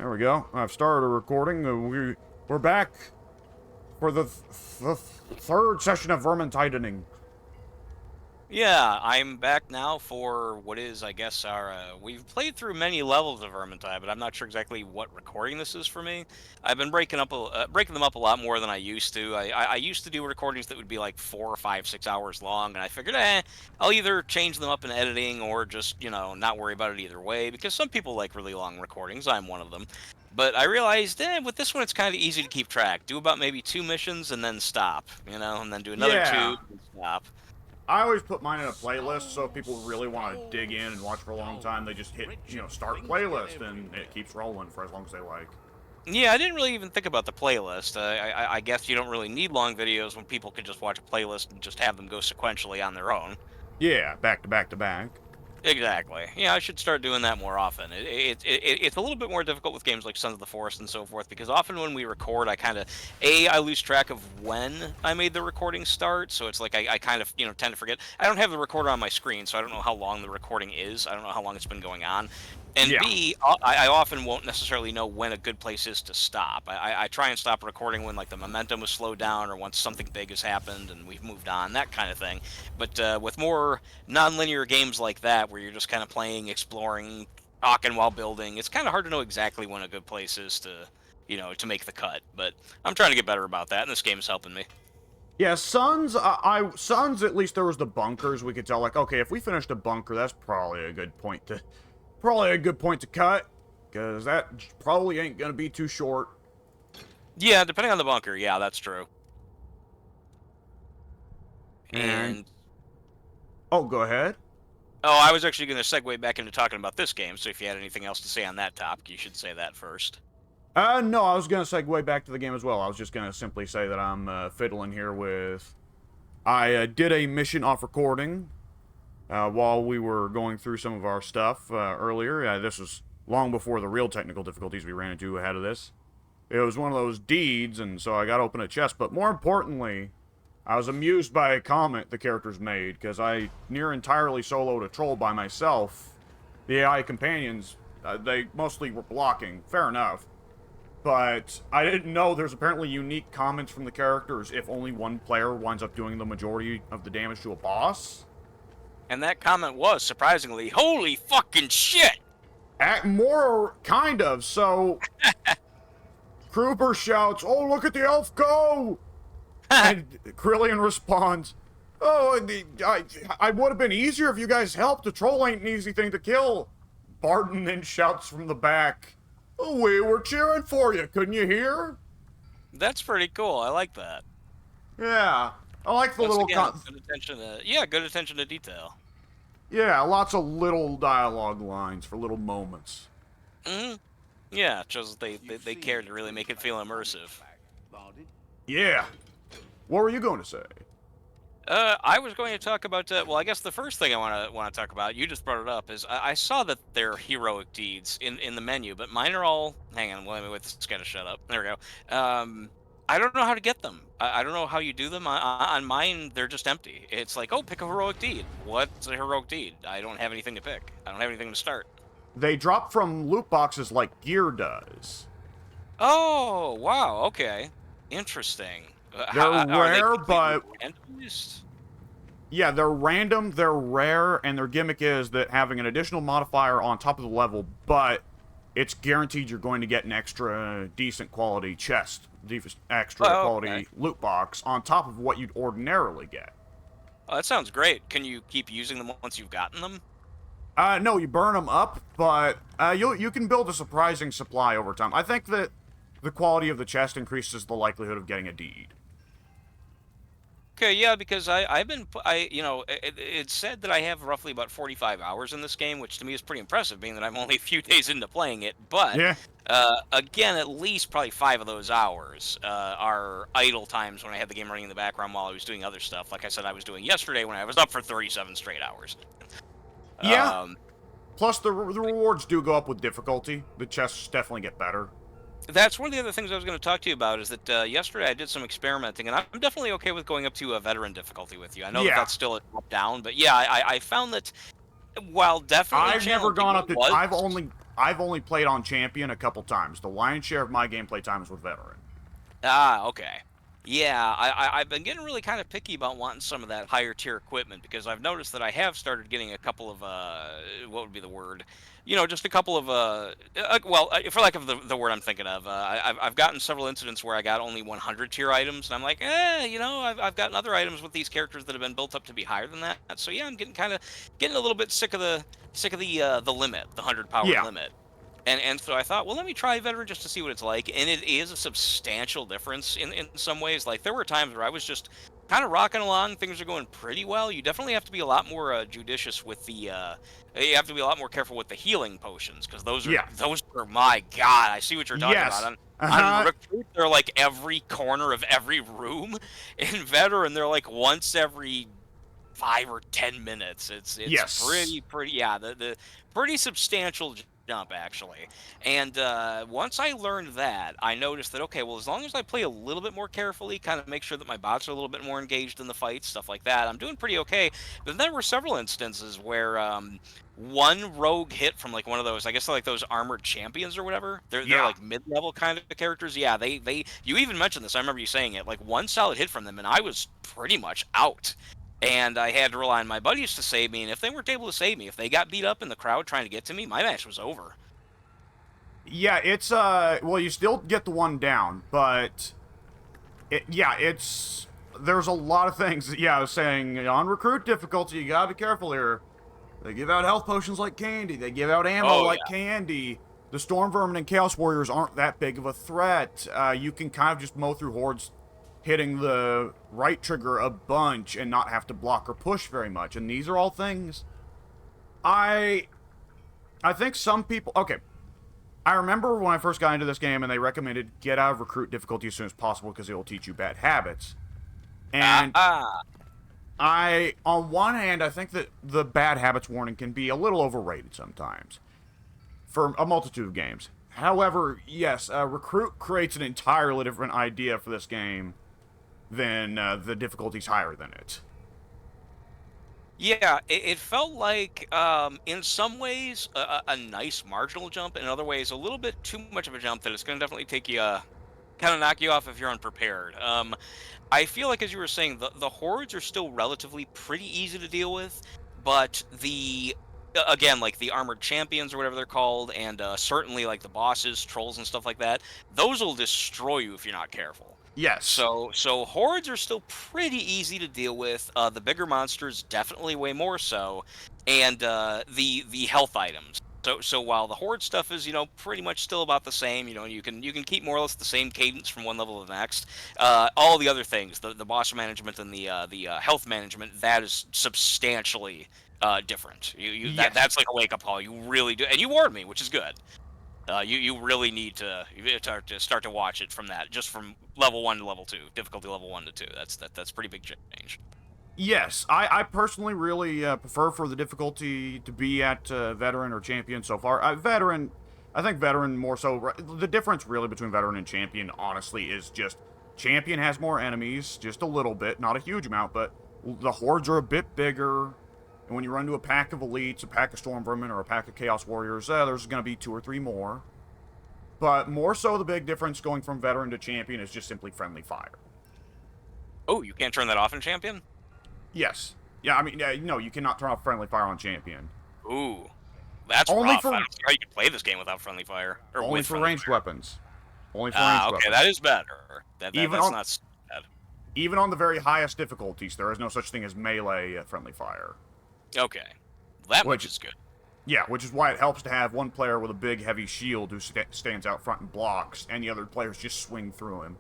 There we go. I've started a recording. We're back for the third session of Vermintidening. Yeah, I'm back now for what is, I guess, our. We've played through many levels of Vermintide, but I'm not sure exactly what recording this is for me. I've been breaking them up a lot more than I used to. I used to do recordings that would be like 4 or 5, 6 hours long, and I figured, I'll either change them up in editing or just, not worry about it either way. Because some people like really long recordings. I'm one of them. But I realized, with this one, it's kind of easy to keep track. Do about maybe 2 missions and then stop, and then do another two Yeah, and stop. I always put mine in a playlist, so if people really want to dig in and watch for a long time, they just hit, start playlist, and it keeps rolling for as long as they like. Yeah, I didn't really even think about the playlist. I guess you don't really need long videos when people can just watch a playlist and just have them go sequentially on their own. Yeah, back to back to back. Exactly. Yeah, I should start doing that more often. It's a little bit more difficult with games like Sons of the Forest and so forth because often when we record, I lose track of when I made the recording start. So it's like I kind of tend to forget. I don't have the recorder on my screen, so I don't know how long the recording is. I don't know how long it's been going on. And Yeah. B, I often won't necessarily know when a good place is to stop. I try and stop recording when like the momentum was slowed down or once something big has happened and we've moved on, that kind of thing. But with more non-linear games like that, where you're just kind of playing, exploring, talking while building, it's kind of hard to know exactly when a good place is to make the cut. But I'm trying to get better about that, and this game is helping me. Yeah, Sons, at least there was the bunkers. We could tell, like, okay, if we finished a bunker, that's probably a good point to cut, because that probably ain't gonna be too short. Yeah, depending on the bunker. Yeah, that's true. And And oh, go ahead. oh, I was actually going to segue back into talking about this game. So if you had anything else to say on that topic, you should say that first. No, I was gonna segue back to the game as well. I was just gonna simply say that I'm fiddling here with. I did a mission off recording while we were going through some of our stuff earlier. This was long before the real technical difficulties we ran into ahead of this. It was one of those deeds, and so I got to open a chest. But more importantly, I was amused by a comment the characters made, because I near entirely soloed a troll by myself. The AI companions, they mostly were blocking. Fair enough. But I didn't know there's apparently unique comments from the characters if only one player winds up doing the majority of the damage to a boss. And that comment was surprisingly, "Holy fucking shit!" More, kind of. So, Kruber shouts, "Oh, look at the elf go!" And Krillian responds, "Oh, I would have been easier if you guys helped. The troll ain't an easy thing to kill." Barton then shouts from the back, "Oh, we were cheering for you, couldn't you hear?" That's pretty cool. I like that. Yeah, I like the Once little again, good attention to detail. yeah, lots of little dialogue lines for little moments. Hmm. Yeah, it shows that they cared to really make it feel immersive. Yeah. What were you going to say? I was going to talk about. Well, I guess the first thing I want to talk about, you just brought it up, is I saw that there are heroic deeds in the menu, but mine are all. Hang on, let me wait. This guy to shut up. There we go. I don't know how to get them. I don't know how you do them. On mine, they're just empty. It's like, oh, pick a heroic deed. What's a heroic deed? I don't have anything to pick. I don't have anything to start. They drop from loot boxes like gear does. Oh, wow. Okay, interesting. They're Are they rare, completely but randomized? yeah, they're random, they're rare, and their gimmick is that having an additional modifier on top of the level, but it's guaranteed you're going to get an extra decent quality chest, extra Oh, quality okay. loot box on top of what you'd ordinarily get. Oh, that sounds great. Can you keep using them once you've gotten them? No, you burn them up, but you can build a surprising supply over time. I think that the quality of the chest increases the likelihood of getting a deed. Okay, yeah, because I've been it's said that I have roughly about 45 hours in this game, which to me is pretty impressive, being that I'm only a few days into playing it. But Yeah. again, at least probably 5 of those hours are idle times when I had the game running in the background while I was doing other stuff. Like I said, I was doing yesterday when I was up for 37 straight hours. Yeah. Um, Plus, the rewards do go up with difficulty. The chests definitely get better. That's one of the other things I was going to talk to you about. Is that yesterday I did some experimenting, and I'm definitely okay with going up to a veteran difficulty with you. I know that Yeah. that's still a drop down, but yeah, I found that while definitely I've never challenging, gone up it to. was. I've only played on champion a couple times. The lion's share of my gameplay time is with veteran. Ah, okay. Yeah, I've been getting really kind of picky about wanting some of that higher tier equipment because I've noticed that I have started getting a couple of what would be the word? You know, just a couple of for lack of the word I'm thinking of, I've gotten several incidents where I got only 100 tier items, and I'm like, you know, I've gotten other items with these characters that have been built up to be higher than that. So yeah, I'm getting a little bit sick of the limit, the 100 power Yeah. limit. And so I thought, well, let me try veteran just to see what it's like, and it is a substantial difference in some ways. Like there were times where I was just kind of rocking along, things are going pretty well. You definitely have to be a lot more judicious with the. You have to be a lot more careful with the healing potions because Yeah. those are my god. I see what you're talking about. Yes. On Uh-huh. recruit, they're like every corner of every room. In veteran, they're like once every 5 or 10 minutes. It's Yes. pretty yeah, the pretty substantial jump actually. And once I learned that, I noticed that okay, well as long as I play a little bit more carefully, kind of make sure that my bots are a little bit more engaged in the fight, stuff like that, I'm doing pretty okay. But there were several instances where one rogue hit from like one of those, I guess like those armored champions or whatever. They're Yeah. like mid-level kind of characters. Yeah, they you even mentioned this. I remember you saying it. Like one solid hit from them and I was pretty much out. And I had to rely on my buddies to save me, and if they weren't able to save me, if they got beat up in the crowd trying to get to me, my match was over. Yeah, it's well, you still get the one down, but it's there's a lot of things. Yeah, I was saying on recruit difficulty, you gotta be careful here. They give out health potions like candy. They give out ammo Oh like yeah. candy. The Storm Vermin and Chaos Warriors aren't that big of a threat. You can kind of just mow through hordes, hitting the right trigger a bunch and not have to block or push very much. And these are all things I I think some people. Okay, I remember when I first got into this game and they recommended get out of recruit difficulty as soon as possible because it will teach you bad habits. And Ah, on one hand, I think that the bad habits warning can be a little overrated sometimes for a multitude of games. However, yes, recruit creates an entirely different idea for this game than the difficulties higher than it. yeah. It felt like, in some ways, a nice marginal jump. In other ways, a little bit too much of a jump that it's going to definitely take you, kind of knock you off if you're unprepared. I feel like, as you were saying, the hordes are still relatively pretty easy to deal with, but again, like the armored champions or whatever they're called, and certainly like the bosses, trolls, and stuff like that, those will destroy you if you're not careful. Yes. So hordes are still pretty easy to deal with. The bigger monsters definitely way more so, and the health items. So while the horde stuff is pretty much still about the same, you can keep more or less the same cadence from one level to the next. All the other things, the boss management and the health management, that is substantially different. Yes. That's like a wake up call. You really do, and you warned me, which is good. You really need to start to watch it from that, just from level 1 to level 2, difficulty level 1 to 2. That's pretty big change. Yes, I personally really prefer for the difficulty to be at veteran or champion so far. I think veteran more so. The difference really between veteran and champion, honestly, is just champion has more enemies, just a little bit, not a huge amount, but the hordes are a bit bigger. And when you run to a pack of elites, a pack of storm vermin, or a pack of chaos warriors, there's going to be 2 or 3 more. But more so, the big difference going from veteran to champion is just simply friendly fire. Oh, you can't turn that off in champion? Yes. Yeah, I mean, no, you cannot turn off friendly fire on champion. Ooh, that's Only rough. I for don't see how you can play this game without friendly fire or only with for friendly ranged fire. weapons. Only for Ah, ranged okay, that weapons. is better. Even That's on not so bad. even on the very highest difficulties, there is no such thing as melee friendly fire. Okay, that much Which, is good. yeah, which is why it helps to have one player with a big heavy shield who stands out front and blocks, and the other players just swing through him.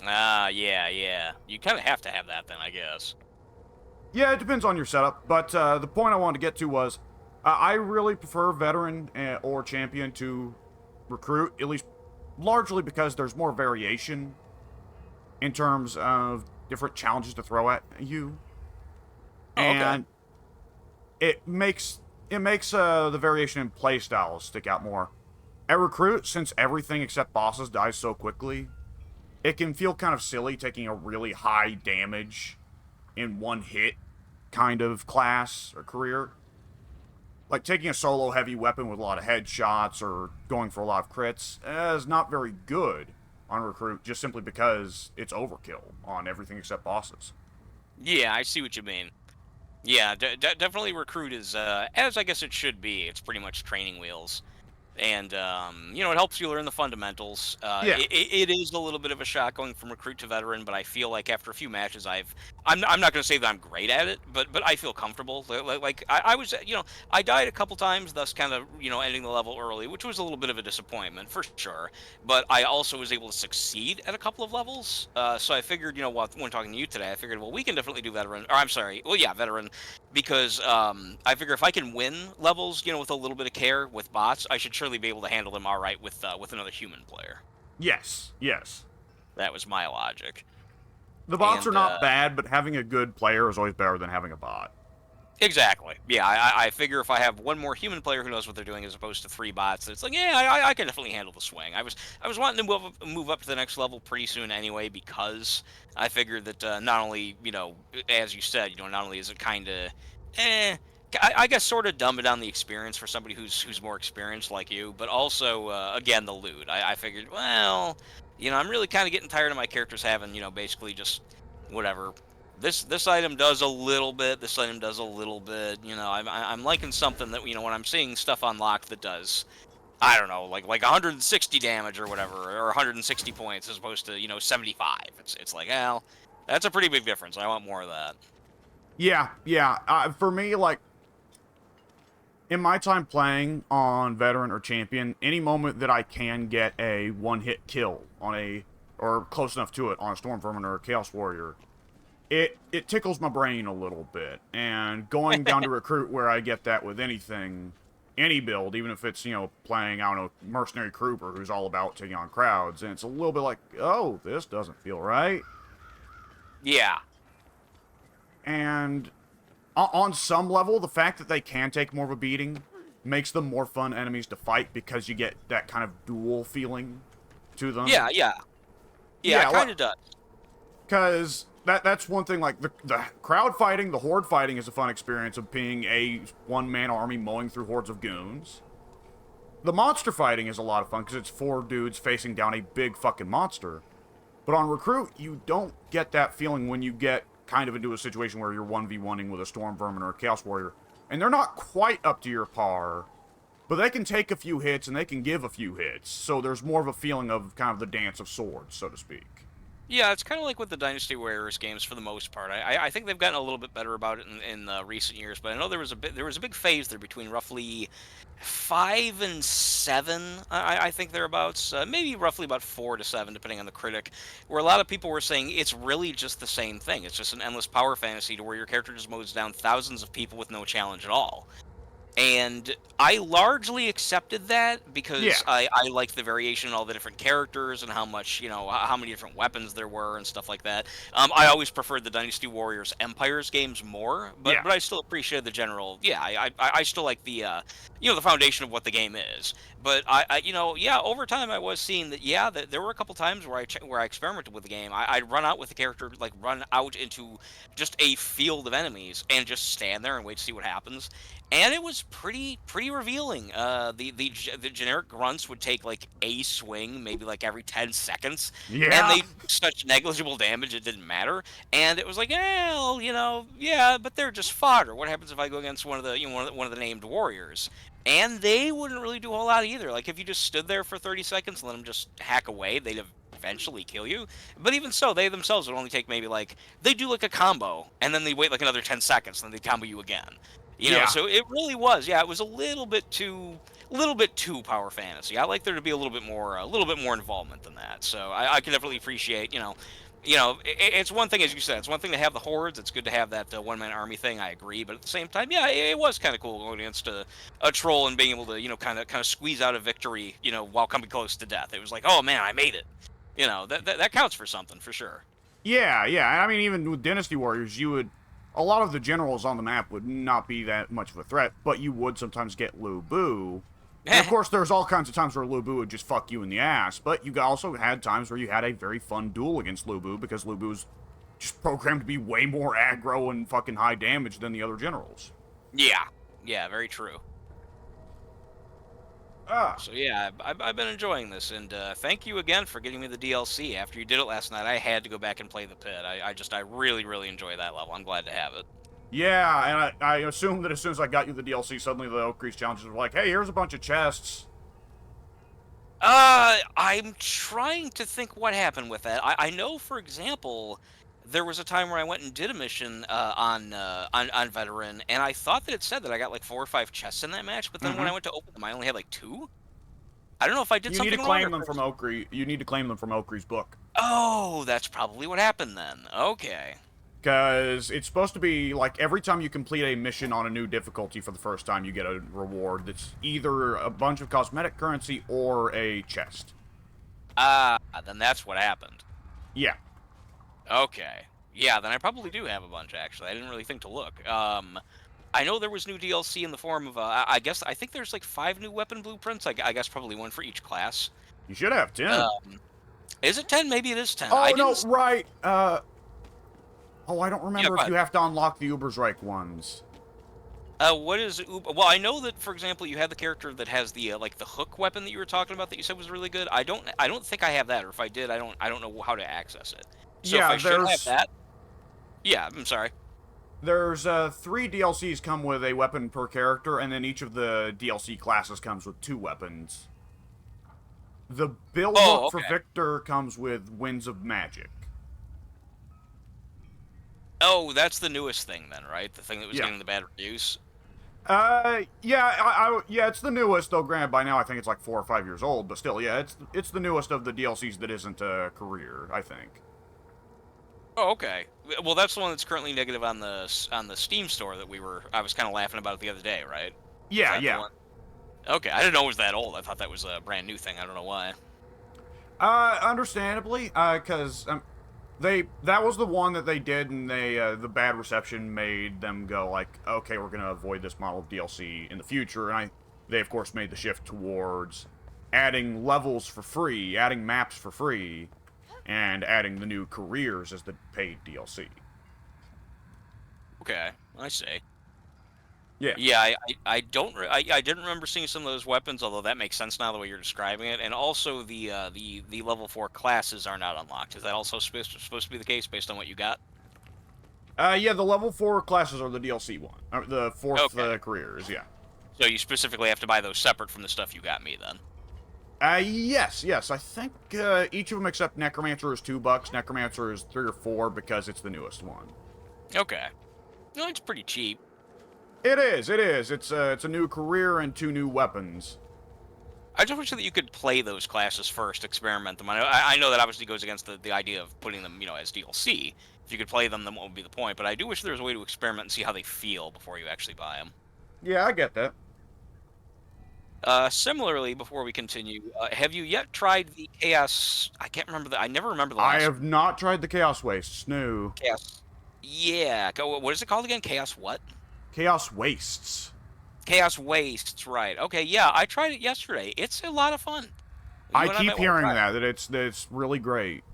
Ah, yeah, yeah. You kind of have to have that then, I guess. Yeah, it depends on your setup, but the point I wanted to get to was I really prefer veteran or champion to recruit, at least largely because there's more variation in terms of different challenges to throw at you, Oh, okay. and it makes the variation in playstyles stick out more. At recruit, since everything except bosses dies so quickly, it can feel kind of silly taking a really high damage in one hit kind of class or career. like taking a solo heavy weapon with a lot of headshots or going for a lot of crits is not very good on Recruit, just simply because it's overkill on everything except bosses. Yeah, I see what you mean. Yeah, definitely Recruit is, as I guess it should be. It's pretty much training wheels. And it helps you learn the fundamentals. Yeah. It is a little bit of a shock going from recruit to veteran, but I feel like after a few matches, I'm not going to say that I'm great at it, but I feel comfortable. Like I was, I died a couple times, thus kind of ending the level early, which was a little bit of a disappointment for sure. But I also was able to succeed at a couple of levels, so I figured, when talking to you today, I figured, well, we can definitely do veteran, or I'm sorry, well, yeah, veteran, because I figure if I can win levels, with a little bit of care with bots, I should surely be able to handle them all right with another human player. Yes. Yes. That was my logic. The bots are And not bad, but having a good player is always better than having a bot. exactly, yeah, I figure if I have one more human player who knows what they're doing as opposed to three bots, it's like, yeah, I can definitely handle the swing. I was wanting to move up to the next level pretty soon anyway, because I figured that not only as you said, not only is it kind of eh. I guess sort of dumb it down the experience for somebody who's more experienced like you, but also again the loot. I figured, well, I'm really kind of getting tired of my characters having basically just whatever. This item does a little bit. This item does a little bit. I'm liking something that when I'm seeing stuff unlocked that does, I don't know, like 160 damage or whatever, or 160 points as opposed to 75. It's like, well, that's a pretty big difference. I want more of that. Yeah, yeah. For me, like, in my time playing on Veteran or Champion, any moment that I can get a one-hit kill on or close enough to it on a Storm Vermin or a Chaos Warrior, it tickles my brain a little bit. And going down to Recruit where I get that with anything, any build, even if it's, playing, I don't know, Mercenary Kruber, who's all about taking on crowds, and it's a little bit like, oh, this doesn't feel right. Yeah. And on some level, the fact that they can take more of a beating makes them more fun enemies to fight because you get that kind of dual feeling to them. Yeah, yeah. Yeah, it kind of does. Because that's one thing, like, the crowd fighting, the horde fighting is a fun experience of being a one-man army mowing through hordes of goons. The monster fighting is a lot of fun because it's four dudes facing down a big fucking monster. But on Recruit, you don't get that feeling when you get kind of into a situation where you're 1v1ing with a Storm Vermin or a Chaos Warrior. And they're not quite up to your par, but they can take a few hits and they can give a few hits. So there's more of a feeling of kind of the dance of swords, so to speak. Yeah, it's kind of like with the Dynasty Warriors games for the most part. I think they've gotten a little bit better about it in recent years, but I know there was a big phase there between roughly 5 and 7. I think thereabouts, maybe roughly about 4 to 7, depending on the critic, where a lot of people were saying it's really just the same thing. It's just an endless power fantasy to where your character just mows down thousands of people with no challenge at all. And I largely accepted that Yeah. because I liked the variation in all the different characters and how much, how many different weapons there were and stuff like that. I always preferred the Dynasty Warriors Empires games more, but Yeah. but I still appreciated the general. Yeah, I still like the the foundation of what the game is. But yeah, over time I was seeing that that there were a couple times where where I experimented with the game. I'd run out with the character, like run out into just a field of enemies and just stand there and wait to see what happens, and it was pretty revealing. The generic grunts would take like a swing, maybe like every 10 seconds, and Yeah. they do such negligible damage it didn't matter. And it was like, well, yeah, but they're just fodder. What happens if I go against one of the one of the named warriors? And they wouldn't really do a whole lot either. Like if you just stood there for 30 seconds and let them just hack away, they'd eventually kill you. But even so, they themselves would only take maybe like they do like a combo, and then they wait like another 10 seconds, and then they combo you again. Yeah. So it really was. Yeah, it was a little bit too power fantasy. I like there to be a little bit more involvement than that. So I can definitely appreciate, it's one thing, as you said, it's one thing to have the hordes. It's good to have that one-man army thing. I agree, but at the same time, yeah, it was kind of cool going against a troll and being able to, kind of squeeze out a victory, while coming close to death. It was like, oh man, I made it. That counts for something for sure. Yeah, yeah. I mean, even with Dynasty Warriors, a lot of the generals on the map would not be that much of a threat, but you would sometimes get Lu Bu. And of course, there's all kinds of times where Lu Bu would just fuck you in the ass, but you also had times where you had a very fun duel against Lu Bu because Lu Bu's just programmed to be way more aggro and fucking high damage than the other generals. Yeah, yeah, very true. Ah. So yeah, I've been enjoying this, and thank you again for getting me the DLC. After you did it last night, I had to go back and play the pit. I really really enjoy that level. I'm glad to have it. Yeah, and I assume that as soon as I got you the DLC, suddenly the Oak Crease challenges were like, hey, here's a bunch of chests. I'm trying to think what happened with that. I know, for example, there was a time where I went and did a mission on veteran, and I thought that it said that I got like 4 or 5 chests in that match, but then when Mm-hmm. I went to open them, I only had like 2. I don't know if I did You need to something wrong or claim if them I from was. Oak Crease. You need to claim them from Oak Crease book. Oh, that's probably what happened then. Okay. Because it's supposed to be like every time you complete a mission on a new difficulty for the first time, you get a reward that's either a bunch of cosmetic currency or a chest. Ah, then that's what happened. Yeah. Okay. Yeah, then I probably do have a bunch actually. I didn't really think to look. I know there was new DLC in the form of I guess I think there's like 5 new weapon blueprints. I guess probably one for each class. You should have 10. Um, is it 10? Maybe it is 10. I Oh, didn't. no, right. Oh, I don't Yeah, remember go if you ahead. have to unlock the Ubersreich ones. What is Well, I know that for example, you have the character that has the like the hook weapon that you were talking about that you said was really good. I don't think I have that, or if I did, I don't know how to access it. So if Yeah, I should have that, yeah, I'm sorry. there's 3 DLCs come with a weapon per character, and then each of the DLC classes comes with 2 weapons. The bill Oh, hook for okay. Victor comes with Winds of Magic. Oh, that's the newest thing then, right? The thing that was Yeah. getting the bad reviews. Yeah, it's the newest, though granted by now I think it's like 4 or 5 years old, but still, yeah, it's the newest of the DLCs that isn't a career, I think. Oh, okay. Well, that's the one that's currently negative on the Steam store that I was kind of laughing about it the other day, right? Is Yeah, that the yeah. one? Okay, I didn't know it was that old. I thought that was a brand new thing. I don't know why. Understandably, because that was the one that they did, and the bad reception made them go like, okay, we're gonna avoid this model of DLC in the future, and they of course made the shift towards adding levels for free, adding maps for free, and adding the new careers as the paid DLC. Okay, I see. Yeah. Yeah, I don't I didn't remember seeing some of those weapons, although that makes sense now the way you're describing it. And also the level 4 classes are not unlocked. Is that also supposed to be the case based on what you got? Yeah, the level 4 classes are the DLC one. The fourth Okay. careers, yeah. So you specifically have to buy those separate from the stuff you got me then. Yes. I think each of them except Necromancer is $2. Necromancer is 3 or 4 because it's the newest one. Okay. No, it's pretty cheap. It is. It's a new career and 2 new weapons. I just wish that you could play those classes first, experiment them. I know that obviously goes against the idea of putting them, as DLC. If you could play them, then what would be the point? But I do wish there was a way to experiment and see how they feel before you actually buy them. Yeah, I get that. Similarly, before we continue, have you yet tried the Chaos? I can't remember I never remember the I last have not tried the Chaos Wastes. No. Chaos. Yeah. What is it called again? Chaos what? Chaos Wastes. Chaos Wastes. Right. Okay. Yeah, I tried it yesterday. It's a lot of fun. I You and I keep might want to hearing try it. that it's really great.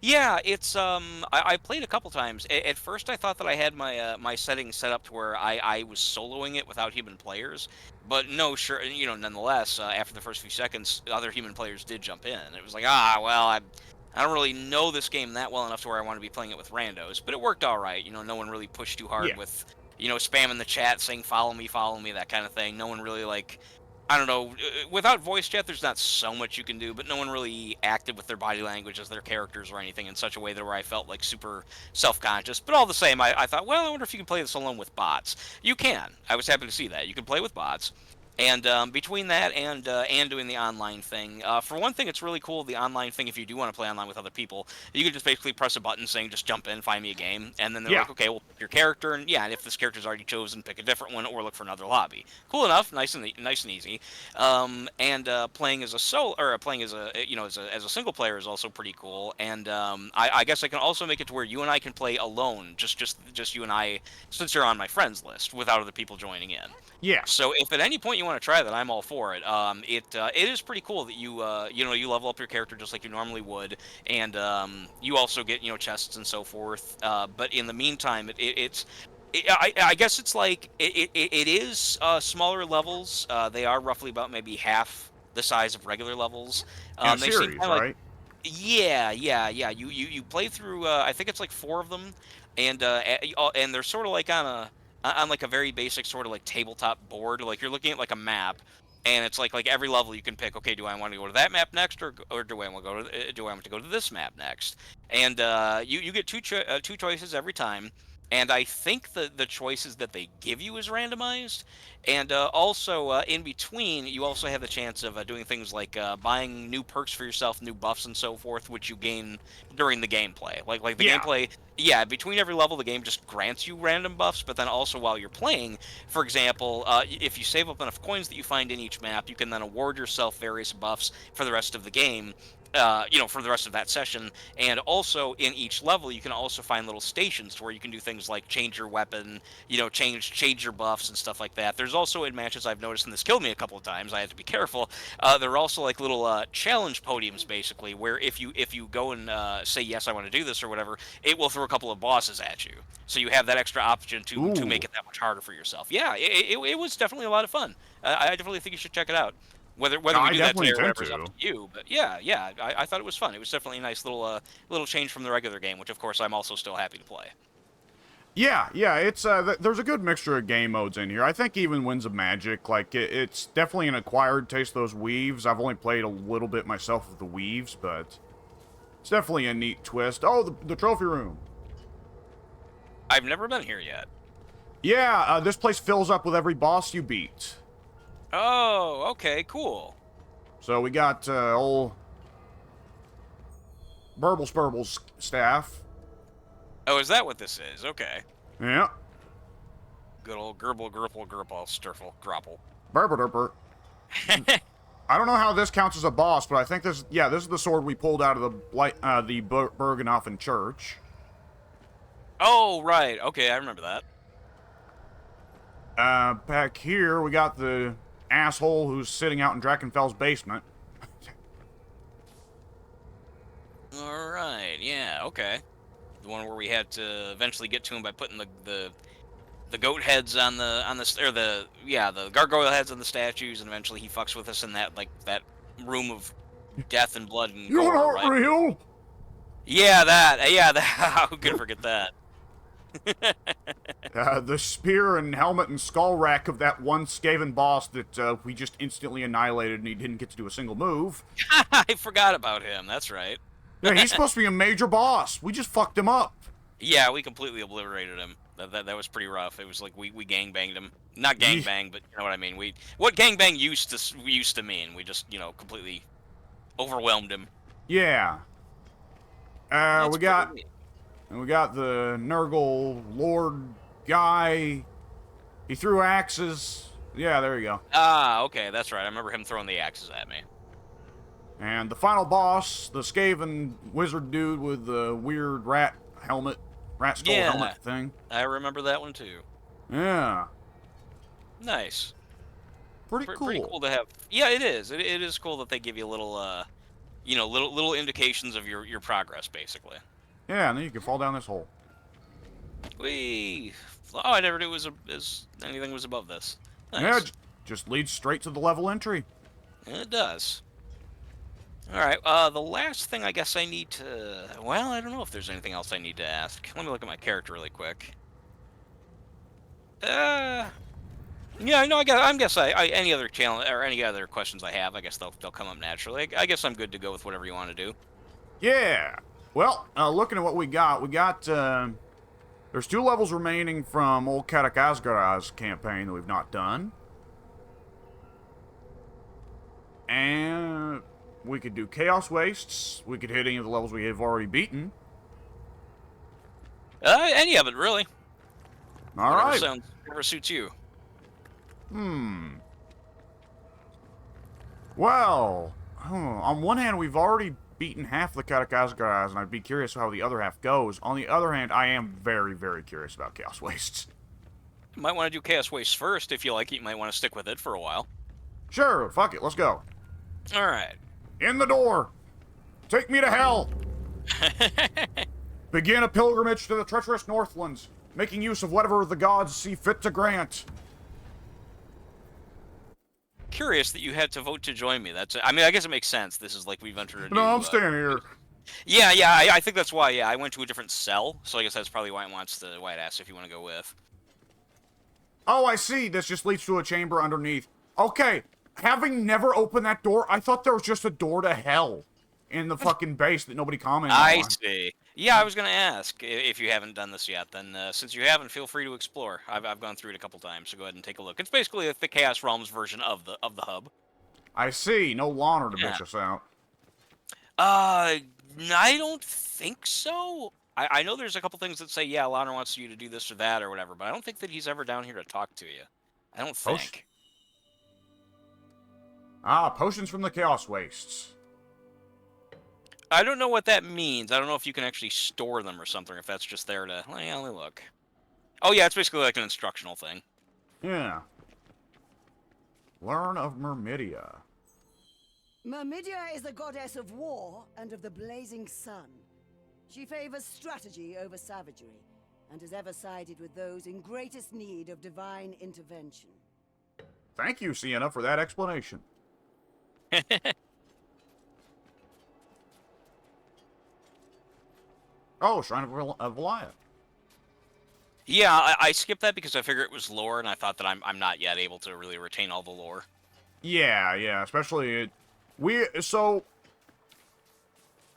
Yeah, it's I played a couple times. At first, I thought that I had my settings set up to where I was soloing it without human players, but no, sure, nonetheless, after the first few seconds, other human players did jump in. It was like, well, I don't really know this game that well enough to where I want to be playing it with randos, but it worked all right. No one really pushed too hard Yeah. with spamming the chat saying follow me, that kind of thing. No one really like. I don't know. Without voice chat, there's not so much you can do, but no one really acted with their body language as their characters or anything in such a way that where I felt like super self-conscious. But all the same, I thought, well, I wonder if you can play this alone with bots. You can. I was happy to see that. You can play with bots. And between that and doing the online thing, for one thing, it's really cool. The online thing, if you do want to play online with other people, you can just basically press a button saying just jump in, find me a game, and then they're Yeah. like, okay, we'll pick your character, and yeah, and if this character's already chosen, pick a different one or look for another lobby. Cool enough, nice and easy. And playing as a solo or playing as a as a single player is also pretty cool. And I guess I can also make it to where you and I can play alone, just you and I, since you're on my friends list, without other people joining in. Yeah. So if at any point you want to try that, I'm all for it. It is pretty cool that you level up your character just like you normally would, and you also get chests and so forth. But in the meantime, I guess it's like it is smaller levels. They are roughly about maybe half the size of regular levels. In a They seem series, kind of like right? yeah. You play through. I think it's like 4 of them, and they're sort of like on like a very basic sort of like tabletop board. Like you're looking at like a map, and it's like every level you can pick. Okay, do I want to go to that map next, or do I want to go to do I want to go to this map next? And you get two choices every time. And I think the choices that they give you is randomized. And also, in between, you also have the chance of doing things like buying new perks for yourself, new buffs, and so forth, which you gain during the gameplay. Like the Yeah. gameplay, yeah. Between every level, the game just grants you random buffs. But then also while you're playing, for example, if you save up enough coins that you find in each map, you can then award yourself various buffs for the rest of the game. For the rest of that session, and also in each level, you can also find little stations to where you can do things like change your weapon, change your buffs and stuff like that. There's also in matches I've noticed, and this killed me a couple of times. I had to be careful. There are also like little challenge podiums, basically, where if you go and say yes, I want to do this or whatever, it will throw a couple of bosses at you. So you have that extra option to Ooh. make it that much harder for yourself. Yeah, it was definitely a lot of fun. I definitely think you should check it out. Whether we I do that definitely today or intend whatever is up to. to you, but yeah, I thought it was fun. It was definitely a nice little change from the regular game, which of course I'm also still happy to play. Yeah, it's there's a good mixture of game modes in here. I think even Winds of Magic, like it's definitely an acquired taste. Those weaves. I've only played a little bit myself with the weaves, but it's definitely a neat twist. Oh, the trophy room. I've never been here yet. Yeah, this place fills up with every boss you beat. Oh, okay, cool. So we got old Burble Spurble's staff. Oh, is that what this is? Okay. Yeah. Good old Gerbil, Gerpel, Gerpal, Sturfel, Grapple. Burber. I don't know how this counts as a boss, but I think this is the sword we pulled out of the Bergenoffen church. Oh, right. Okay, I remember that. Back here, we got the asshole who's sitting out in Drakenfell's basement. All right. Yeah. Okay. The one where we had to eventually get to him by putting the goat heads on the gargoyle heads on the statues, and eventually he fucks with us in that room of death and blood and You're gore, not right? real! Yeah, that. Who could forget that? The spear and helmet and skull rack of that one Skaven boss that we just instantly annihilated and he didn't get to do a single move. I forgot about him. That's right. Yeah, he's supposed to be a major boss. We just fucked him up. Yeah, we completely obliterated him. That was pretty rough. It was like we gangbanged him. Not gangbang, but you know what I mean. What gangbang used to mean. We just completely overwhelmed him. Yeah. That's we got pretty neat. the Nurgle Lord guy. He threw axes. Yeah, there you go. Ah, okay, that's right. I remember him throwing the axes at me. And the final boss, the Skaven wizard dude with the weird rat skull helmet thing. I remember that one too. Yeah. Nice. Pretty cool. Pretty cool to have. Yeah, it is. It is cool that they give you little, little indications of your progress, basically. Yeah, and then you can fall down this hole. Whee! Oh, I never knew anything was above this. Nice. Yeah, just leads straight to the level entry. It does. All right. The last thing I guess I need to. Well, I don't know if there's anything else I need to ask. Let me look at my character really quick. Yeah. No. I guess any other challenge or any other questions I have, I guess they'll come up naturally. I guess I'm good to go with whatever you want to do. Yeah. Well, looking at what we got, there's 2 levels remaining from old Katak Asgaraz's campaign that we've not done. And we could do Chaos Wastes. We could hit any of the levels we have already beaten. Any of it, really. All right. Whatever suits you. Well, on one hand, we've already beaten half the Katak Asgaraz, and I'd be curious how the other half goes. On the other hand, I am very, very curious about Chaos Wastes. You might want to do Chaos Waste first if you like it. You might want to stick with it for a while. Sure, fuck it, let's go. All right. In the door! Take me to hell! Begin a pilgrimage to the treacherous Northlands, making use of whatever the gods see fit to grant. curious that you had to vote to join me. I mean, I guess it makes sense. This is like we've entered a No, new. I'm staying here. Yeah, yeah. I think that's why. Yeah, I went to a different cell, so I guess that's probably why it asks if you want to go with. Oh, I see. This just leads to a chamber underneath. Okay, having never opened that door, I thought there was just a door to hell in the fucking base that nobody commented I on. see. Yeah, I was gonna ask if you haven't done this yet. Then, since you haven't, feel free to explore. I've gone through it a couple times, so go ahead and take a look. It's basically like the Chaos Realms version of the hub. I see. No Lana to Yeah. bitch us out. I don't think so. I know there's a couple things that say, yeah, Lana wants you to do this or that or whatever, but I don't think that he's ever down here to talk to you. I don't think. Potions from the Chaos Wastes. I don't know what that means. I don't know if you can actually store them or something, if that's just there to... Well, yeah, let me look. Oh, yeah, it's basically like an instructional thing. Yeah. Learn of Myrmidia. Myrmidia is the goddess of war and of the blazing sun. She favors strategy over savagery, and has ever sided with those in greatest need of divine intervention. Thank you, Sienna, for that explanation. Oh, Shrine of Valaya. Yeah, I skipped that because I figured it was lore, and I thought that I'm not yet able to really retain all the lore. Yeah, especially so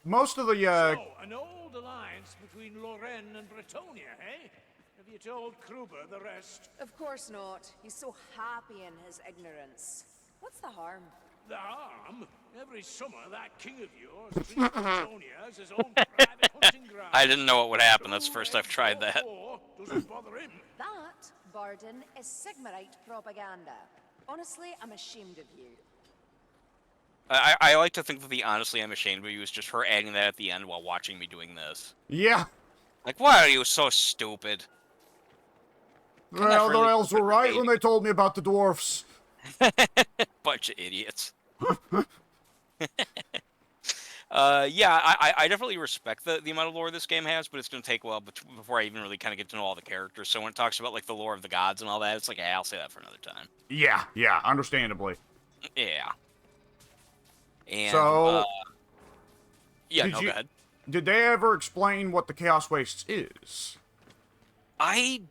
most of the So, an old alliance between Lorraine and Bretonia, eh? Have you told Kruber the rest? Of course not. He's so happy in his ignorance. What's the harm? The harm? Every summer, that king of yours treats Bretonia as his own private hunting ground. I didn't know what would happen. That's the first I've tried that. Doesn't bother him. That, Barden, is Sigmarite propaganda. Honestly, I'm ashamed of you. I like to think that the honestly I'm ashamed of you was just her adding that at the end while watching me doing this. Yeah. Like, why are you so stupid? Well, the elves were right when they told me about the dwarfs. Bunch of idiots. Yeah, I definitely respect the amount of lore this game has, but it's going to take a while before I even really kind of get to know all the characters. So when it talks about, like, the lore of the gods and all that, it's like, yeah, I'll say that for another time. Yeah, understandably. Yeah. And, So, yeah, no, go ahead. Did they ever explain what the Chaos Wastes is? I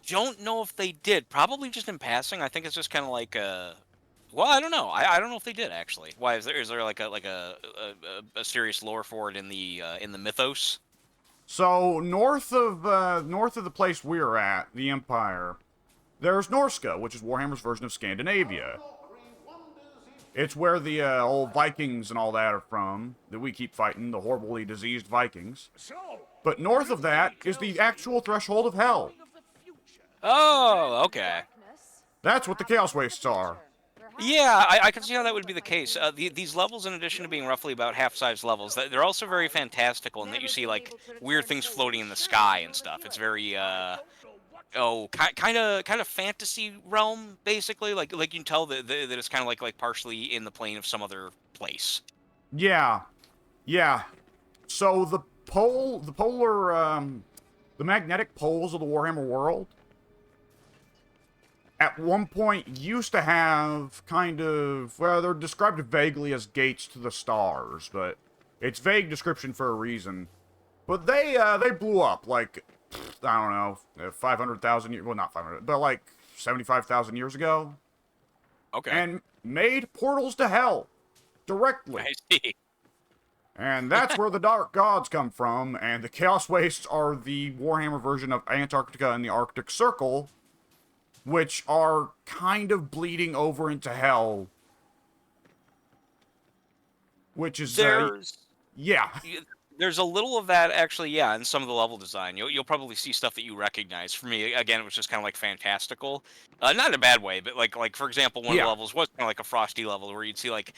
don't know if they did. Probably just in passing. I think it's just kind of like well, I don't know. I don't know if they did actually. Why is there like a serious lore for it in the mythos? So north of the place we're at, the Empire, there's Norska, which is Warhammer's version of Scandinavia. It's where the old Vikings and all that are from, that we keep fighting, the horribly diseased Vikings. But north of that is the actual threshold of hell. Oh, okay. That's what the Chaos Wastes are. Yeah, I can see how that would be the case. These levels, in addition to being roughly about half-size levels, they're also very fantastical in that you see, like, weird things floating in the sky and stuff. It's very, kind of fantasy realm, basically. Like you can tell that it's kind of like partially in the plane of some other place. Yeah. So the magnetic poles of the Warhammer world at one point used to have kind of, well, they're described vaguely as gates to the stars, but it's vague description for a reason. But they blew up, like, I don't know, 500,000 years, well, not 500, but like 75,000 years ago. Okay. And made portals to hell directly. I see. And that's where the Dark Gods come from, and the Chaos Wastes are the Warhammer version of Antarctica and the Arctic Circle, which are kind of bleeding over into hell. Which is, yeah. There's a little of that, actually, yeah, in some of the level design. You'll probably see stuff that you recognize. For me, again, it was just kind of like fantastical. Not in a bad way, but like for example, one of the levels was kind of like a frosty level where you'd see like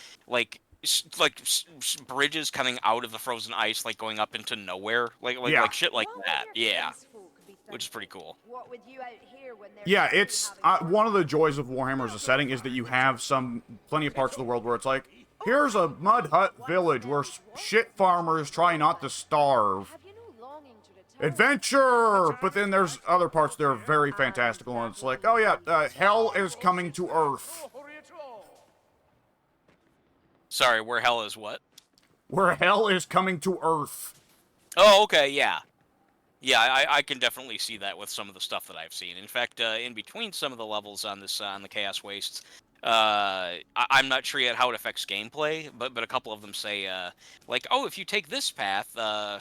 bridges coming out of the frozen ice, like going up into nowhere, like shit like that. Yeah, which is pretty cool. Yeah, it's one of the joys of Warhammer as a setting is that you have plenty of parts of the world where it's like, here's a mud hut village where shit farmers try not to starve. Adventure! But then there's other parts that are very fantastical, and it's like, oh yeah, hell is coming to Earth. Sorry, where hell is what? Where hell is coming to Earth. Oh, okay, yeah. Yeah, I can definitely see that with some of the stuff that I've seen. In fact, in between some of the levels on this on the Chaos Wastes, I'm not sure yet how it affects gameplay, but a couple of them say like, oh, if you take this path,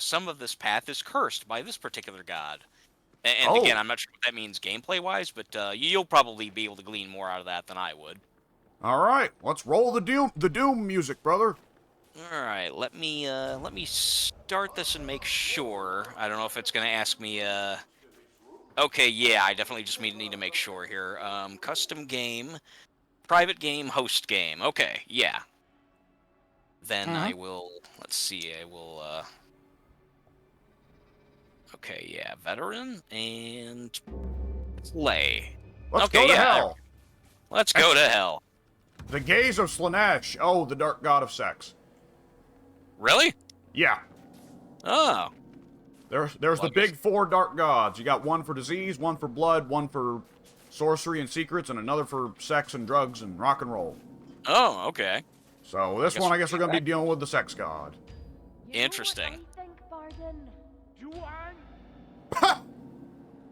some of this path is cursed by this particular god. And again, Oh, I'm not sure what that means gameplay wise, but you'll probably be able to glean more out of that than I would. all right. Let's roll the doom music, brother. All right, let me start this and make sure. I don't know if it's gonna ask me. Okay, yeah, I definitely just need to make sure here. Custom game, private game, host game. Okay, yeah. Then I will. Let's see. I will. Okay, yeah, veteran and play. Let's Okay, go to yeah. hell. Let's go to hell. The gaze of Slanesh. Oh, the dark god of sex. Really? Yeah. Oh. There's the Well, I guess- big 4 dark gods. You got one for disease, one for blood, one for sorcery and secrets, and another for sex and drugs and rock and roll. Oh, okay. So this guess one, I we'll guess we're do gonna be that. dealing with the sex god. Interesting. think, Barden? Do I?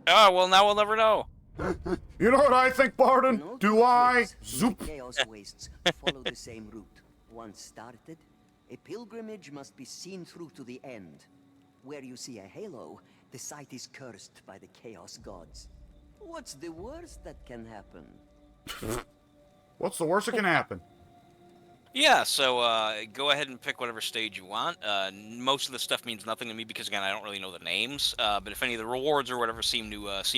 Oh, well, now we'll never know. You know what I think, Barden? No Do two I? trips through Zoop. the Chaos Wastes follow the same route. Once started, a pilgrimage must be seen through to the end. Where you see a halo, the site is cursed by the Chaos Gods. What's the worst that can happen? What's the worst that can happen? Yeah, so go ahead and pick whatever stage you want. Most of the stuff means nothing to me because again, I don't really know the names. But if any of the rewards or whatever seem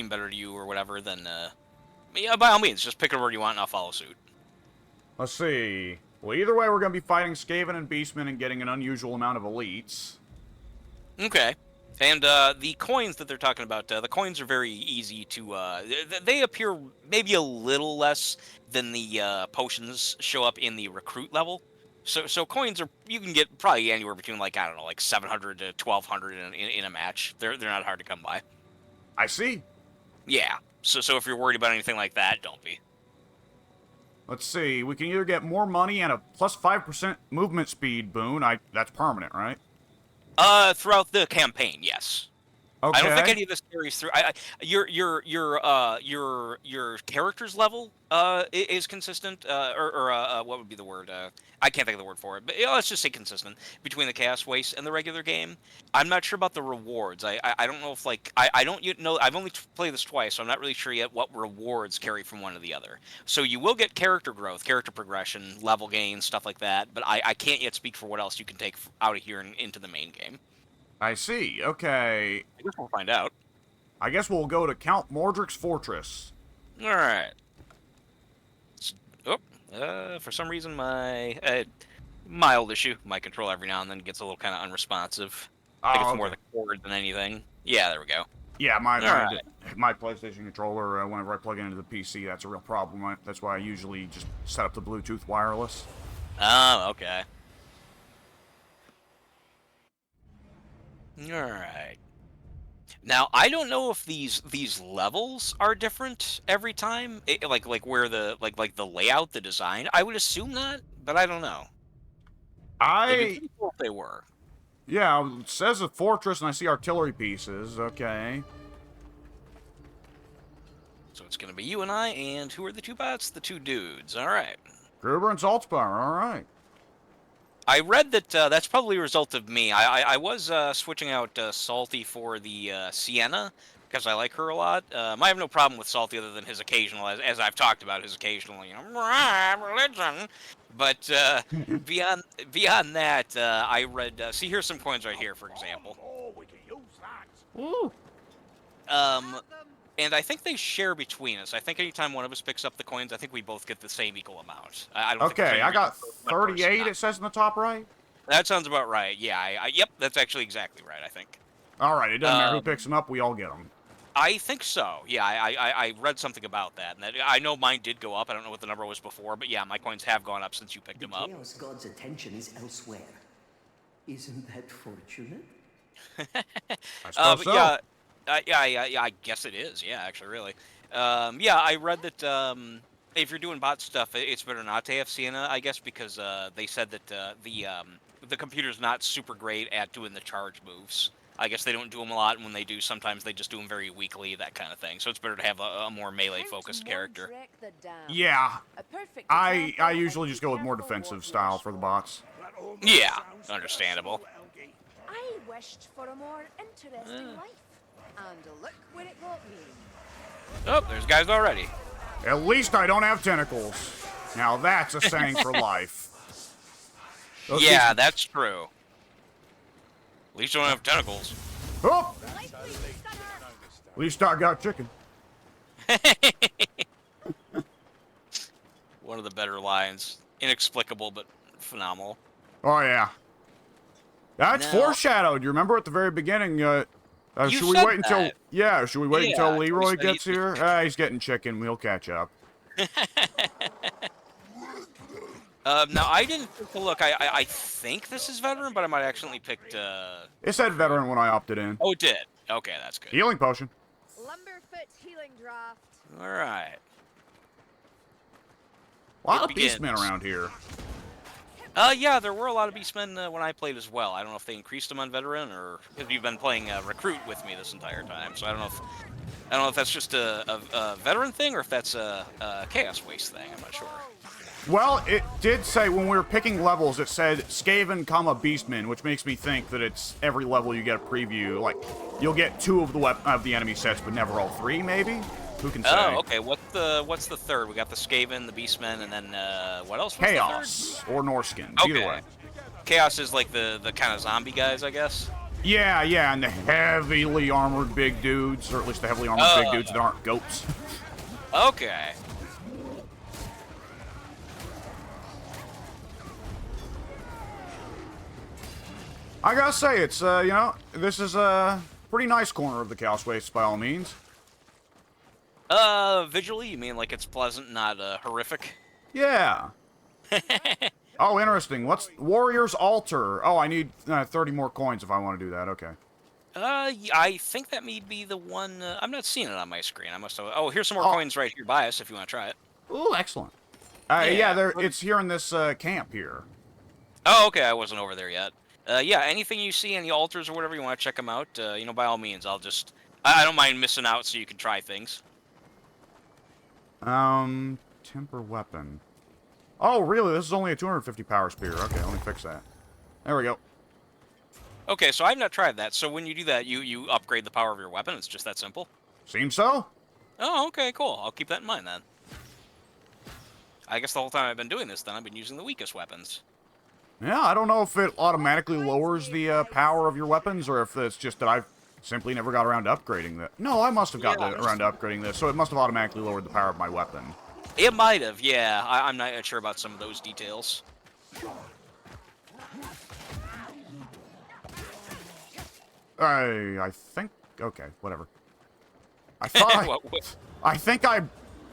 better to you or whatever, then yeah, by all means, just pick a word you want and I'll follow suit. Let's see. Well, either way, we're gonna be fighting Skaven and Beastmen and getting an unusual amount of elites. Okay. And the coins that they're talking about, the coins are very easy to. They appear maybe a little less than the potions show up in the recruit level. So coins are you can get probably anywhere between like I don't know like 700 to 1200 in a match. They're not hard to come by. I see. Yeah. So if you're worried about anything like that, don't be. Let's see. We can either get more money and a plus 5% movement speed boon. That's permanent, right? Throughout the campaign, yes. Okay. I don't think any of this carries through. Your character's level is consistent, or what would be the word? I can't think of the word for it, but let's just say consistent between the Chaos Waste and the regular game. I'm not sure about the rewards. I don't know if like I don't yet know. I've only played this twice, so I'm not really sure yet what rewards carry from one to the other. So you will get character growth, character progression, level gain, stuff like that. But I can't yet speak for what else you can take out of here and into the main game. I see. Okay. I guess we'll find out. I guess we'll go to Count Mordrick's fortress. All right. For some reason, my mild issue, my controller every now and then gets a little kind of unresponsive. I think it's more the cord than anything. Yeah, there we go. Yeah, my Alright. my PlayStation controller, whenever I plug it into the PC, that's a real problem. That's why I usually just set up the Bluetooth wireless. Oh, okay. All right. Now I don't know if these levels are different every time, like where the like the layout, the design. I would assume not, but I don't know. It'd be pretty cool if they were. Yeah, it says a fortress, and I see artillery pieces. Okay. So it's gonna be you and I, and who are the two bots? The two dudes. All right. Gruber and Saltzpauer. All right. I read that that's probably a result of me. I was switching out Salty for the Sienna because I like her a lot. I have no problem with Salty other than his occasional, as I've talked about, his occasional, religion. But beyond that, I read. See, here's some coins right here, for example. Oh, we can use that. And I think they share between us. I think anytime one of us picks up the coins, I think we both get the same equal amount. I don't think there's Okay, any I got reason for one person 38, not. it says in the top right. That sounds about right. Yeah, yep, that's actually exactly right, I think. All right, it doesn't matter who picks them up, we all get them. I think so. Yeah, I read something about that. And that, I know mine did go up. I don't know what the number was before, but yeah, my coins have gone up since you picked The them up. Chaos God's attention is elsewhere. Isn't that fortunate? I suppose But so. yeah, I guess it is. Yeah, actually, really. Yeah, I read that if you're doing bot stuff, it's better not to have Sienna, I guess, because they said that the computer's not super great at doing the charge moves. I guess they don't do them a lot, and when they do, sometimes they just do them very weakly, that kind of thing. So it's better to have a more melee-focused character. Yeah, A perfect I example of usually just go with more careful defensive warfare style for the sport. bots. That almost Yeah, sounds like a understandable. slow algae. I wished for a more interesting life. And look where it got me. Oh, there's guys already. At least I don't have tentacles. Now that's a saying for life. Those Yeah, that's true. At least you don't have tentacles. Oh! At least I got chicken. One of the better lines. Inexplicable, but phenomenal. Oh yeah. That's Now- foreshadowed. You remember at the very beginning? You Should we said wait until? that. Yeah. Should we wait Yeah, until Leroy you said gets he- here? He's getting chicken. We'll catch up. Now, I didn't take a look. I think this is veteran, but I might accidentally picked... It said veteran when I opted in. Oh, it did. Okay, that's good. Healing potion. Lumberfoot healing draft. All right. A lot It of beastmen begins. around here. Yeah, there were a lot of beastmen when I played as well. I don't know if they increased them on veteran or if you've been playing recruit with me this entire time. So I don't know if that's just a veteran thing or if that's a chaos waste thing. I'm not sure. Well, it did say when we were picking levels, it said Skaven, Beastman, which makes me think that it's every level you get a preview. Like, you'll get 2 of the enemy sets, but never all 3, maybe? Who can say? Oh, okay. What's the third? We got the Skaven, the Beastmen, and then what else? Was Chaos or Norskins, The third? either Okay. way. Chaos is like the kind of zombie guys, I guess. Yeah, and the heavily armored big dudes, or at least the heavily armored big dudes that aren't goats. Okay. I gotta say, it's, this is a pretty nice corner of the Chaos Waste, by all means. Visually, you mean like it's pleasant, not horrific? Yeah. Oh, interesting. What's Warrior's Altar? Oh, I need 30 more coins if I want to do that. Okay. I think that may be the one. I'm not seeing it on my screen. I must have. Oh, here's some more Oh. coins right here by us if you want to try it. Ooh, excellent. Yeah, Yeah, but- it's here in this camp here. Oh, okay. I wasn't over there yet. Yeah, anything you see in the altars or whatever you want to check them out, by all means, I'll just. I don't mind missing out so you can try things. Temper weapon. Oh, really? This is only a 250 power spear. Okay, let me fix that. There we go. Okay, so I've not tried that. So when you do that, you upgrade the power of your weapon. It's just that simple. Seems so. Oh, okay, cool. I'll keep that in mind then. I guess the whole time I've been doing this, then I've been using the weakest weapons. Yeah, I don't know if it automatically lowers the power of your weapons, or if it's just that I've simply never got around to upgrading that. No, I must have gotten around to upgrading this, so it must have automatically lowered the power of my weapon. It might have, yeah. I'm not sure about some of those details. I think... Okay, whatever. I thought What- I think I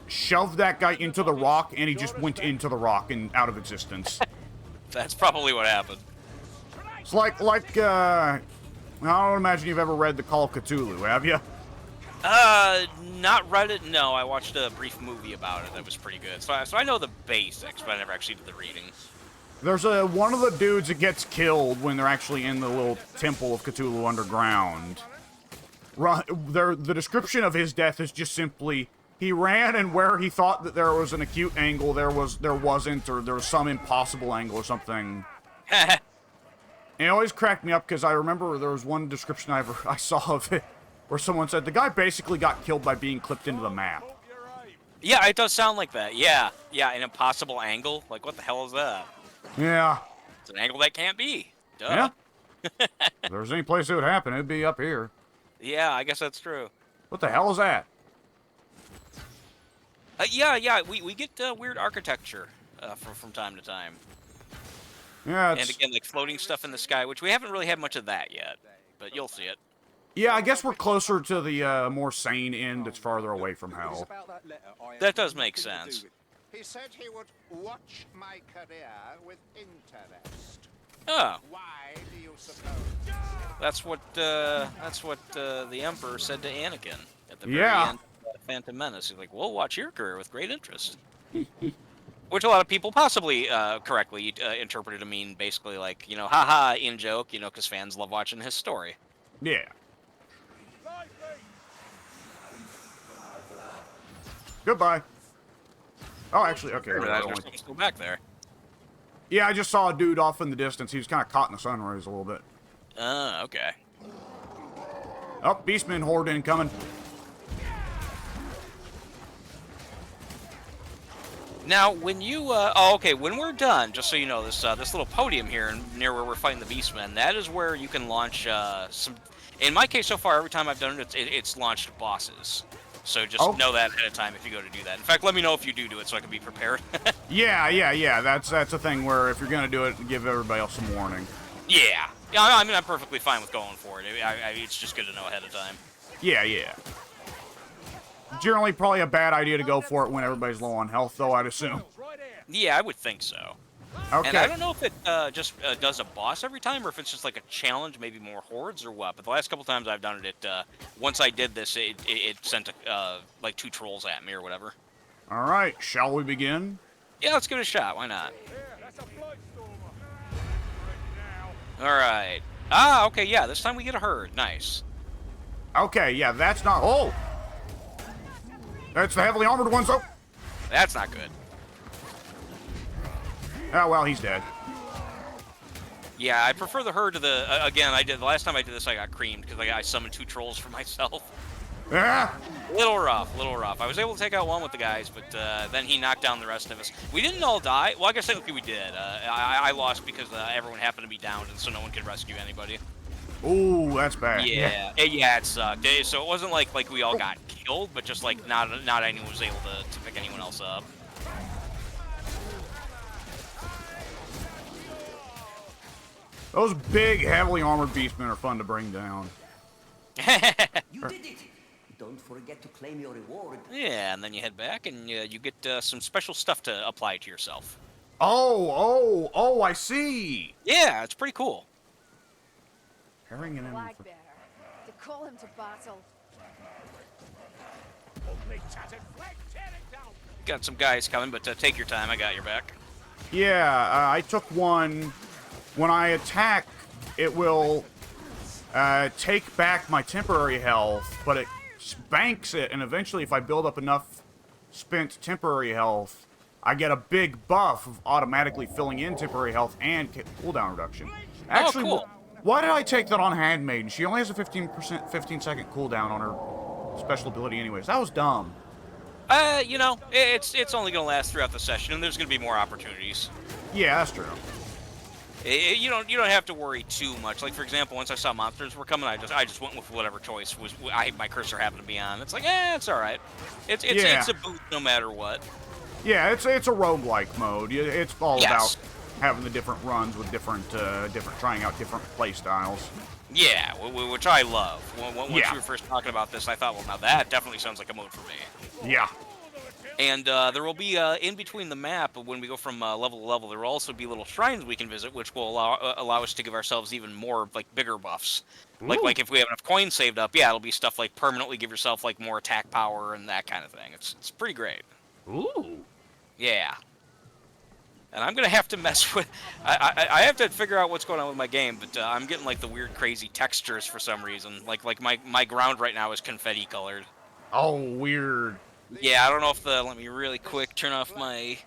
shoved that guy into the rock, and he just went into the rock and out of existence. That's probably what happened. It's like, I don't imagine you've ever read The Call of Cthulhu, have you? Not read it. No, I watched a brief movie about it that was pretty good. So I know the basics, but I never actually did the reading. There's one of the dudes that gets killed when they're actually in the little temple of Cthulhu underground. The description of his death is just simply, he ran, and where he thought that there was an acute angle, there wasn't, or there was some impossible angle or something. And it always cracked me up, because I remember there was one description I saw of it, where someone said, the guy basically got killed by being clipped into the map. Yeah, it does sound like that. Yeah, an impossible angle. Like, what the hell is that? Yeah. It's an angle that can't be. Duh. Yeah. If there's any place it would happen, it'd be up here. Yeah, I guess that's true. What the hell is that? Yeah, we get weird architecture from time to time. Yeah, And again, like floating stuff in the sky, which we haven't really had much of that yet. But you'll see it. Yeah, I guess we're closer to the more sane end that's farther away from hell. That does make sense. He said he would watch my career with interest. Oh, Why do you suppose? that's what the Emperor said to Anakin at the very Yeah. end of Phantom Menace. He's like, "We'll watch your career with great interest." Which a lot of people possibly correctly interpreted to mean basically like, haha, in joke, because fans love watching his story. Yeah. Goodbye. Oh, actually, okay. There's still back there. Yeah, I just saw a dude off in the distance. He was kind of caught in the sun rays a little bit. Okay. Oh, Beastman horde incoming. Now, when you, when we're done, just so you know, this little podium here near where we're fighting the Beastmen, that is where you can launch some. In my case, so far, every time I've done it, it's launched bosses. So just know that ahead of time if you go to do that. In fact, let me know if you do it so I can be prepared. Yeah. That's a thing where if you're gonna do it, give everybody else some warning. Yeah. I mean, I'm perfectly fine with going for it. It's just good to know ahead of time. Yeah. Generally, probably a bad idea to go for it when everybody's low on health, though, I'd assume. Yeah, I would think so. Okay. And I don't know if it just does a boss every time, or if it's just like a challenge, maybe more hordes or what. But the last couple times I've done it, once I did this, it sent like 2 trolls at me or whatever. All right, shall we begin? Yeah, let's give it a shot. Why not? All right. Ah, okay, yeah. This time we get a herd. Nice. Okay, yeah, that's not... Oh! That's the heavily armored ones, oh! That's not good. Oh, well, he's dead. Yeah, I prefer the herd to the... again, the last time I did this, I got creamed because I summoned 2 trolls for myself. Ah! Little rough. I was able to take out one with the guys, but then he knocked down the rest of us. We didn't all die. Well, I guess technically we did. I lost because everyone happened to be downed, and so no one could rescue anybody. Ooh, that's bad. Yeah, it sucked. So it wasn't like we all got killed, but just like not anyone was able to pick anyone else up. Those big, heavily armored beastmen are fun to bring down. You did it! Don't forget to claim your reward. Yeah, and then you head back and you get some special stuff to apply to yourself. Oh, I see! Yeah, it's pretty cool. Herring and Flag bearer. To call him to battle. Got some guys coming, but take your time. I got your back. Yeah, I took one. When I attack, it will take back my temporary health, but it banks it, and eventually if I build up enough spent temporary health, I get a big buff of automatically filling in temporary health and cooldown reduction. Actually, cool. Why did I take that on Handmaiden? She only has a 15-second cooldown on her special ability anyways. That was dumb. It's only going to last throughout the session, and there's going to be more opportunities. Yeah, that's true. You don't have to worry too much. Like, for example, once I saw monsters were coming, I just went with whatever choice my cursor happened to be on. It's like, it's all right. It's a boost no matter what. Yeah, it's a roguelike mode. It's all Yes. about having the different runs with different trying out different play styles. Yeah, which I love. Once Yeah. you were first talking about this, I thought, well, now that definitely sounds like a mode for me. Yeah. And there will be, in between the map, when we go from level to level, there will also be little shrines we can visit, which will allow us to give ourselves even more, like, bigger buffs. Like if we have enough coins saved up, yeah, it'll be stuff like permanently give yourself, like, more attack power and that kind of thing. It's pretty great. Ooh. Yeah. And I'm going to have to mess with... I have to figure out what's going on with my game, but I'm getting, like, the weird, crazy textures for some reason. Like my ground right now is confetti colored. Oh, weird. Yeah, I don't know if let me really quick turn off my...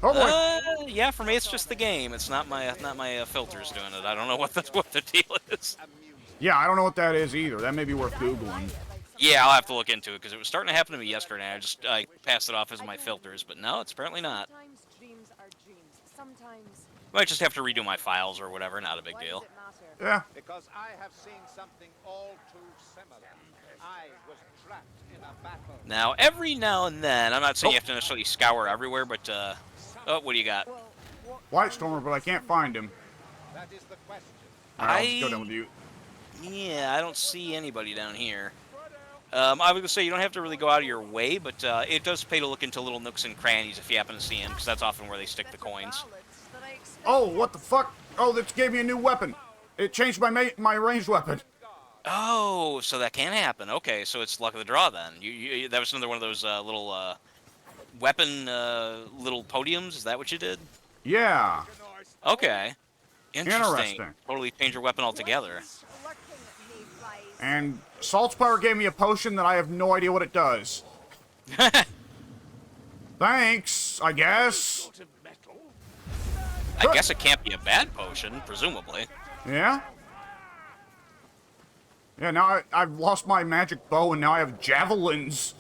Oh boy. Yeah, for me it's just the game. It's not my filters doing it. I don't know what the deal is. Yeah, I don't know what that is either. That may be worth Googling. Yeah, I'll have to look into it, because it was starting to happen to me yesterday. I passed it off as my filters, but no, it's apparently not. Sometimes dreams are dreams. Sometimes. Might just have to redo my files or whatever, not a big Why deal. does it matter? Yeah. Because I have seen something all too similar. I was trapped in a battle. Now, every now and then, I'm not saying you have to necessarily scour everywhere, but, oh, what do you got? White Stormer, but I can't find him. That is the question. Alright, I'll just go down with you. Yeah, I don't see anybody down here. I was going to say, you don't have to really go out of your way, but it does pay to look into little nooks and crannies if you happen to see them, because that's often where they stick the coins. Oh, what the fuck? Oh, that gave me a new weapon. It changed my ranged weapon. Oh, so that can happen. Okay, so it's luck of the draw then. That was another one of those little weapon little podiums. Is that what you did? Yeah. Okay. Interesting. Totally change your weapon altogether. And Saltspire gave me a potion that I have no idea what it does. Thanks, I guess. I guess it can't be a bad potion, presumably. Yeah? Yeah, now I've lost my magic bow and now I have javelins.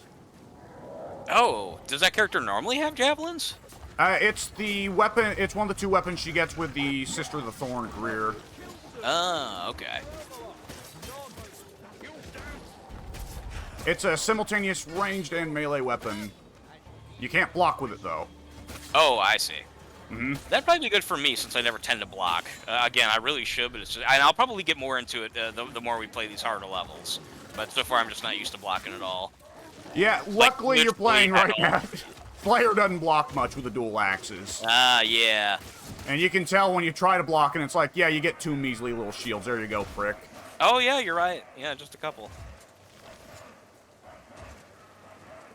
Oh, does that character normally have javelins? It's the weapon, it's one of the two weapons she gets with the Sister of the Thorn Greer. Oh, okay. It's a simultaneous ranged and melee weapon. You can't block with it, though. Oh, I see. Mm-hmm. That'd probably be good for me, since I never tend to block. Again, I really should, but it's just, and I'll probably get more into it the more we play these harder levels. But so far, I'm just not used to blocking at all. Yeah, luckily like, you're playing literally right now. Player doesn't block much with the dual axes. Ah, yeah. And you can tell when you try to block, and it's like, yeah, you get two measly little shields. There you go, prick. Oh, yeah, you're right. Yeah, just a couple.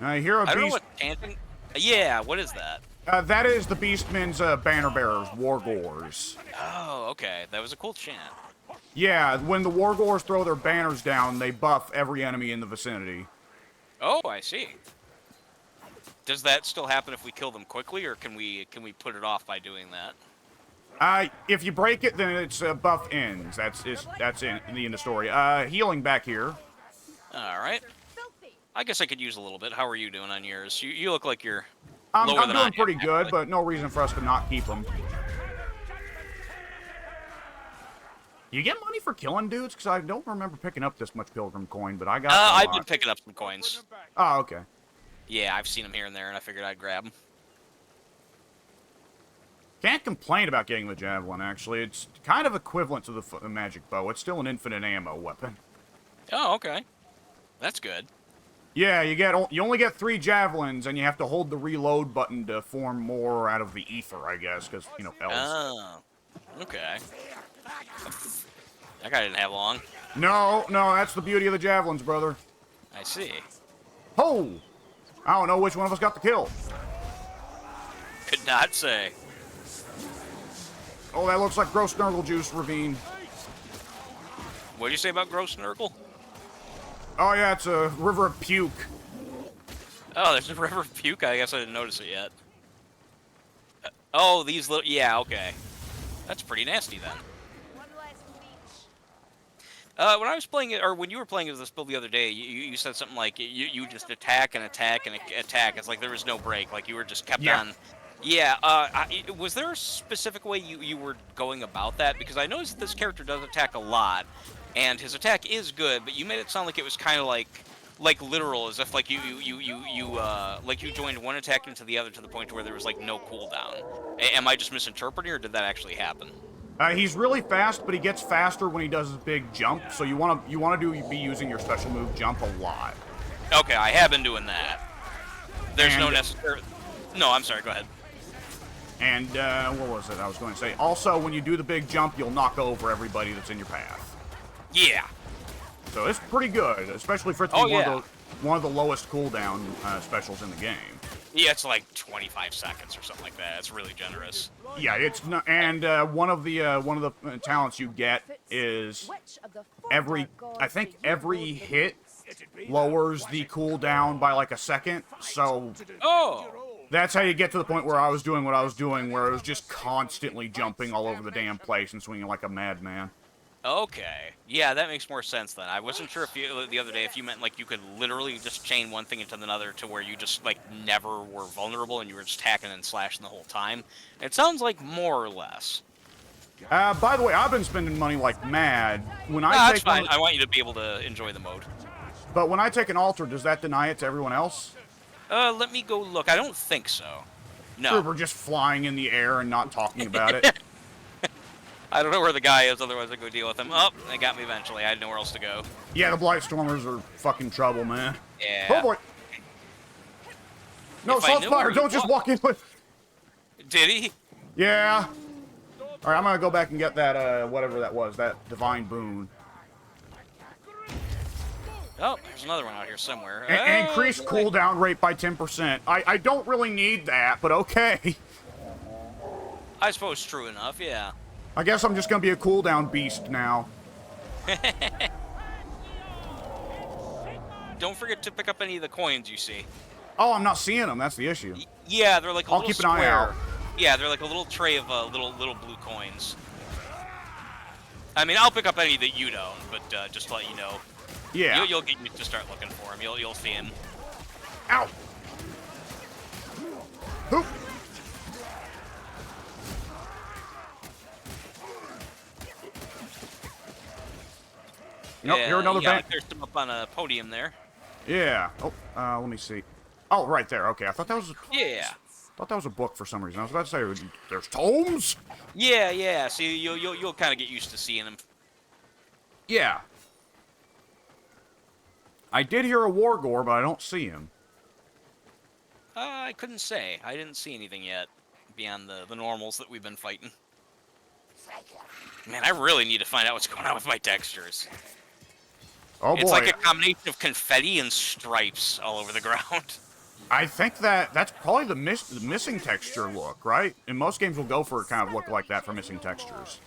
I hear a I don't know beast. what chanting... Yeah, what is that? That is the Beastmen's banner bearers, Wargors. Oh, okay. That was a cool chant. Yeah, when the Wargors throw their banners down, they buff every enemy in the vicinity. Oh, I see. Does that still happen if we kill them quickly, or can we put it off by doing that? If you break it, then it's buff ends. That's in the end of story. Healing back here. All right. I guess I could use a little bit. How are you doing on yours? You look like you're I'm lower than I doing am, pretty good, actually. but no reason for us to not keep them. You get money for killing dudes? Because I don't remember picking up this much Pilgrim coin, but I got I've been picking up some coins. Oh, okay. Yeah, I've seen them here and there, and I figured I'd grab them. Can't complain about getting the Javelin, actually. It's kind of equivalent to the magic bow. It's still an infinite ammo weapon. Oh, okay. That's good. Yeah, you only get 3 Javelins, and you have to hold the reload button to form more out of the ether, I guess, because, you know, elves. Oh, okay. That guy didn't have long. No, that's the beauty of the Javelins, brother. I see. Oh! I don't know which one of us got the kill. Could not say. Oh, that looks like gross Nurgle juice, Ravine. What did you say about gross Nurgle? Oh, yeah, it's a river of puke. Oh, there's a river of puke? I guess I didn't notice it yet. Oh, these little... Yeah, okay. That's pretty nasty, then. When I was playing it, or when you were playing this build the other day, you said something like you just attack and attack and attack. It's like there was no break. Like you were just kept on. Yeah. Was there a specific way you were going about that? Because I noticed that this character does attack a lot, and his attack is good. But you made it sound like it was kind of like literal, as if like you joined one attack into the other to the point where there was like no cooldown. Am I just misinterpreting, or did that actually happen? He's really fast, but he gets faster when he does his big jump. So you want to be using your special move jump a lot. Okay, I have been doing that. There's no necessary. No, I'm sorry. Go ahead. And what was it I was going to say? Also, when you do the big jump, you'll knock over everybody that's in your path. Yeah. So it's pretty good, especially for it to be one of the lowest cooldown specials in the game. Yeah, it's like 25 seconds or something like that. It's really generous. Yeah, it's not, and one of the talents you get is I think every hit lowers the cooldown by like a second. So that's how you get to the point where I was doing what I was doing, where it was just constantly jumping all over the damn place and swinging like a madman. Okay. Yeah, that makes more sense then. I wasn't sure if the other day if you meant like you could literally just chain one thing into another to where you just like never were vulnerable and you were just hacking and slashing the whole time. It sounds like more or less. By the way, I've been spending money like mad. When That's fine. I want you to be able to enjoy the mode. But when I take an altar, does that deny it to everyone else? Let me go look. I don't think so. No. Sure, we're just flying in the air and not talking about it. I don't know where the guy is, otherwise I'd go deal with him. Oh, they got me eventually. I had nowhere else to go. Yeah, the Blightstormers are fucking trouble, man. Yeah. Oh, boy. No, Saltspire, don't just walk in with... Did he? Yeah. Alright, I'm gonna go back and get that, whatever that was, that Divine Boon. Oh, there's another one out here somewhere. Increase cooldown rate by 10%. I don't really need that, but okay. I suppose true enough, yeah. I guess I'm just gonna be a cooldown beast now. Don't forget to pick up any of the coins you see. Oh, I'm not seeing them. That's the issue. Yeah, they're like a I'll little keep an eye square. out. Yeah, they're like a little tray of little blue coins. I mean, I'll pick up any that you don't, but just to let you know. Yeah. You'll get used to start looking for them. You'll see them. Ow. Hoop. Nope, Yeah, here another yeah, bank. there's some up on a podium there. Yeah. Oh, let me see. Oh, right there. Okay, I thought that was. Yeah. Thought that was a book for some reason. I was about to say, there's tomes. Yeah, yeah. See, you'll kind of get used to seeing them. Yeah. I did hear a war gore, but I don't see him. I couldn't say. I didn't see anything yet beyond the normals that we've been fighting. Man, I really need to find out what's going on with my textures. Oh boy. It's like a combination of confetti and stripes all over the ground. I think that's probably the missing texture look, right? In most games, we'll go for a kind of look like that for missing textures.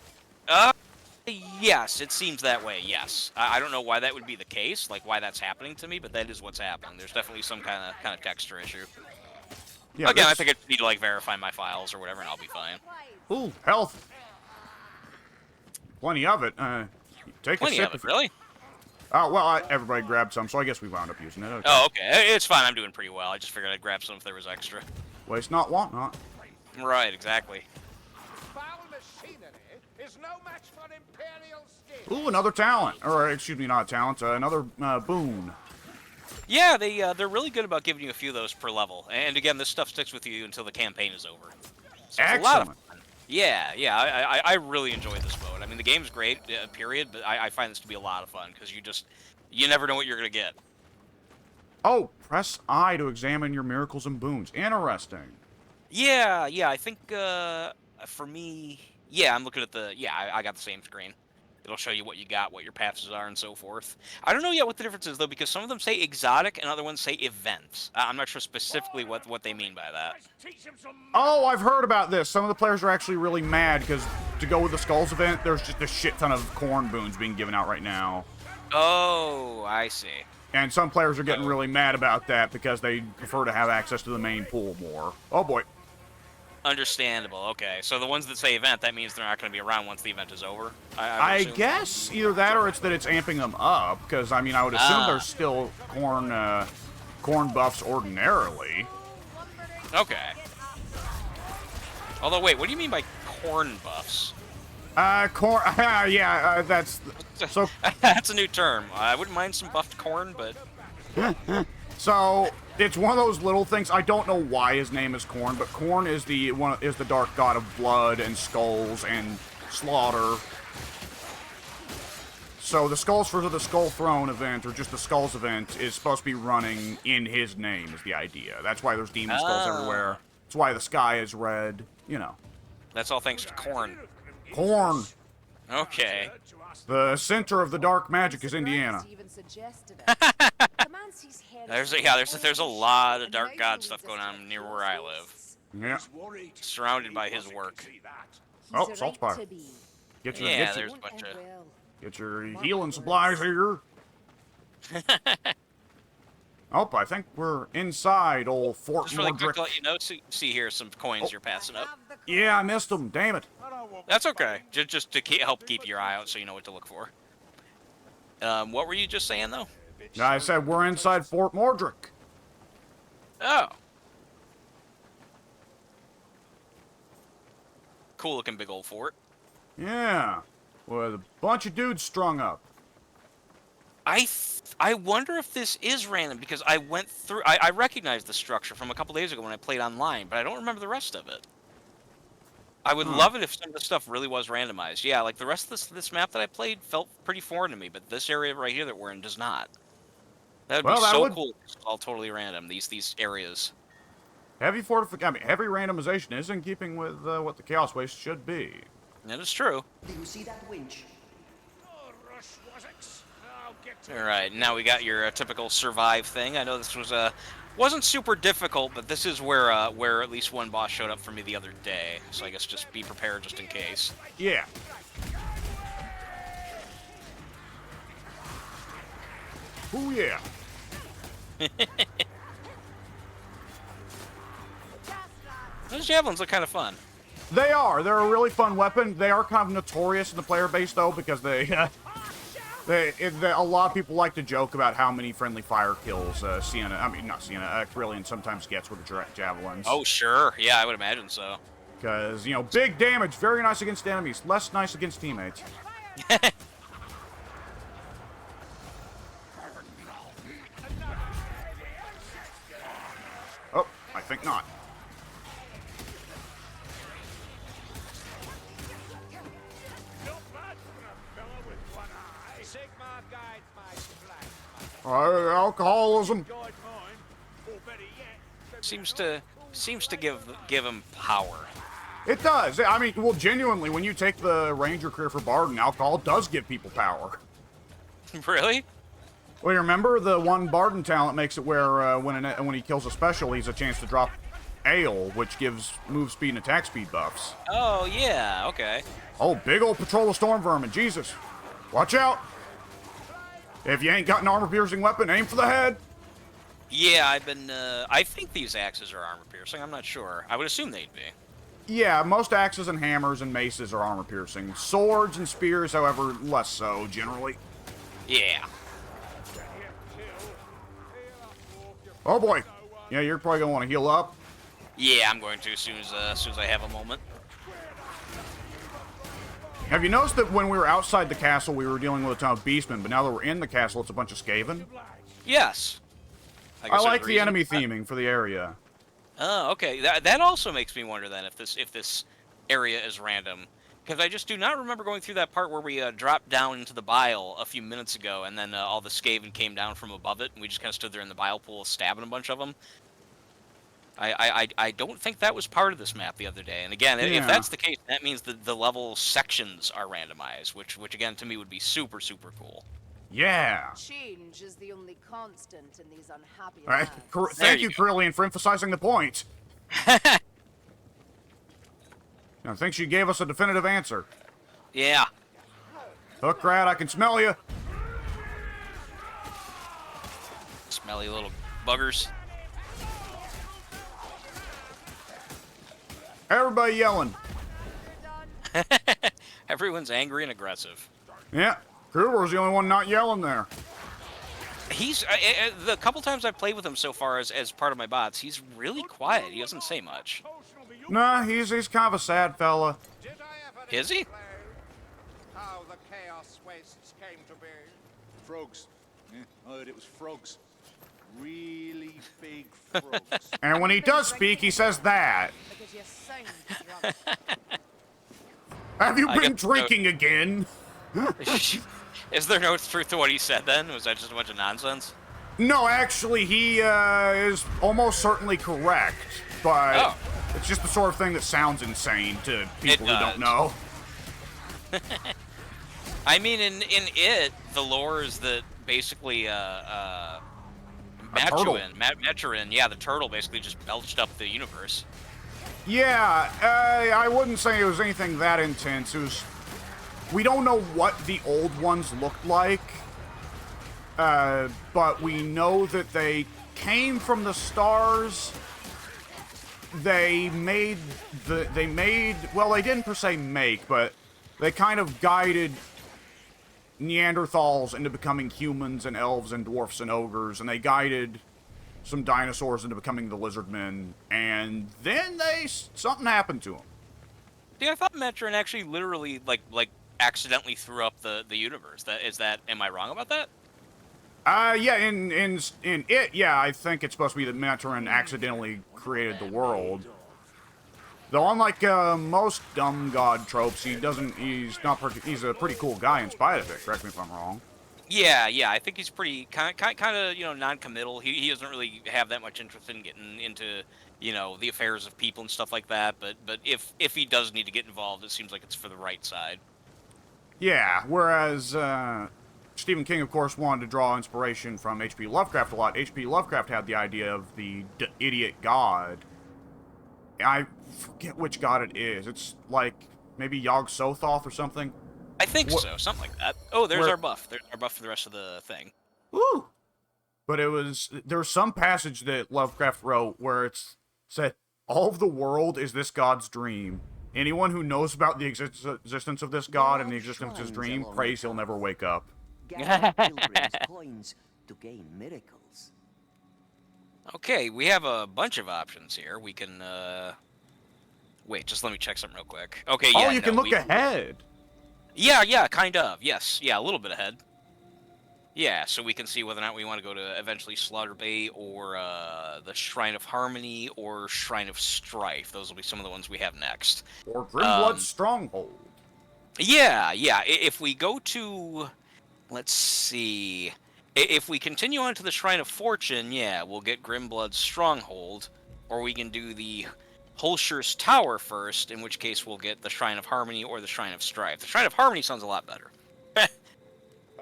Yes, it seems that way, yes. I don't know why that would be the case, like why that's happening to me, but that is what's happening. There's definitely some kind of texture issue. Yeah, Again, I think I need to like verify my files or whatever, and I'll be fine. Ooh, health. Plenty of it. Take Plenty a sip of it, really? Oh, well, everybody grabbed some, so I guess we wound up using it. Okay. Oh, okay. It's fine. I'm doing pretty well. I just figured I'd grab some if there was extra. Waste not, want not. Right, exactly. Foul machinery is no match for imperial skill. Ooh, another talent. Or, excuse me, not a talent. Another boon. Yeah, they're really good about giving you a few of those per level. And again, this stuff sticks with you until the campaign is over. So it's a lot of fun. Yeah, I really enjoy this mode. I mean, the game's great, period, but I find this to be a lot of fun, because you never know what you're going to get. Oh, press I to examine your miracles and boons. Interesting. Yeah, I think, for me, yeah, I'm looking at I got the same screen. It'll show you what you got, what your paths are, and so forth. I don't know yet what the difference is, though, because some of them say exotic and other ones say events. I'm not sure specifically what they mean by that. Oh, I've heard about this. Some of the players are actually really mad because to go with the Skulls event, there's just a shit ton of corn boons being given out right now. Oh, I see. And some players are getting really mad about that because they prefer to have access to the main pool more. Oh, boy. Understandable. Okay, so the ones that say event, that means they're not going to be around once the event is over. I guess either that or it's that it's amping them up. Because I mean, I would assume there's still corn buffs ordinarily. Okay. Although, wait, what do you mean by corn buffs? Corn. Yeah, that's so. That's a new term. I wouldn't mind some buffed corn, but So it's one of those little things. I don't know why his name is Corn, but Corn is the dark god of blood and skulls and slaughter. So the Skulls for the Skull Throne event, or just the Skulls event, is supposed to be running in his name. Is the idea. That's why there's demon skulls everywhere. That's why the sky is red. You know. that's all thanks to corn. Corn. Okay. The center of the dark magic is Indiana. There's a lot of dark god stuff going on near where I live. Yeah. Surrounded by his work. Oh, salt spire. Get your healing supplies here. Oh, I think we're inside old Fort Just really quick to Mordrick. let you know, see here some coins you're passing up. Yeah, I missed them. Damn it. That's okay. Just to help keep your eye out so you know what to look for. What were you just saying, though? I said we're inside Fort Mordrick. Oh. Cool looking big old fort. Yeah. With a bunch of dudes strung up. I wonder if this is random, because I went through... I recognized the structure from a couple days ago when I played online, but I don't remember the rest of it. I would love it if some of the stuff really was randomized. Yeah, like the rest of this map that I played felt pretty foreign to me, but this area right here that we're in does not. That would be so cool if it's all totally random, these areas. Heavy randomization is in keeping with what the Chaos Waste should be. That is true. Do you see that winch? Oh, Rush Wozzex. I'll get to All right, now we got your typical survive thing. I know this was wasn't super difficult, but this is where at least one boss showed up for me the other day. So I guess just be prepared just in case. Yeah. Oh yeah. Those javelins look kind of fun. They are. They're a really fun weapon. They are kind of notorious in the player base, though, because a lot of people like to joke about how many friendly fire kills Carillion sometimes gets with the javelins. Oh sure, yeah, I would imagine so. Because, you know, big damage, very nice against enemies, less nice against teammates. Oh, I think not. not bad for a fella with one eye. Sigmar guides my flight. Alcoholism. Guide mine, or better yet, Seems to give him power. It does. I mean, well, genuinely, when you take the ranger career for Barden, alcohol does give people power. Really? Well, you remember the one Barden talent makes it where when he kills a special, he's a chance to drop ale, which gives move speed and attack speed buffs. Oh yeah, okay. Oh, big old patrol of storm vermin. Jesus. Watch out. If you ain't got an armor-piercing weapon, aim for the head. Yeah, I think these axes are armor piercing. I'm not sure. I would assume they'd be. Yeah, most axes and hammers and maces are armor-piercing. Swords and spears, however, less so, generally. Yeah. Oh, boy. Yeah, you're probably going to want to heal up. Yeah, I'm going to as soon as I have a moment. Have you noticed that when we were outside the castle, we were dealing with a ton of beastmen, but now that we're in the castle, it's a bunch of Skaven? Yes. I guess like there's a the reason. enemy theming for the area. Oh, okay. That also makes me wonder then if this area is random, because I just do not remember going through that part where we dropped down into the bile a few minutes ago, and then all the Skaven came down from above it, and we just kind of stood there in the bile pool stabbing a bunch of them. I don't think that was part of this map the other day. And again, Yeah. if that's the case, that means that the level sections are randomized, which again to me would be super cool. Yeah. Change is the only constant in these unhappy All right. lands. Thank you you, go. Carillion, for emphasizing the point. I think she gave us a definitive answer. Yeah. Hook rat, I can smell you. Smelly little buggers. Everybody yelling. Everyone's angry and aggressive. Yeah. Kruber's the only one not yelling there. He's the couple times I've played with him so far as part of my bots, he's really quiet. He doesn't say much. Nah, he's kind of a sad fella. Did I ever Is he? explain how the Chaos Wastes came to be? Frogs. Yeah, I heard it was frogs. Really big frogs. And when he does speak, he says that. Because you sound drunk. Have you I been got- drinking again? Is there no truth to what he said then? Was that just a bunch of nonsense? No, actually, he is almost certainly correct, but Oh. it's just the sort of thing that sounds insane to people who does. don't know. I mean, in it, the lore is that basically turtle. Maturin, yeah, the turtle basically just belched up the universe. Yeah, I wouldn't say it was anything that intense. It was. We don't know what the old ones looked like, but we know that they came from the stars. They made well, they didn't per se make, but they kind of guided Neanderthals into becoming humans and elves and dwarfs and ogres, and they guided some dinosaurs into becoming the lizard men, and then something happened to them. See, I thought Maturin actually literally like accidentally threw up the universe. Am I wrong about that? Yeah, in it, yeah, I think it's supposed to be that Maturin accidentally created the world. Though unlike most dumb god tropes, he's a pretty cool guy in spite of it. Correct me if I'm wrong. Yeah, I think he's pretty kind of non-committal. He doesn't really have that much interest in getting into the affairs of people and stuff like that. But if he does need to get involved, it seems like it's for the right side. Yeah, whereas Stephen King, of course, wanted to draw inspiration from H.P. Lovecraft a lot. H.P. Lovecraft had the idea of the idiot god. I forget which god it is. It's like maybe Yog-Sothoth or something. I think What- so, something like that. Oh, there's where- our buff. There's our buff for the rest of the thing. Woo! But there was some passage that Lovecraft wrote where it's said, all of the world is this god's dream. Anyone who knows about the existence of this god and the existence of his dream prays he'll never wake up. Gather pilgrims' coins to gain miracles. Okay, we have a bunch of options here. We can, wait, just let me check something real quick. Okay, yeah, Oh, you can look ahead. Yeah, kind of. Yes, yeah, a little bit ahead. Yeah, so we can see whether or not we want to go to eventually Slaughter Bay or the Shrine of Harmony or Shrine of Strife. Those will be some of the ones we have next. Or Grimblood's Stronghold. Yeah. If we go to, let's see, if we continue on to the Shrine of Fortune, yeah, we'll get Grimblood's Stronghold, or we can do the Holshir's Tower first, in which case we'll get the Shrine of Harmony or the Shrine of Strife. The Shrine of Harmony sounds a lot better.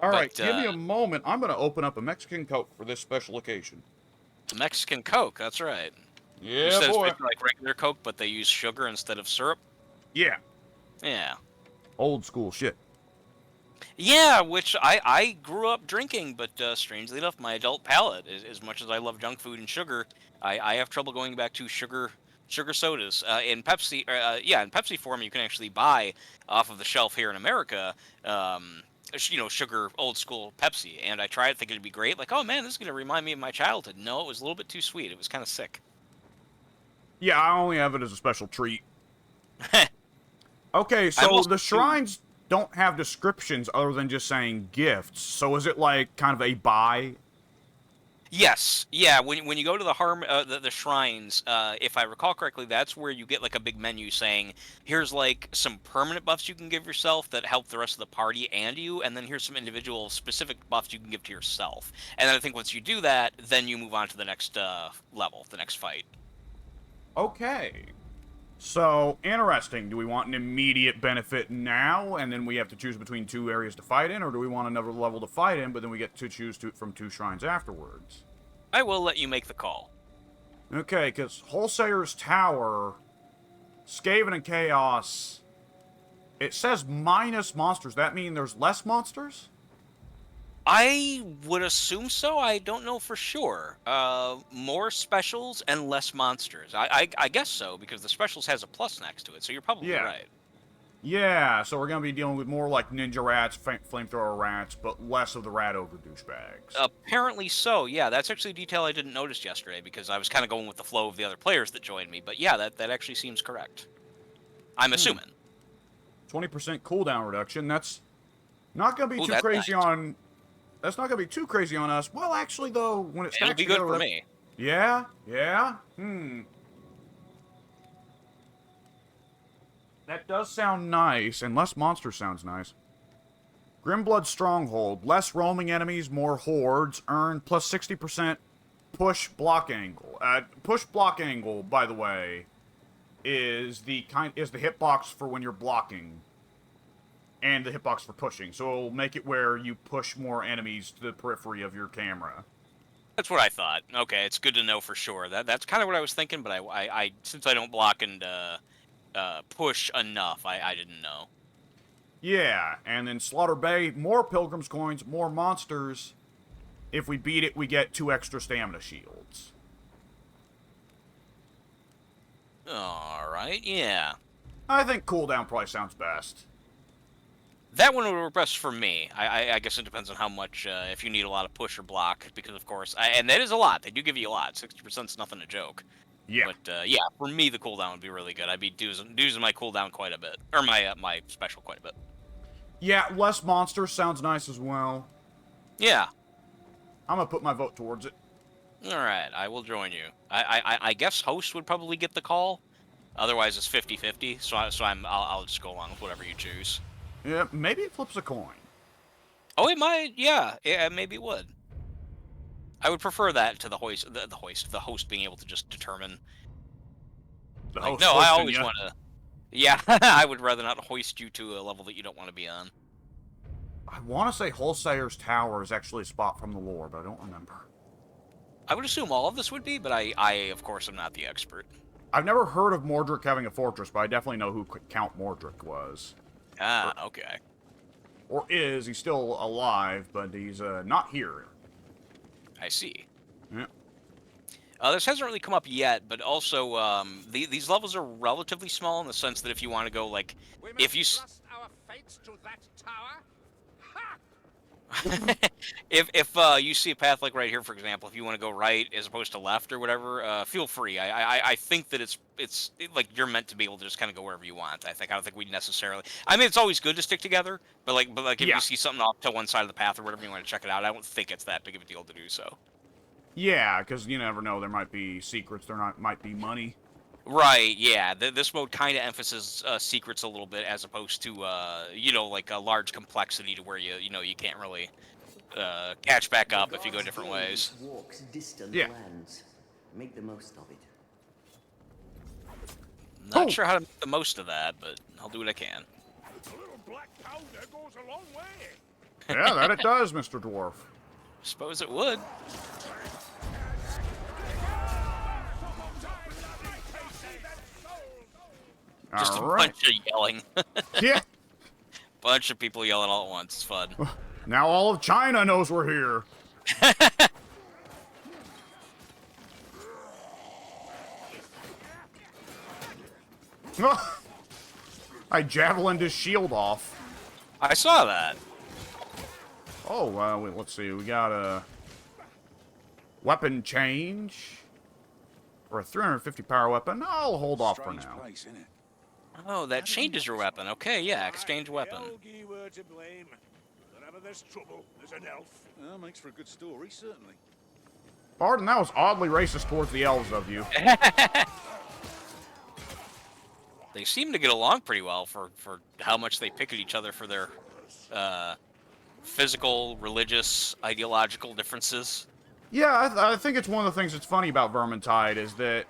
All right, But, give me a moment. I'm going to open up a Mexican Coke for this special occasion. The Mexican Coke, that's right. Yeah, You said it's boy. basically like regular Coke, but they use sugar instead of syrup. Yeah, Yeah. old school shit. Yeah, which I grew up drinking, but strangely enough, my adult palate, as much as I love junk food and sugar, I have trouble going back to sugar sodas. In Pepsi, in Pepsi form, you can actually buy off of the shelf here in America, sugar old school Pepsi. And I tried thinking it'd be great, like, oh man, this is gonna remind me of my childhood. No, it was a little bit too sweet. It was kind of sick. Yeah, I only have it as a special treat. Okay, so also the shrines don't have descriptions other than just saying gifts. So is it like kind of a buy? Yes, yeah. When you go to the shrines, if I recall correctly, that's where you get like a big menu saying, "Here's like some permanent buffs you can give yourself that help the rest of the party and you, and then here's some individual specific buffs you can give to yourself." And then I think once you do that, then you move on to the next level, the next fight. Okay. So, interesting. Do we want an immediate benefit now, and then we have to choose between two areas to fight in, or do we want another level to fight in, but then we get to choose from two shrines afterwards? I will let you make the call. Okay, because Wholesaler's Tower, Skaven and Chaos, it says minus monsters. That mean there's less monsters? I would assume so. I don't know for sure. More specials and less monsters. I guess so, because the specials has a plus next to it, so you're probably right. Yeah, so we're going to be dealing with more like ninja rats, flamethrower rats, but less of the rat ogre douchebags. Apparently so, yeah. That's actually a detail I didn't notice yesterday, because I was kind of going with the flow of the other players that joined me. But yeah, that actually seems correct. I'm assuming. 20% cooldown reduction. That's not going to be Ooh, too that's crazy nice. on... That's not going to be too crazy on us. Well, actually, though, when it stacks It'll be good together, for that- me. Yeah? That does sound nice, and less monsters sounds nice. Grimblood Stronghold. Less roaming enemies, more hordes. Earn plus 60% push block angle. Push block angle, by the way, is the hitbox for when you're blocking. And the hitbox for pushing. So it'll make it where you push more enemies to the periphery of your camera. That's what I thought. Okay, it's good to know for sure. That's kind of what I was thinking, but I since I don't block and push enough, I didn't know. Yeah, and then Slaughter Bay, more Pilgrim's Coins, more monsters. If we beat it, we get 2 extra stamina shields. Alright, yeah. I think cooldown probably sounds best. That one would work best for me. I guess it depends on how much, if you need a lot of push or block, because of course, and that is a lot. They do give you a lot. 60%'s nothing to joke. Yeah. But yeah, for me, the cooldown would be really good. I'd be using my cooldown quite a bit, or my special quite a bit. Yeah, less monsters sounds nice as well. Yeah. I'm gonna put my vote towards it. All right, I will join you. I guess host would probably get the call. Otherwise, it's 50-50. I'll just go along with whatever you choose. Yeah, maybe it flips a coin. Oh, it might. Yeah, maybe it would. I would prefer that to the host being able to just determine. The Like, host no, I hosting always ya. want to. Yeah, I would rather not hoist you to a level that you don't want to be on. I want to say Wholesaler's Tower is actually a spot from the lore, but I don't remember. I would assume all of this would be, but I of course, am not the expert. I've never heard of Mordric having a fortress, but I definitely know who Count Mordric was. Ah, okay. Or is. He's still alive, but he's not here. I see. Yeah. This hasn't really come up yet, but also these levels are relatively small in the sense that if you want to go like, We must if you trust our fates to that tower. Ha! if you see a path like right here, for example, if you want to go right as opposed to left or whatever, feel free. I think that it's like you're meant to be able to just kind of go wherever you want. I don't think we necessarily. I mean, it's always good to stick together, but like if Yeah. you see something off to one side of the path or whatever, you want to check it out. I don't think it's that big of a deal to do so. Yeah, because you never know. There might be secrets. Might be money. Right, yeah. This mode kind of emphasizes secrets a little bit as opposed to, like a large complexity to where you can't really catch back up if you go different ways. Walks distant Yeah. lands. Make the most of it. Not sure how to make the most of that, but I'll do what I can. A little black powder goes a long way. Yeah, that it does, Mr. Dwarf. Suppose it would. Just a All right. bunch of yelling. Yeah. Bunch of people yelling all at once. It's fun. Now all of China knows we're here. I javelined his shield off. I saw that. Oh, wait, let's see. We got a weapon change for a 350 power weapon. I'll hold off for Strange now. place, isn't it? Oh, that changes your weapon. Okay, yeah, exchange weapon. The Elgi were to blame. Whenever there's trouble, there's an elf. Well, makes for a good story, certainly. Pardon, that was oddly racist towards the elves of you. They seem to get along pretty well for how much they pick at each other for their physical, religious, ideological differences. Yeah, I think it's one of the things that's funny about Vermintide is that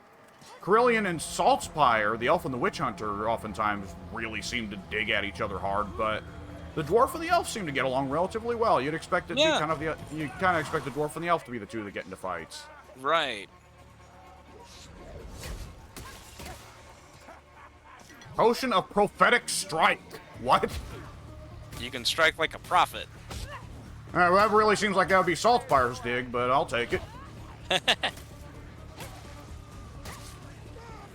Carillion and Saltspire, the elf and the witch hunter, oftentimes really seem to dig at each other hard, but the dwarf and the elf seem to get along relatively well. You'd expect it to be you kind of expect the dwarf and the elf to be the two that get into fights. Right. Potion of prophetic strike. What? You can strike like a prophet. Well, that really seems like that would be Saltspire's dig, but I'll take it.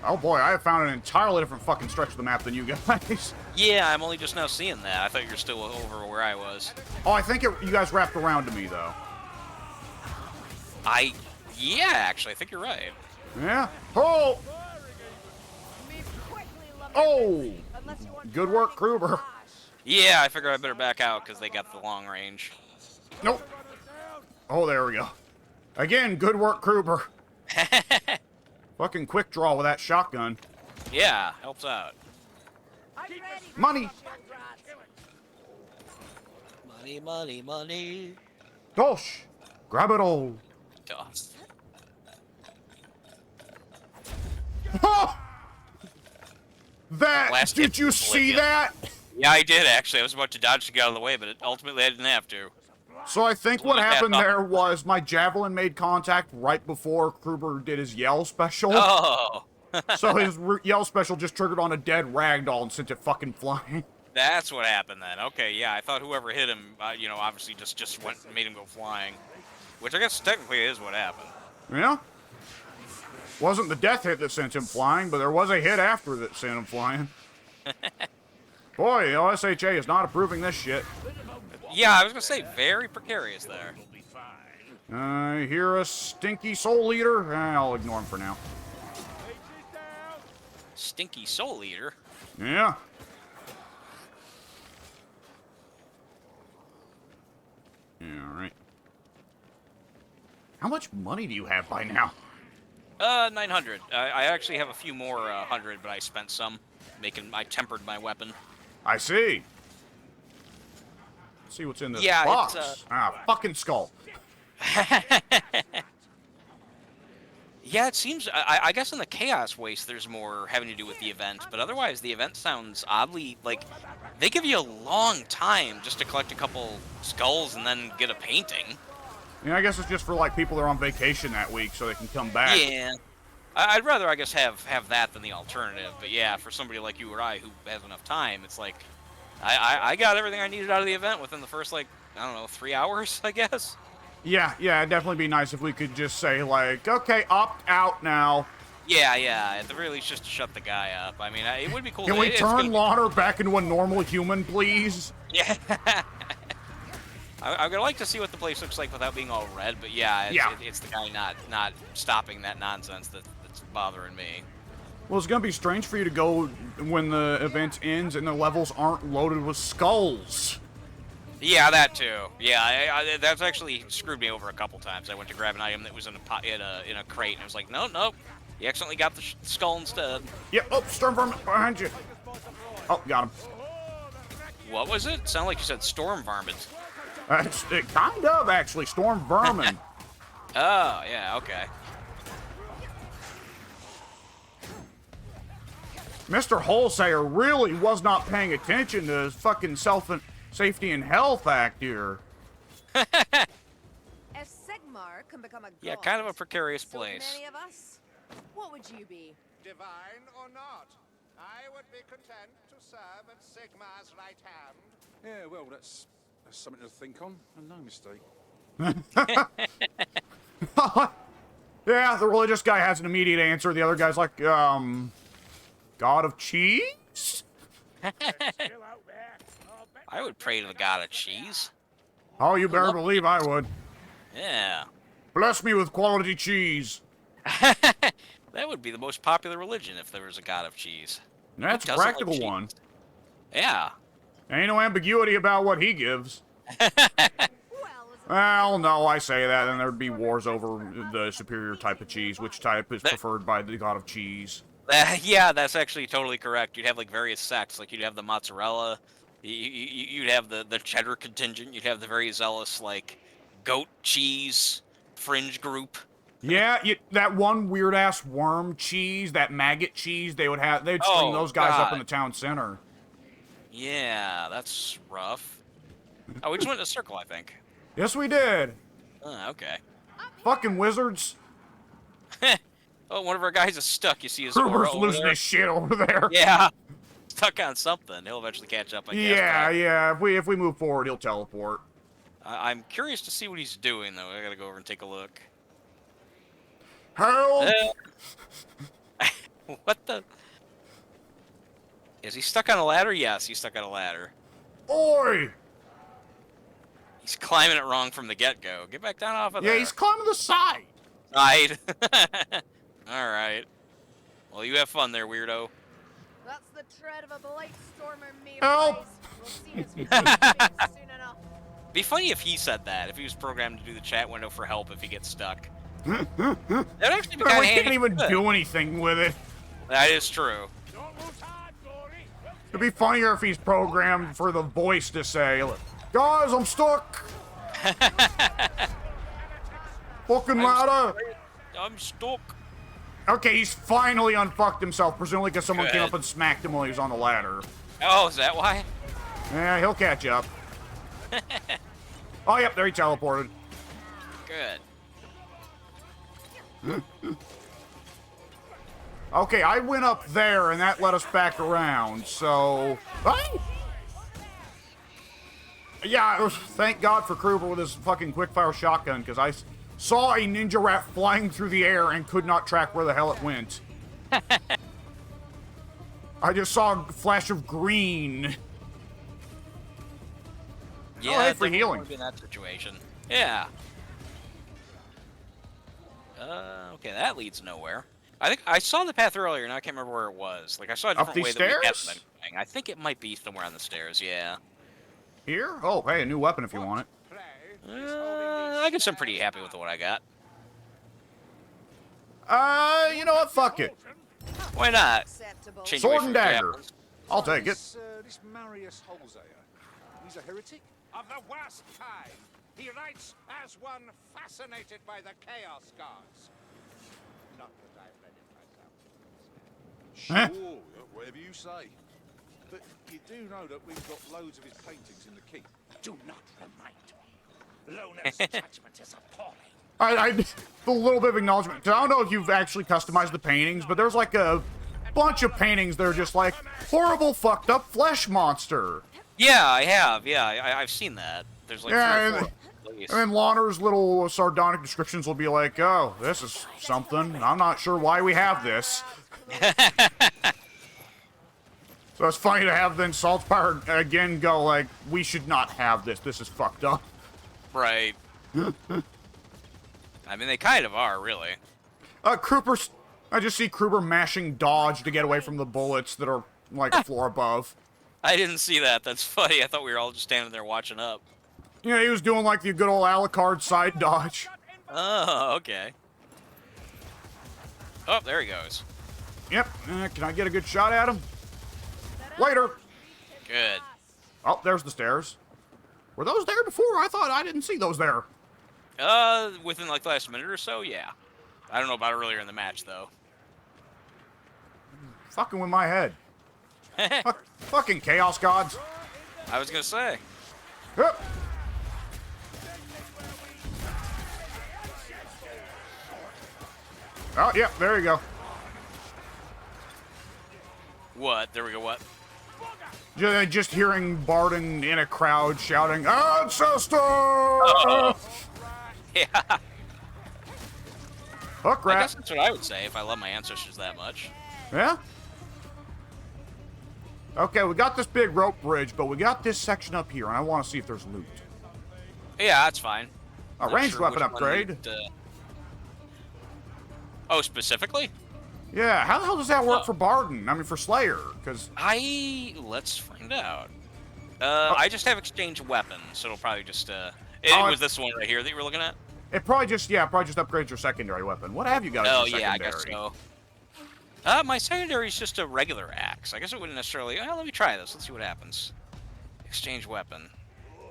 Oh boy, I have found an entirely different fucking stretch of the map than you guys. Yeah, I'm only just now seeing that. I thought you were still over where I was. Oh, I think you guys wrapped around to me, though. Yeah, actually, I think you're right. Yeah? Oh! Oh! Good work, Kruber. Yeah, I figured I better back out because they got the long range. Nope. Oh, there we go. Again, good work, Kruber. Fucking quick draw with that shotgun. Yeah, helps out. Money! Money, money, money. Dosh! Grab it all. Doss. That! Last Did hit you was see Bolivia. that? Yeah, I did actually. I was about to dodge to get out of the way, but ultimately I didn't have to. So I think what Look at happened that. there was my javelin made contact right before Kruber did his yell special. Oh, So his yell special just triggered on a dead ragdoll and sent it fucking flying. that's what happened then. Okay, yeah, I thought whoever hit him, obviously just went and made him go flying, which I guess technically is what happened. Yeah? Wasn't the death hit that sent him flying, but there was a hit after that sent him flying. Boy, OSHA is not approving this shit. Yeah, I was gonna say very precarious there. I hear a stinky soul eater. I'll ignore him for now. Stinky Soul Eater. Yeah. Yeah, alright. How much money do you have by now? 900. I actually have a few more 100, but I spent some. I tempered my weapon. I see. Let's see what's in this Yeah, box. it's, Fucking skull. Yeah, it seems. I guess in the Chaos Waste, there's more having to do with the event, but otherwise, the event sounds oddly like they give you a long time just to collect a couple skulls and then get a painting. Yeah, I guess it's just for like people that are on vacation that week so they can come back. Yeah. I'd rather, I guess, have that than the alternative. But yeah, for somebody like you or I who has enough time, it's like I got everything I needed out of the event within the first, like, I don't know, 3 hours, I guess. Yeah, it'd definitely be nice if we could just say, like, okay, opt out now. Yeah. At the very least, just to shut the guy up. I mean, it would be cool. Can we it's gonna turn be- Lauder back into a normal human, please? Yeah. I would like to see what the place looks like without being all red, but yeah, it's the guy not stopping that nonsense that's bothering me. Well, it's gonna be strange for you to go when the event ends and the levels aren't loaded with skulls. Yeah, that too. Yeah, that's actually screwed me over a couple times. I went to grab an item that was in a crate, and I was like, nope, you accidentally got the skull instead. Yep. Oh, storm varmint behind you. Oh, got him. What was it? Sounded like you said storm varmint. It kind of actually storm vermin. Oh, yeah, okay. Mr. Wholesaler really was not paying attention to his fucking Safety and Health Act here. If Sigmar can become a god, Yeah, kind of a precarious so place. many of us, what would you be? Divine or not, I would be content to serve at Sigmar's right hand. Yeah, well, that's something to think on, and no mistake. Yeah, the religious guy has an immediate answer. The other guy's like, God of cheese? I would pray to the god of cheese. Oh, you better believe I would. Yeah. Bless me with quality cheese. That would be the most popular religion if there was a god of cheese. That's a Who doesn't like practical cheese? one. Yeah. Ain't no ambiguity about what he gives. Well, Well, no, I say that, and there'd be wars over the superior type of cheese. Which type is preferred by the god of cheese? Yeah, that's actually totally correct. You'd have like various sects, like you'd have the mozzarella, you'd have the cheddar contingent, you'd have the very zealous like goat cheese fringe group. Yeah, that one weird ass worm cheese, that maggot cheese, they'd string Oh, those guys up God. in the town center. Yeah, that's rough. Oh, we just went in a circle, I think. Yes, we did. Okay. Fucking wizards. Oh, one of our guys is stuck. You see his Kruger's aura over losing there? his shit over there. Yeah, stuck on something. He'll eventually catch up, I guess. Yeah. If we move forward, he'll teleport. I'm curious to see what he's doing, though. I gotta go over and take a look. Help! What the? Is he stuck on a ladder? Yes, he's stuck on a ladder. Oi! He's climbing it wrong from the get-go. Get back down off of there. Yeah, he's climbing the side. Right. All right. Well, you have fun there, weirdo. that's the tread of a blight stormer, me. Help! boys. We'll see his face soon enough. Be funny if he said that. If he was programmed to do the chat window for help if he gets stuck. That'd actually be Bro, kind we of can't handy. even do anything with it. That is true. Don't lose heart, Gory. It'd be funnier if he's programmed for the voice to say, guys, I'm stuck. Fucking ladder. I'm stuck. Okay, he's finally unfucked himself, presumably because someone came Good. up and smacked him while he was on the ladder. Oh, is that why? Yeah, he'll catch up. Oh, yep, there he teleported. Good. Okay, I went up there, and that led us back around, so... Oh! Yeah, thank God for Kruger with his fucking quickfire shotgun, because I saw a ninja rat flying through the air and could not track where the hell it went. I just saw a flash of green. Yeah, hey, for definitely healing. wanna be in that situation. Yeah. Okay, that leads nowhere. I think I saw the path earlier, and I can't remember where it was. Like I saw a Up different these way that we hadn't stairs? been going. I think it might be somewhere on the stairs. Yeah. Here? Oh, hey, a new weapon if you want it. I guess I'm pretty happy with what I got. You know what? Fuck it. Why not? Acceptable. Change Sword away and from dagger. javelins. I'll take it. This Marius Holzayer, he's a heretic? Of the worst kind. He writes as one fascinated by the Chaos Gods. Not that I've read it myself. Sure, whatever you say. But you do know that we've got loads of his paintings in the keep. Do not remind me. Lona's judgment is appalling. A little bit of acknowledgement. I don't know if you've actually customized the paintings, but there's like a bunch of paintings that are just like horrible, fucked up flesh monster. Yeah, I have. Yeah, I've seen that. There's like 3 or 4. And then Lawner's little sardonic descriptions will be like, oh, this is something. I'm not sure why we have this. So it's funny to have then Saltspire again go like, we should not have this. This is fucked up. Right. I mean, they kind of are, really. Kruper's... I just see Kruber mashing dodge to get away from the bullets that are like a floor above. I didn't see that. That's funny. I thought we were all just standing there watching up. Yeah, he was doing like the good old Alucard side dodge. Oh, okay. Oh, there he goes. Yep. Can I get a good shot at him? Later. Good. Oh, there's the stairs. Were those there before? I thought I didn't see those there. Within like the last minute or so, yeah. I don't know about earlier in the match, though. Fucking with my head. Fucking Chaos Gods. I was gonna say. Yep. Oh, yeah, there you go. What? There we go, what? Just hearing Barden in a crowd shouting, Ancestor! Uh-oh. Yeah. Hook I rat. guess that's what I would say if I love my ancestors that much. Yeah? Okay, we got this big rope bridge, but we got this section up here, and I want to see if there's loot. Yeah, that's fine. A Not ranged sure weapon which one upgrade. we'd, Oh, specifically? Yeah, how the hell does that work for Barden? I mean, for Slayer, because... Let's find out. Oh. I just have exchange weapons, so it'll probably just, was this one right here that you were looking at? It probably just upgrades your secondary weapon. What have you got as your yeah, I secondary? guess so. My secondary is just a regular axe. I guess it wouldn't necessarily... Well, let me try this. Let's see what happens. Exchange weapon.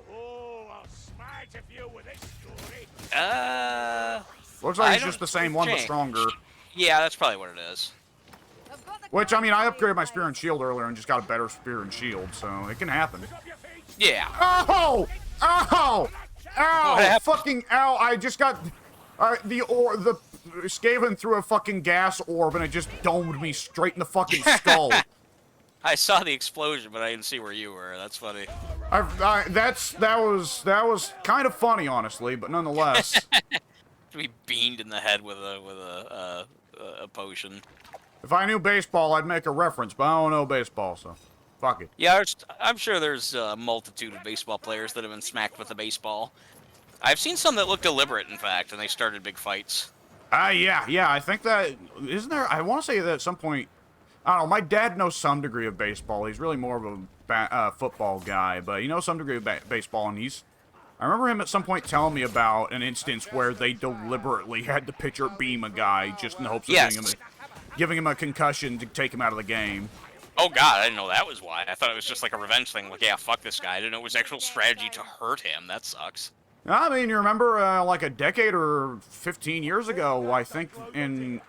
Oh, I'll smite a few with this story. Looks like I it's just the same one, but change. stronger. Yeah, that's probably what it is. Which, I mean, I upgraded my spear and shield earlier and just got a better spear and shield, so it can happen. Yeah. Oh! Ow! What Ow! happened? Fucking ow! I just got the Skaven threw a fucking gas orb and it just domed me straight in the fucking skull. I saw the explosion, but I didn't see where you were. That's funny. That was kind of funny, honestly, but nonetheless. To be beamed in the head with a potion. If I knew baseball, I'd make a reference, but I don't know baseball, so fuck it. Yeah, I'm sure there's a multitude of baseball players that have been smacked with a baseball. I've seen some that look deliberate, in fact, and they started big fights. Yeah, I think that, isn't there, I want to say that at some point, I don't know, my dad knows some degree of baseball. He's really more of a football guy, but he knows some degree of baseball, and I remember him at some point telling me about an instance where they deliberately had the pitcher beam a guy just in the hopes of giving him a concussion to take him out of the game. Oh god, I didn't know that was why. I thought it was just like a revenge thing, like, yeah, fuck this guy. I didn't know it was actual strategy to hurt him. That sucks. I mean, you remember like a decade or 15 years ago, I think in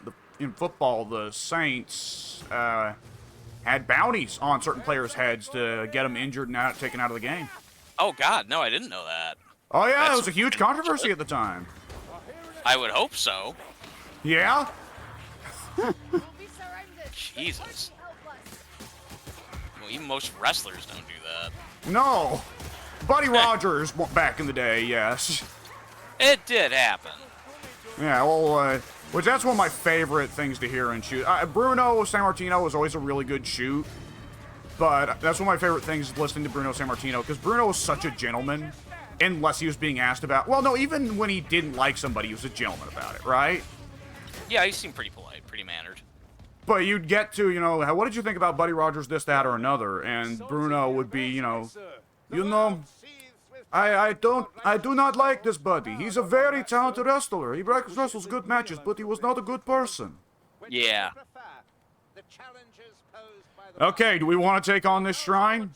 football, the Saints had bounties on certain players' heads to get them injured and taken out of the game. Oh god, no, I didn't know that. Oh yeah, it was a huge controversy at the time. I would hope so. Yeah? Jesus. Well, even most wrestlers don't do that. No. Buddy Rogers back in the day, yes. It did happen. Yeah, well, which that's one of my favorite things to hear in shoot. Bruno Sammartino was always a really good shoot, but that's one of my favorite things listening to Bruno Sammartino, because Bruno was such a gentleman, unless he was being asked about. Well, no, even when he didn't like somebody, he was a gentleman about it, right? Yeah, he seemed pretty polite, pretty mannered. But you'd get to, what did you think about Buddy Rogers, this, that, or another? And Bruno would be, I do not like this Buddy. He's a very talented wrestler. He wrestles good matches, but he was not a good person. Yeah. Okay, do we want to take on this shrine?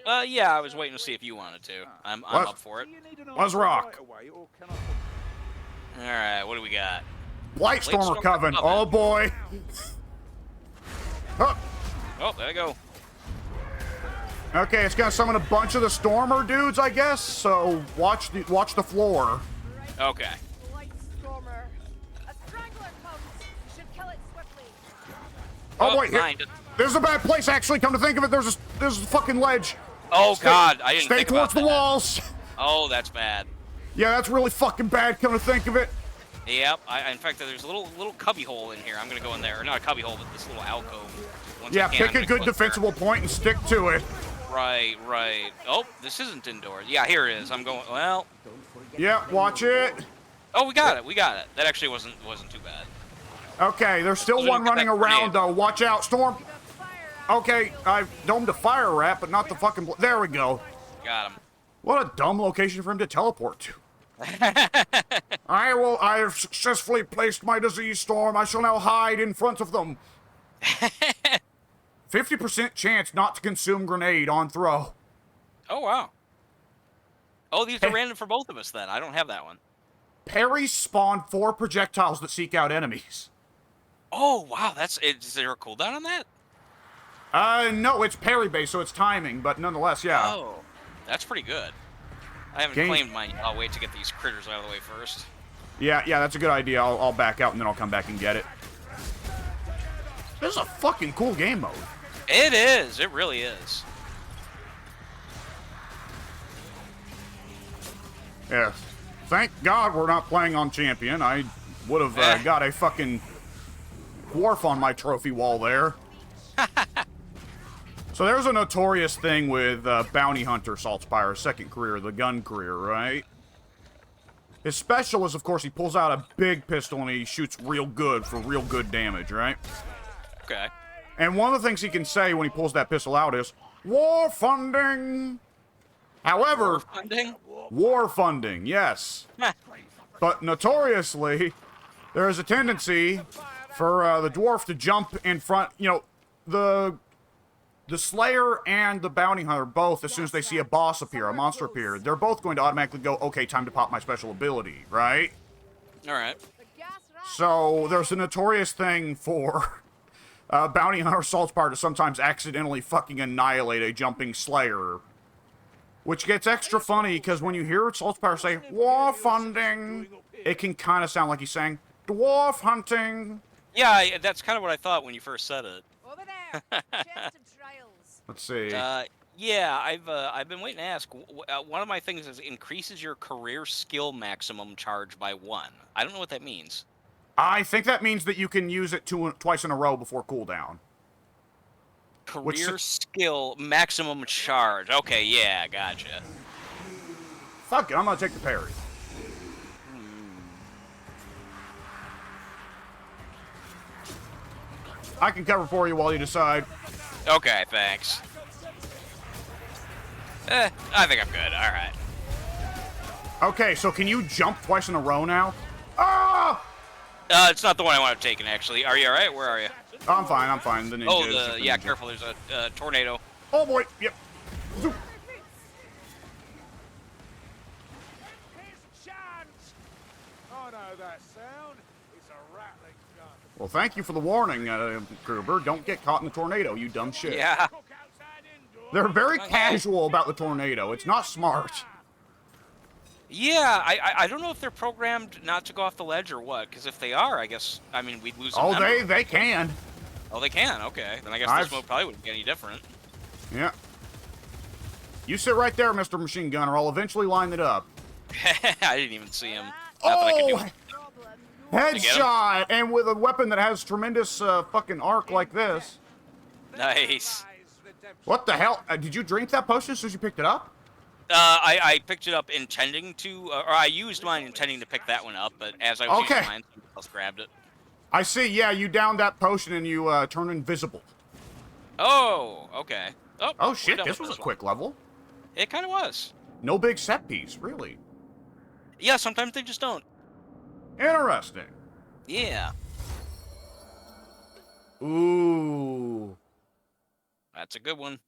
Yeah, I was waiting to see if you wanted to. I'm up for it. Let's rock. Alright, what do we got? Blightstormer Coven. Oh boy. Oh, there you go. Okay, it's gonna summon a bunch of the Stormer dudes, I guess. So watch the floor. Okay. Light Stormer. A strangler comes. You should kill it swiftly. Oh wait, mind. there's a bad place. Actually, come to think of it, there's a fucking ledge. Oh God, I didn't Stay think towards about the that. walls. Oh, that's bad. Yeah, that's really fucking bad. Come to think of it. Yep. In fact, there's a little cubby hole in here. I'm gonna go in there. Or not a cubby hole, but this little alcove. Once Yeah, I can, pick I'm a gonna good go in there. defensible point and stick to it. Right. Oh, this isn't indoors. Yeah, here it is. I'm going. Well. Yeah, watch it. Oh, we got it. That actually wasn't too bad. Okay, there's still Wasn't one gonna get running that around grenade. though. Watch out, Storm. Okay, I've domed a fire rat, but not the fucking. There we go. Got him. What a dumb location for him to teleport to. I have successfully placed my disease storm. I shall now hide in front of them. 50% chance not to consume grenade on throw. Oh wow. Oh, these are random for both of us then. I don't have that one. Parries spawn 4 projectiles that seek out enemies. Oh wow, is there a cooldown on that? No, it's parry based, so it's timing, but nonetheless, yeah. Oh, that's pretty good. I haven't claimed mine. I'll wait to get these critters out of the way first. Yeah, that's a good idea. I'll back out and then I'll come back and get it. This is a fucking cool game mode. It is. It really is. Yes. Thank God we're not playing on Champion. I would have got a fucking dwarf on my trophy wall there. So there's a notorious thing with Bounty Hunter Saltspire's second career, the gun career, right? His special is, of course, he pulls out a big pistol and he shoots real good for real good damage, right? Okay. And one of the things he can say when he pulls that pistol out is, war funding! However, war funding, yes. But notoriously, there is a tendency for the dwarf to jump in front, the Slayer and the Bounty Hunter both, as soon as they see a boss appear, a monster appear, they're both going to automatically go, okay, time to pop my special ability, right? Alright. So, there's a notorious thing for Bounty Hunter Saltspire to sometimes accidentally fucking annihilate a jumping Slayer. Which gets extra funny, because when you hear Saltspire say, war funding, it can kind of sound like he's saying, dwarf hunting. Yeah, that's kind of what I thought when you first said it. Over there. Chest of trials. Let's see. Yeah, I've been waiting to ask. One of my things is increases your career skill maximum charge by 1. I don't know what that means. I think that means that you can use it twice in a row before cooldown. Career skill maximum charge. Okay, yeah, gotcha. Fuck it, I'm gonna take the parry. I can cover for you while you decide. Okay, thanks. I think I'm good. All right. Okay, so can you jump twice in a row now? Ah! It's not the one I want to take, actually. Are you all right? Where are you? I'm fine. The ninja. Oh, yeah, careful. There's a tornado. Oh boy. Yep. Zoop. His chance! I know that sound. It's a rattling gun. Well, thank you for the warning, Gruber. Don't get caught in the tornado, you dumb shit. Yeah. Cook outside indoors. They're very casual about the tornado. It's not smart. Yeah, I don't know if they're programmed not to go off the ledge or what, because if they are, I guess, I mean, we'd lose them. Oh, they can. Oh, they can? Okay. Then I guess this mode probably wouldn't be any different. Yeah. You sit right there, Mr. Machine Gunner. I'll eventually line it up. I didn't even see him. Not that I could do it. Headshot! And with a weapon that has tremendous fucking arc like this. Nice. What the hell? Did you drink that potion as soon as you picked it up? I picked it up intending to, or I used mine intending to pick that one up, but as I was using mine, someone else grabbed it. I see, yeah, you downed that potion and you turn invisible. Oh, okay. Oh shit, this was a quick level. It kind of was. No big set piece, really. Yeah, sometimes they just don't. Interesting. Yeah. Ooh. That's a good one.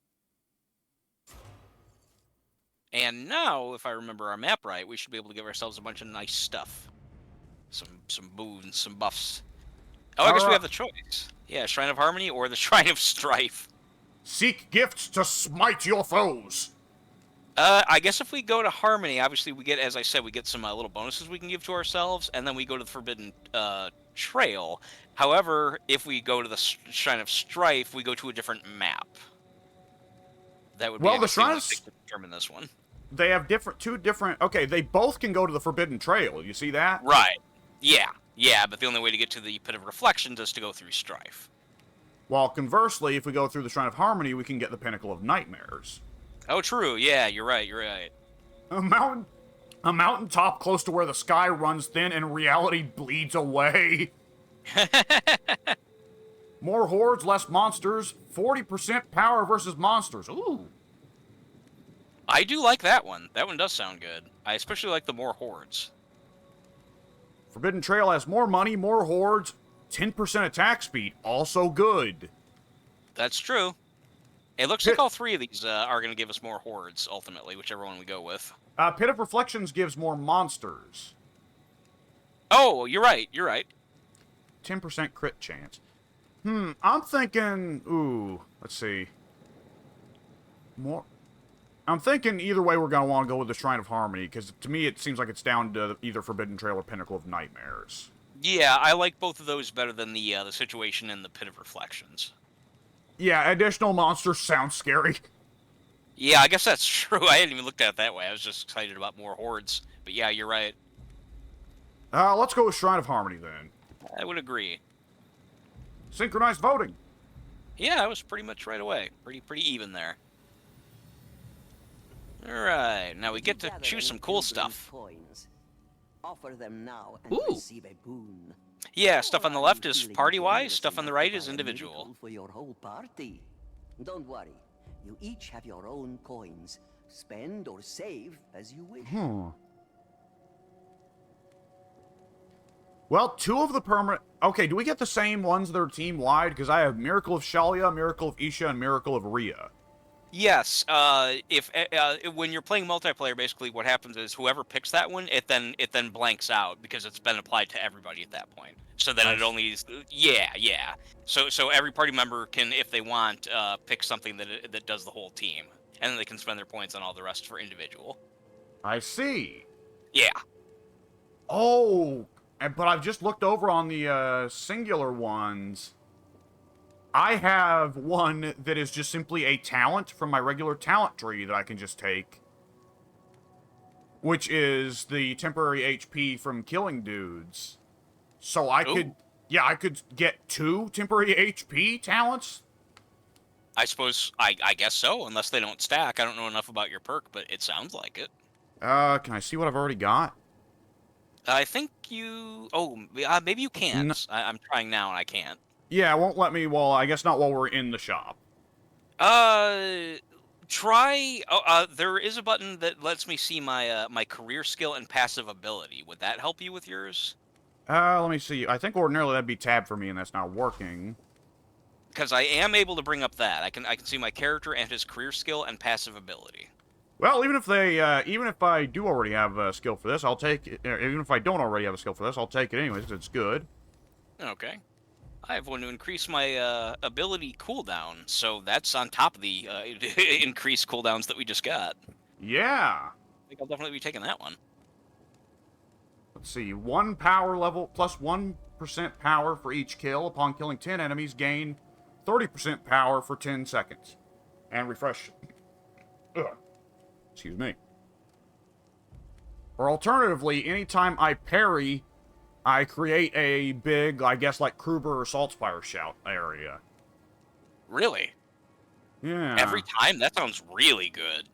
And now, if I remember our map right, we should be able to give ourselves a bunch of nice stuff. Some boons, some buffs. Oh, I guess we have the choice. Yeah, Shrine of Harmony or the Shrine of Strife. Seek gifts to smite your foes. I guess if we go to Harmony, obviously we get, as I said, we get some little bonuses we can give to ourselves, and then we go to the Forbidden Trail. However, if we go to the Shrine of Strife, we go to a different map. That would be, Well, I the guess, Shrine only of thing to determine this one. They have two different. Okay, they both can go to the Forbidden Trail. You see that? Right. Yeah, but the only way to get to the Pit of Reflections is to go through Strife. While conversely, if we go through the Shrine of Harmony, we can get the Pinnacle of Nightmares. Oh, true. Yeah, you're right. A mountaintop close to where the sky runs thin and reality bleeds away. More hordes, less monsters. 40% power versus monsters. Ooh. I do like that one. That one does sound good. I especially like the more hordes. Forbidden Trail has more money, more hordes, 10% attack speed. Also good. That's true. It looks like all three of these are going to give us more hordes, ultimately, whichever one we go with. Pit of Reflections gives more monsters. Oh, you're right. 10% crit chance. I'm thinking... Ooh, let's see. More... I'm thinking either way we're going to want to go with the Shrine of Harmony, because to me it seems like it's down to either Forbidden Trail or Pinnacle of Nightmares. Yeah, I like both of those better than the situation in the Pit of Reflections. Yeah, additional monsters sound scary. Yeah, I guess that's true. I hadn't even looked at it that way. I was just excited about more hordes. But yeah, you're right. Let's go with Shrine of Harmony, then. I would agree. Synchronized voting. Yeah, I was pretty much right away. Pretty even there. Alright, now we get to Gather choose any some cool pilgrim stuff. Coins. Offer them now and Ooh. receive a boon. Yeah, stuff on the Or are left you is feeling party-wise, generous stuff on the enough right to is buy a individual. miracle for your whole party? Don't worry. You each have your own coins. Spend or save as you wish. Well, two of the permanent... Okay, do we get the same ones that are team-wide? Because I have Miracle of Shalia, Miracle of Isha, and Miracle of Rhea. Yes, if when you're playing multiplayer, basically what happens is whoever picks that one, it then blanks out because it's been applied to everybody at that point. So then it only is, yeah. So every party member can, if they want, pick something that does the whole team, and then they can spend their points on all the rest for individual. I see. Yeah. Oh, but I've just looked over on the singular ones. I have one that is just simply a talent from my regular talent tree that I can just take. Which is the temporary HP from killing dudes. So I could... Yeah, I could get 2 temporary HP talents? I suppose, I guess so, unless they don't stack. I don't know enough about your perk, but it sounds like it. Can I see what I've already got? I think you... Oh, maybe you can't. I'm trying now, and I can't. Yeah, it won't let me I guess not while we're in the shop. Try... there is a button that lets me see my my career skill and passive ability. Would that help you with yours? Let me see. I think ordinarily that'd be tab for me, and that's not working. Because I am able to bring up that. I can see my character and his career skill and passive ability. Well, even if I do already have a skill for this, I'll take it. Even if I don't already have a skill for this, I'll take it anyways, 'cause it's good. Okay. I have one to increase my ability cooldown, so that's on top of the increased cooldowns that we just got. Yeah. I think I'll definitely be taking that one. Let's see. 1 power level plus 1% power for each kill. Upon killing 10 enemies, gain 30% power for 10 seconds. And refresh. Ugh. Excuse me. Or alternatively, anytime I parry, I create a big, I guess, like Kruber or Saltspire shout area. Really? Yeah. Every time? That sounds really good.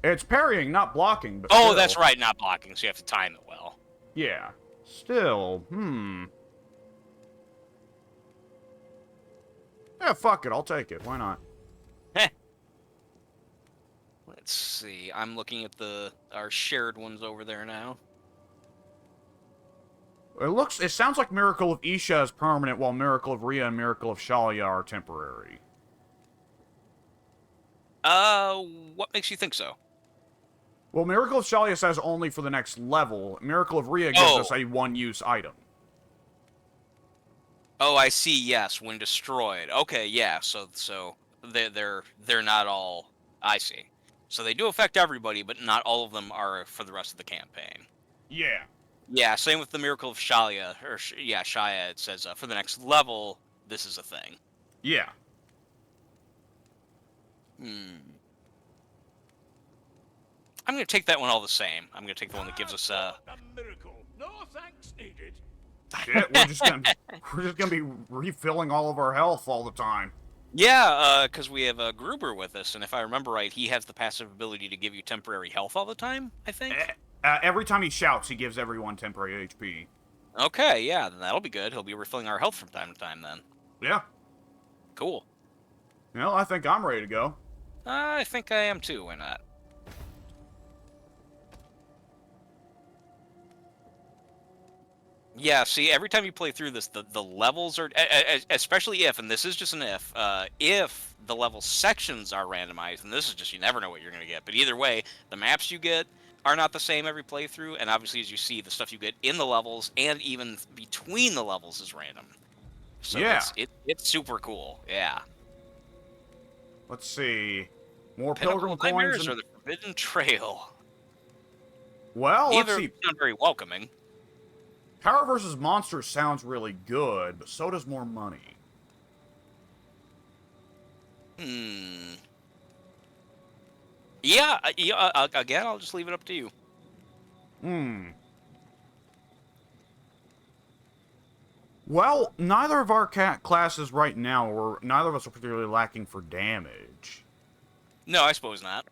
It's parrying, not blocking, but Oh, still. that's right, not blocking, so you have to time it well. Yeah. Still, Yeah, fuck it, I'll take it. Why not? Heh. Let's see. I'm looking at our shared ones over there now. It sounds like Miracle of Isha is permanent, while Miracle of Rhea and Miracle of Shalia are temporary. What makes you think so? Well, Miracle of Shalia says only for the next level. Miracle of Rhea gives us a one-use item. Oh, I see, yes, when destroyed. Okay, yeah, so they're not all. I see. So they do affect everybody, but not all of them are for the rest of the campaign. Yeah. Yeah, same with the Miracle of Shalia, or Shia. It says for the next level, this is a thing. Yeah. I'm gonna take that one all the same. I'm gonna take the one that gives us A miracle. No thanks needed. Shit, we're just gonna be refilling all of our health all the time. Yeah, because we have Gruber with us, and if I remember right, he has the passive ability to give you temporary health all the time, I think? Every time he shouts, he gives everyone temporary HP. Okay, yeah, then that'll be good. He'll be refilling our health from time to time, then. Yeah. Cool. Well, I think I'm ready to go. I think I am too, why not? Yeah, see, every time you play through this, the levels are, especially if, and this is just an if the level sections are randomized, and this is just, you never know what you're going to get. But either way, the maps you get are not the same every playthrough, and obviously, as you see, the stuff you get in the levels and even between the levels is random. So yeah. it's super cool, yeah. Let's see. More Pinnacle pilgrim coins. or the Forbidden Trail. Well, Neither let's see. sound very welcoming. Power versus Monsters sounds really good, but so does more money. Yeah, again, I'll just leave it up to you. Well, neither of our classes right now, or neither of us are particularly lacking for damage. No, I suppose not.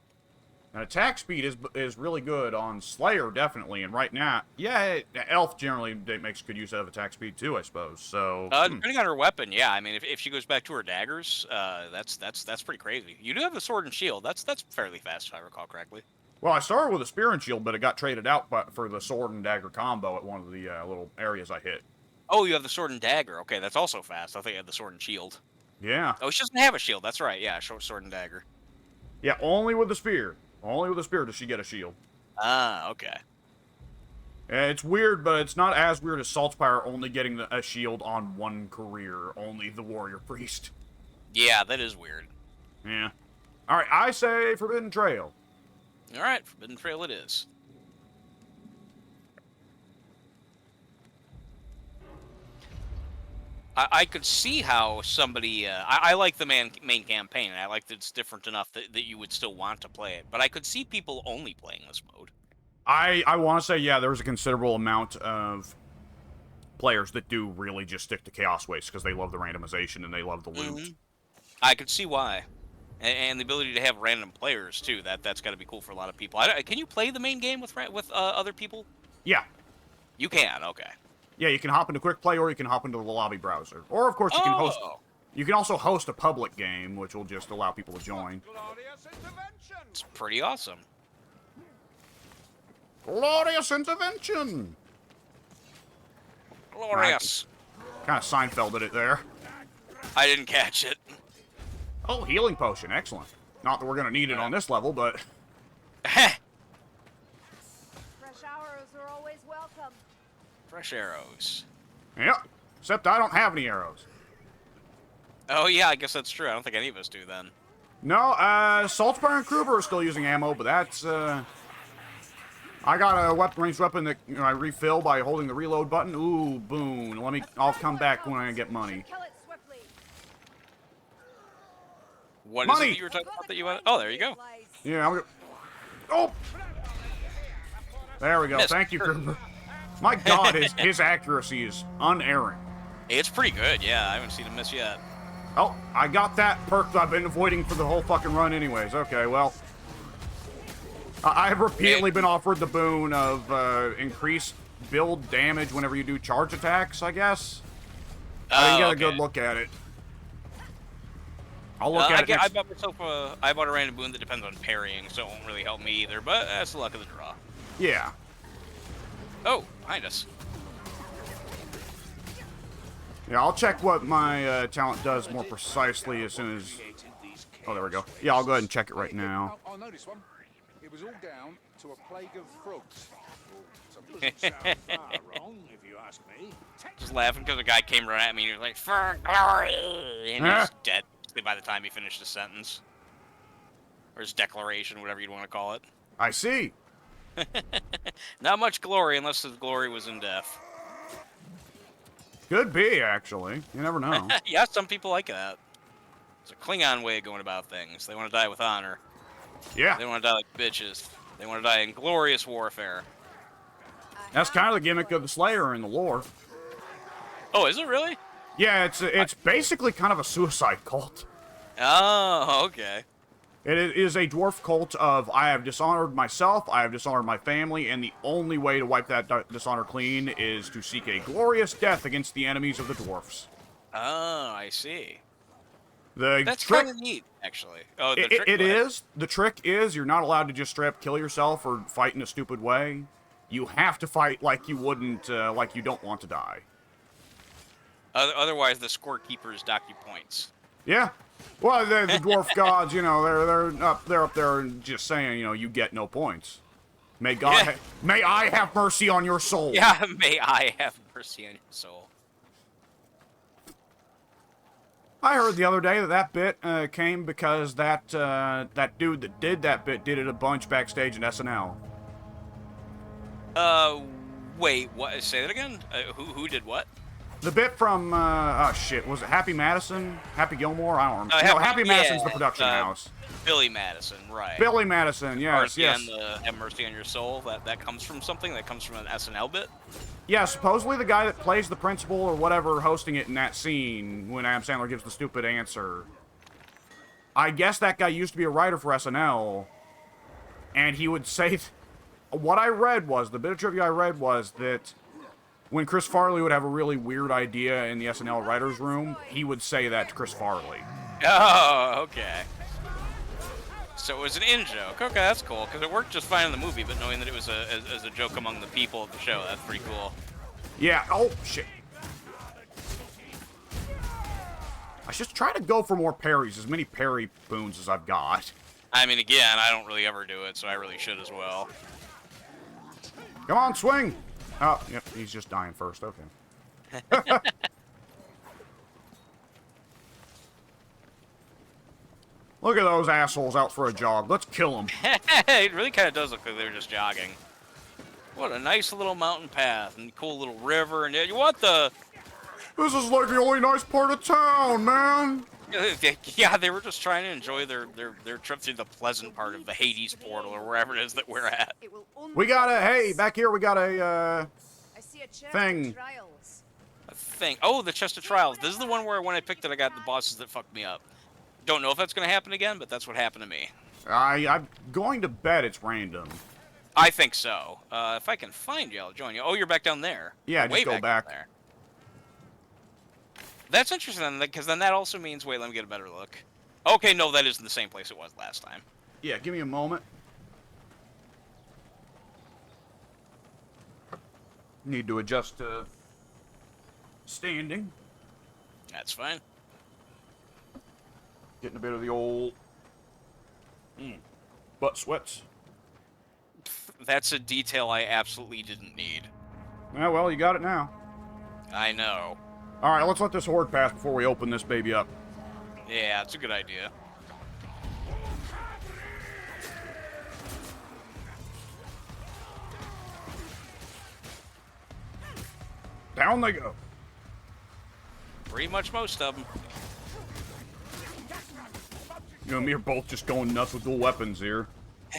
And attack speed is really good on Slayer, definitely. And right now, yeah, Elf generally makes good use out of attack speed too, I suppose. So depending on her weapon, yeah. I mean, if she goes back to her daggers, that's pretty crazy. You do have the sword and shield. That's fairly fast, if I recall correctly. Well, I started with a spear and shield, but it got traded out for the sword and dagger combo at one of the little areas I hit. Oh, you have the sword and dagger. Okay, that's also fast. I think you had the sword and shield. Yeah. Oh, she doesn't have a shield. That's right. Yeah, sword and dagger. Yeah, only with the spear. Only with the spear does she get a shield. Ah, okay. It's weird, but it's not as weird as Saltspire only getting a shield on one career, only the warrior priest. Yeah, that is weird. Yeah. Alright, I say Forbidden Trail. Alright, Forbidden Trail it is. I could see how somebody... I like the main campaign, and I like that it's different enough that you would still want to play it. But I could see people only playing this mode. I want to say, yeah, there's a considerable amount of players that do really just stick to Chaos Waste because they love the randomization and they love the loot. I could see why. And the ability to have random players, too. That's got to be cool for a lot of people. Can you play the main game with other people? Yeah. You can, okay. Yeah, you can hop into Quick Play, or you can hop into the lobby browser. Or, of course, you can host... You can also host a public game, which will just allow people to join. It's pretty awesome. Glorious intervention! Glorious. Kind of Seinfelded it there. I didn't catch it. Oh, healing potion. Excellent. Not that we're going to need it on this level, but... Fresh arrows are always welcome. Fresh arrows. Yep. Except I don't have any arrows. Oh, yeah, I guess that's true. I don't think any of us do, then. No, Saltspire and Kruber are still using ammo, but that's, I got a ranged weapon that I refill by holding the reload button. Ooh, boom. I'll come back when I get money. What Money! is it that you were talking about that you want? Oh, there you go. Yeah, I'm gonna... Oh! There we go. Thank you, Kruber. My god, his accuracy is unerring. It's pretty good, yeah. I haven't seen him miss yet. Oh, I got that perk that I've been avoiding for the whole fucking run anyways. Okay, well... I have repeatedly been offered the boon of increased build damage whenever you do charge attacks, I guess. I didn't get a good look at it. I'll look at it I bought myself I bought a random boon that depends on parrying, so it won't really help me either, but that's the luck of the draw. Yeah. Oh, behind us. Yeah, I'll check what my talent does more precisely as soon as... Oh, there we go. Yeah, I'll go ahead and check it right now. I know this one. It was all down to a plague of frogs. Doesn't sound far wrong, if you ask me. Just laughing because the guy came right at me and he was like, "For glory!" And he's dead. basically by the time he finished his sentence. Or his declaration, whatever you'd want to call it. I see. Not much glory unless his glory was in death. Could be, actually. You never know. Yeah, some people like that. It's a Klingon way of going about things. They want to die with honor. Yeah. They want to die like bitches. They want to die in glorious warfare. That's kind of the gimmick of the Slayer in the lore. Oh, is it really? Yeah, it's basically kind of a suicide cult. Oh, okay. It is a dwarf cult of, I have dishonored myself, I have dishonored my family, and the only way to wipe that dishonor clean is to seek a glorious death against the enemies of the dwarfs. Oh, I see. That's kind of neat, actually. Oh, it is. The trick is you're not allowed to just straight up kill yourself or fight in a stupid way. You have to fight like you wouldn't, like you don't want to die. Otherwise, the scorekeepers dock you points. Yeah. Well, the dwarf gods, you know, they're up there and just saying, you know, you get no points. May God, may I have mercy on your soul. Yeah, may I have mercy on your soul. I heard the other day that bit came because that dude that did that bit did it a bunch backstage at SNL. Wait, what? Say that again? Who did what? The bit from, shit, was it Happy Madison? Happy Gilmore? I don't remember. No, Happy Madison's the production house. Billy Madison, right. Billy Madison, yes, yes. Have mercy on your soul, that comes from something? That comes from an SNL bit? Yeah, supposedly the guy that plays the principal or whatever hosting it in that scene when Adam Sandler gives the stupid answer. I guess that guy used to be a writer for SNL, and he would say... What I read was, the bit of trivia I read was that when Chris Farley would have a really weird idea in the SNL writer's room, he would say that to Chris Farley. Oh, okay. So it was an in-joke. Okay, that's cool, because it worked just fine in the movie, but knowing that it was as a joke among the people of the show, that's pretty cool. Yeah, oh, shit. I should try to go for more parries, as many parry boons as I've got. I mean, again, I don't really ever do it, so I really should as well. Come on, swing! Oh, yep, he's just dying first, okay. Look at those assholes out for a jog. Let's kill them. It really kind of does look like they're just jogging. What a nice little mountain path and cool little river. And what the? This is like the only nice part of town, man. Yeah, they were just trying to enjoy their trip through the pleasant part of the Hades portal or wherever it is that we're at. We got a, hey, back here we got a, thing. A thing. Oh, the chest of trials. This is the one where when I picked it, I got the bosses that fucked me up. Don't know if that's going to happen again, but that's what happened to me. I'm going to bet it's random. I think so. If I can find you, I'll join you. Oh, you're back down there. Yeah, way just go back. There. That's interesting, because then that also means... Wait, let me get a better look. Okay, no, that isn't the same place it was last time. Yeah, give me a moment. Need to adjust standing. That's fine. Getting a bit of the old butt sweats. That's a detail I absolutely didn't need. Yeah, well, you got it now. I know. All right, let's let this horde pass before we open this baby up. Yeah, it's a good idea. Down they go. Pretty much most of them. You and me are both just going nuts with dual weapons here.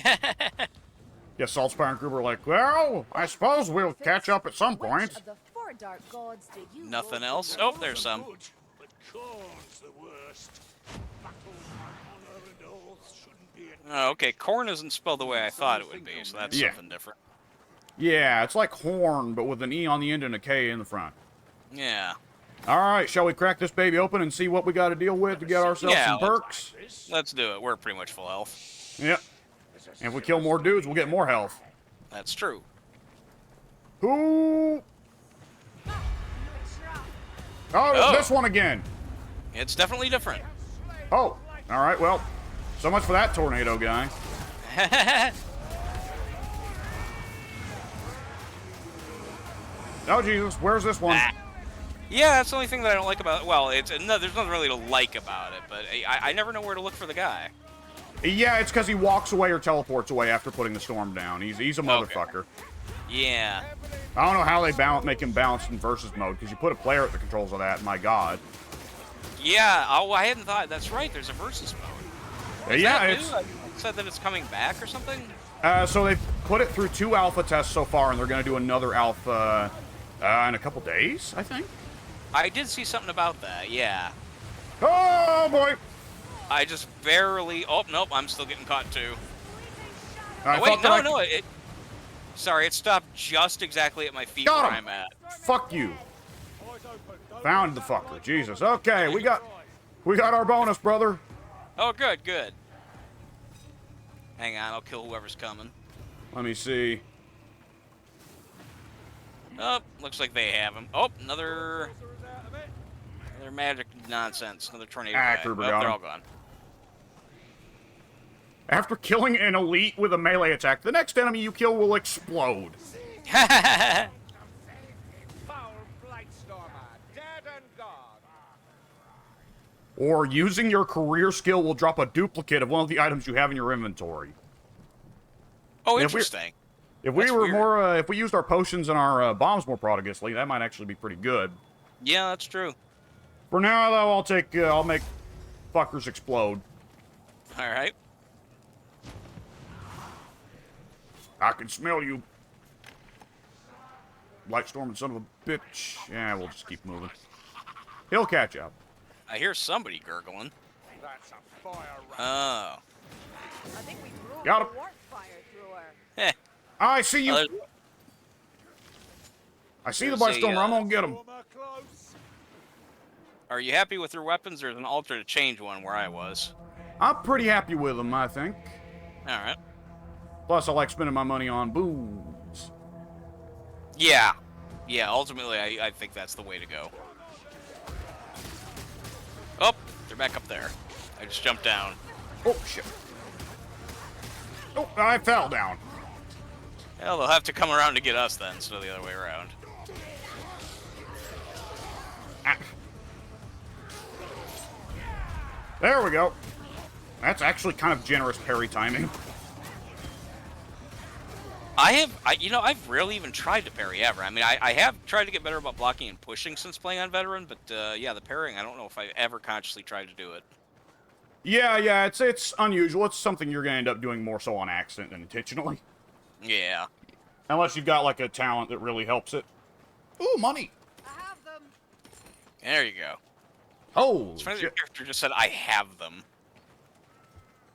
Yeah, Saltspire and Gruber are like, well, I suppose we'll catch up at some point. Nothing else? Oh, there's some. But Corn's the worst. Battle, honor, and oath shouldn't be an Oh, okay, corn isn't spelled the way I thought it would be, so that's something different. Yeah, it's like horn, but with an E on the end and a K in the front. Yeah. All right, shall we crack this baby open and see what we got to deal with to get ourselves some perks? Let's do it. We're pretty much full health. Yep. And if we kill more dudes, we'll get more health. That's true. Who? Oh, this one again. It's definitely different. Oh, all right, well, so much for that tornado guy. Oh, Jesus, where's this one? Yeah, that's the only thing that I don't like about it. Well, it's no, there's nothing really to like about it, but I never know where to look for the guy. Yeah, it's because he walks away or teleports away after putting the storm down. He's a motherfucker. Yeah. I don't know how they make him balance in versus mode, because you put a player at the controls of that, my god. Yeah, oh, I hadn't thought. That's right, there's a versus mode. Is Yeah, that it's... new? It said that it's coming back or something? So they've put it through 2 alpha tests so far, and they're going to do another alpha in a couple days, I think. I did see something about that, yeah. Oh, boy! I just barely... Oh, nope, I'm still getting caught, too. I Oh, wait, thought that no, it... Sorry, it stopped just exactly at my feet Got where him. I'm at. Fuck you. Found the fucker. Jesus. Okay, we got our bonus, brother. Oh, good, good. Hang on, I'll kill whoever's coming. Let me see. Oh, looks like they have him. Oh, another magic nonsense. Another tornado guy. Kruber Oh, got they're him. all gone. After killing an elite with a melee attack, the next enemy you kill will explode. Foul Blightstormer, dead and gone. Or using your career skill will drop a duplicate of one of the items you have in your inventory. Oh, If we- interesting. If we That's were weird. more, if we used our potions and our bombs more prodigiously, that might actually be pretty good. Yeah, that's true. For now, though, I'll make fuckers explode. All right. I can smell you. Lightstorming son of a bitch. Yeah, we'll just keep moving. He'll catch up. I hear somebody gurgling. That's a fire rat. Oh. I think we broke Got him. the warp fire through her. Heh. I see you. Oh, I see the there's a, Blightstormer. I'm gonna get him. Stormer close. are you happy with your weapons? There's an alter to change one where I was. I'm pretty happy with him, I think. All right. Plus, I like spending my money on booze. Yeah. Yeah, ultimately, I think that's the way to go. Oh, they're back up there. I just jumped down. Oh, shit. Oh, I fell down. Well, they'll have to come around to get us then, so the other way around. Ah. There we go. That's actually kind of generous parry timing. I've rarely even tried to parry ever. I mean, I have tried to get better about blocking and pushing since playing on Veteran, but yeah, the parrying, I don't know if I've ever consciously tried to do it. Yeah, it's unusual. It's something you're gonna end up doing more so on accident than intentionally. Yeah. Unless you've got, like, a talent that really helps it. Ooh, money! I have them. There you go. Oh, It's funny the shit. character just said, I have them.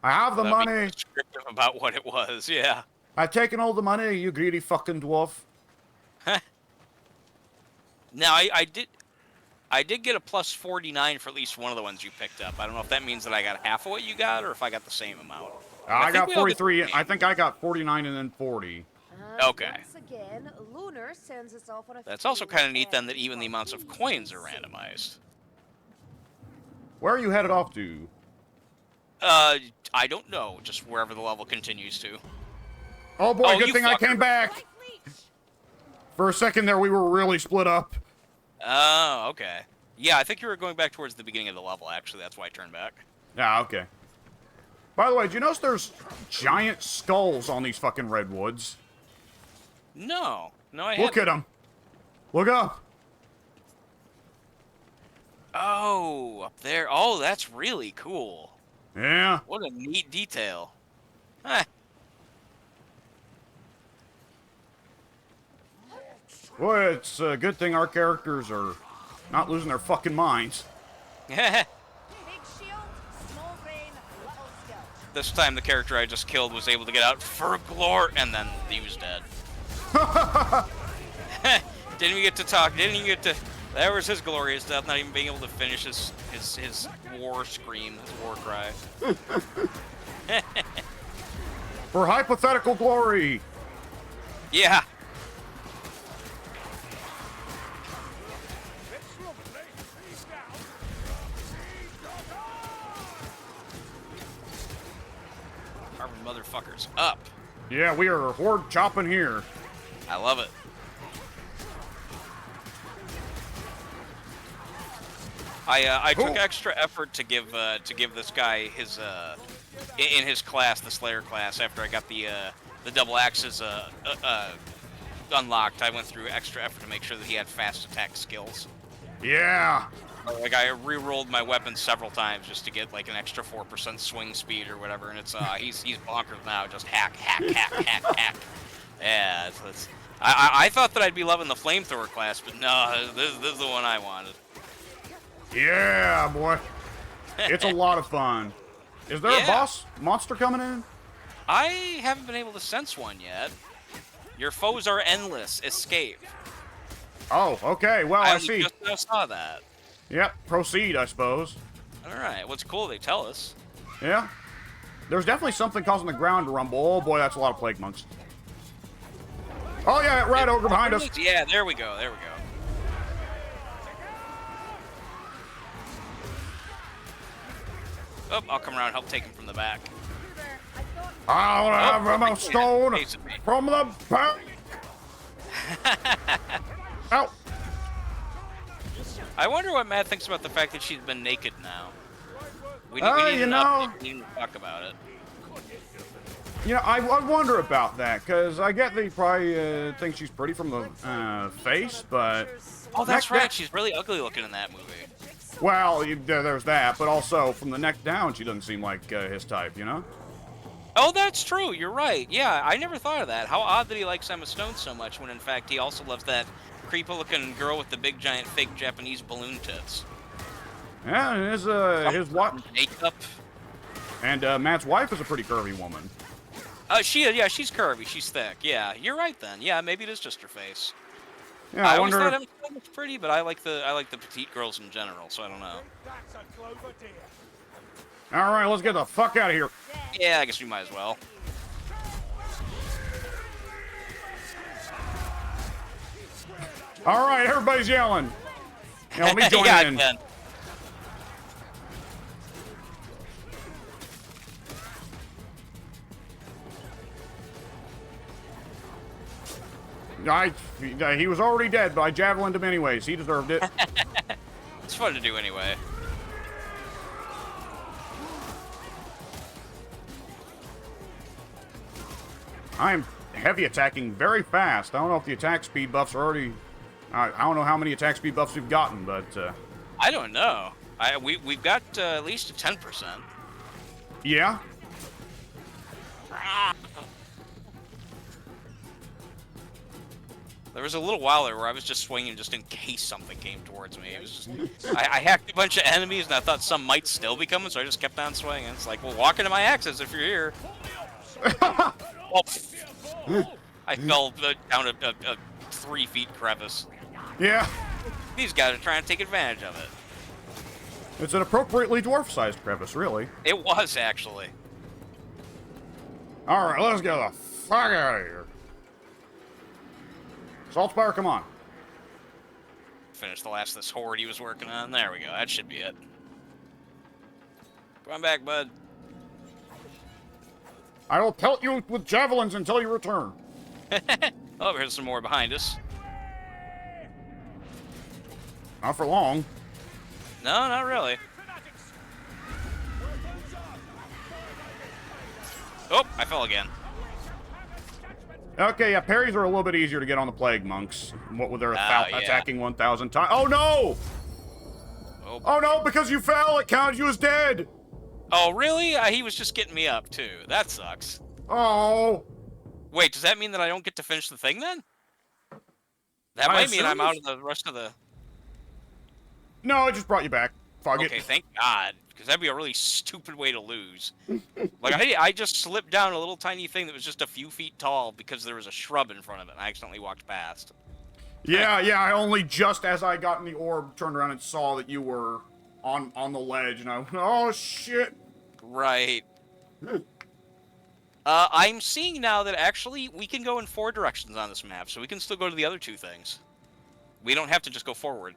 I have the Without being money! descriptive about what it was, yeah. I've taken all the money, you greedy fucking dwarf. Now, I did get a plus 49 for at least one of the ones you picked up. I don't know if that means that I got half of what you got, or if I got the same amount. I think got we all get the 43. same. I think I got 49 and then 40. And Okay. Once again, Lunar sends us off on a That's also kind of neat then field that even the amounts of coins are randomized. Where are you headed off to? I don't know, just wherever the level continues to. Oh boy, Oh, good you thing I fucker. came back! For a second there, we were really split up. Oh, okay. Yeah, I think you were going back towards the beginning of the level, actually. That's why I turned back. Yeah, okay. By the way, do you notice there's giant skulls on these fucking redwoods? No. No, I Look haven't. at them. Look up. Oh, up there. Oh, that's really cool. Yeah. What a neat detail. Huh. Boy, it's a good thing our characters are not losing their fucking minds. Big shield, small brain, little skill. This time the character I just killed was able to get out for glory, and then he was dead. Didn't even get to talk. Didn't even get to... That was his glorious death, not even being able to finish his war scream, his war cry. For hypothetical glory. Yeah. It's lovely. He's down. Harvard motherfuckers up. Yeah, we are horde chopping here. I love it. I took Cool. extra effort to give this guy his in his class, the Slayer class. After I got the double axes unlocked, I went through extra effort to make sure that he had fast attack skills. Yeah. Like I re-rolled my weapon several times just to get like an extra 4% swing speed or whatever, and it's he's bonkers now. Just hack, hack, hack, hack, hack. Yeah, I thought that I'd be loving the flamethrower class, but no, this is the one I wanted. Yeah, boy. It's a lot of fun. Is there a boss monster coming in? I haven't been able to sense one yet. Your foes are endless. Escape. Oh, okay. Well, I see. Just now saw that. Yep. Proceed, I suppose. All right. What's cool? They tell us. Yeah. There's definitely something causing the ground to rumble. Oh boy, that's a lot of plague monks. Oh yeah, rat ogre behind us. Yeah, there we go. There we go. Oh, I'll come around and help take him from the back. I'll have him a stone from the back. Ow. I wonder what Matt thinks about the fact that she's been naked now. We need you an know, update. We need to talk about it. You know, I wonder about that, because I get that you probably think she's pretty from the face, but... Oh, that's right. She's really ugly looking in that movie. Well, there's that, but also from the neck down, she doesn't seem like his type, you know? Oh, that's true. You're right. Yeah, I never thought of that. How odd that he likes Emma Stone so much when, in fact, he also loves that creepy-looking girl with the big, giant, fake Japanese balloon tits. Yeah, his wife... Makeup. And Matt's wife is a pretty curvy woman. She's curvy. She's thick. Yeah, you're right then. Yeah, maybe it is just her face. Yeah, I I always wonder... thought Emma Stone was pretty, but I like the petite girls in general, so I don't know. All right, let's get the fuck out of here. Yeah, I guess we might as well. All right, everybody's yelling. Yeah, let me join yeah, in. He was already dead, but I javelined him anyways. He deserved it. It's fun to do anyway. I'm heavy attacking very fast. I don't know if the attack speed buffs are already... I don't know how many attack speed buffs we've gotten, but... I don't know. We've got at least a 10%. Yeah? There was a little while there where I was just swinging just in case something came towards me. It was just, I hacked a bunch of enemies and I thought some might still be coming, so I just kept on swinging. It's like, well, walk into my axes if you're here. Oh, I fell down a 3 feet crevice. Yeah. These guys are trying to take advantage of it. It's an appropriately dwarf-sized crevice, really. It was, actually. All right, let's get the fuck out of here. Saltspire, come on. Finish the last of this horde he was working on. There we go. That should be it. Come on back, bud. I will pelt you with javelins until you return. Oh, here's some more behind us. Not for long. No, not really. Oh, I fell again. Okay, yeah, parries are a little bit easier to get on the Plague Monks. What with their yeah. attacking 1,000 times. Oh, no! Oh, no, because you fell, it counted you as dead! Oh, really? He was just getting me up, too. That sucks. Oh! Wait, does that mean that I don't get to finish the thing, then? That might mean I'm out of the rest of the... No, it just brought you back. Fuck Okay, it. thank God. Because that'd be a really stupid way to lose. Like, I just slipped down a little tiny thing that was just a few feet tall because there was a shrub in front of it, and I accidentally walked past. Yeah, I only just as I got in the orb turned around and saw that you were on the ledge, and I went, oh, shit. Right. I'm seeing now that actually we can go in 4 directions on this map, so we can still go to the other 2 things. We don't have to just go forward.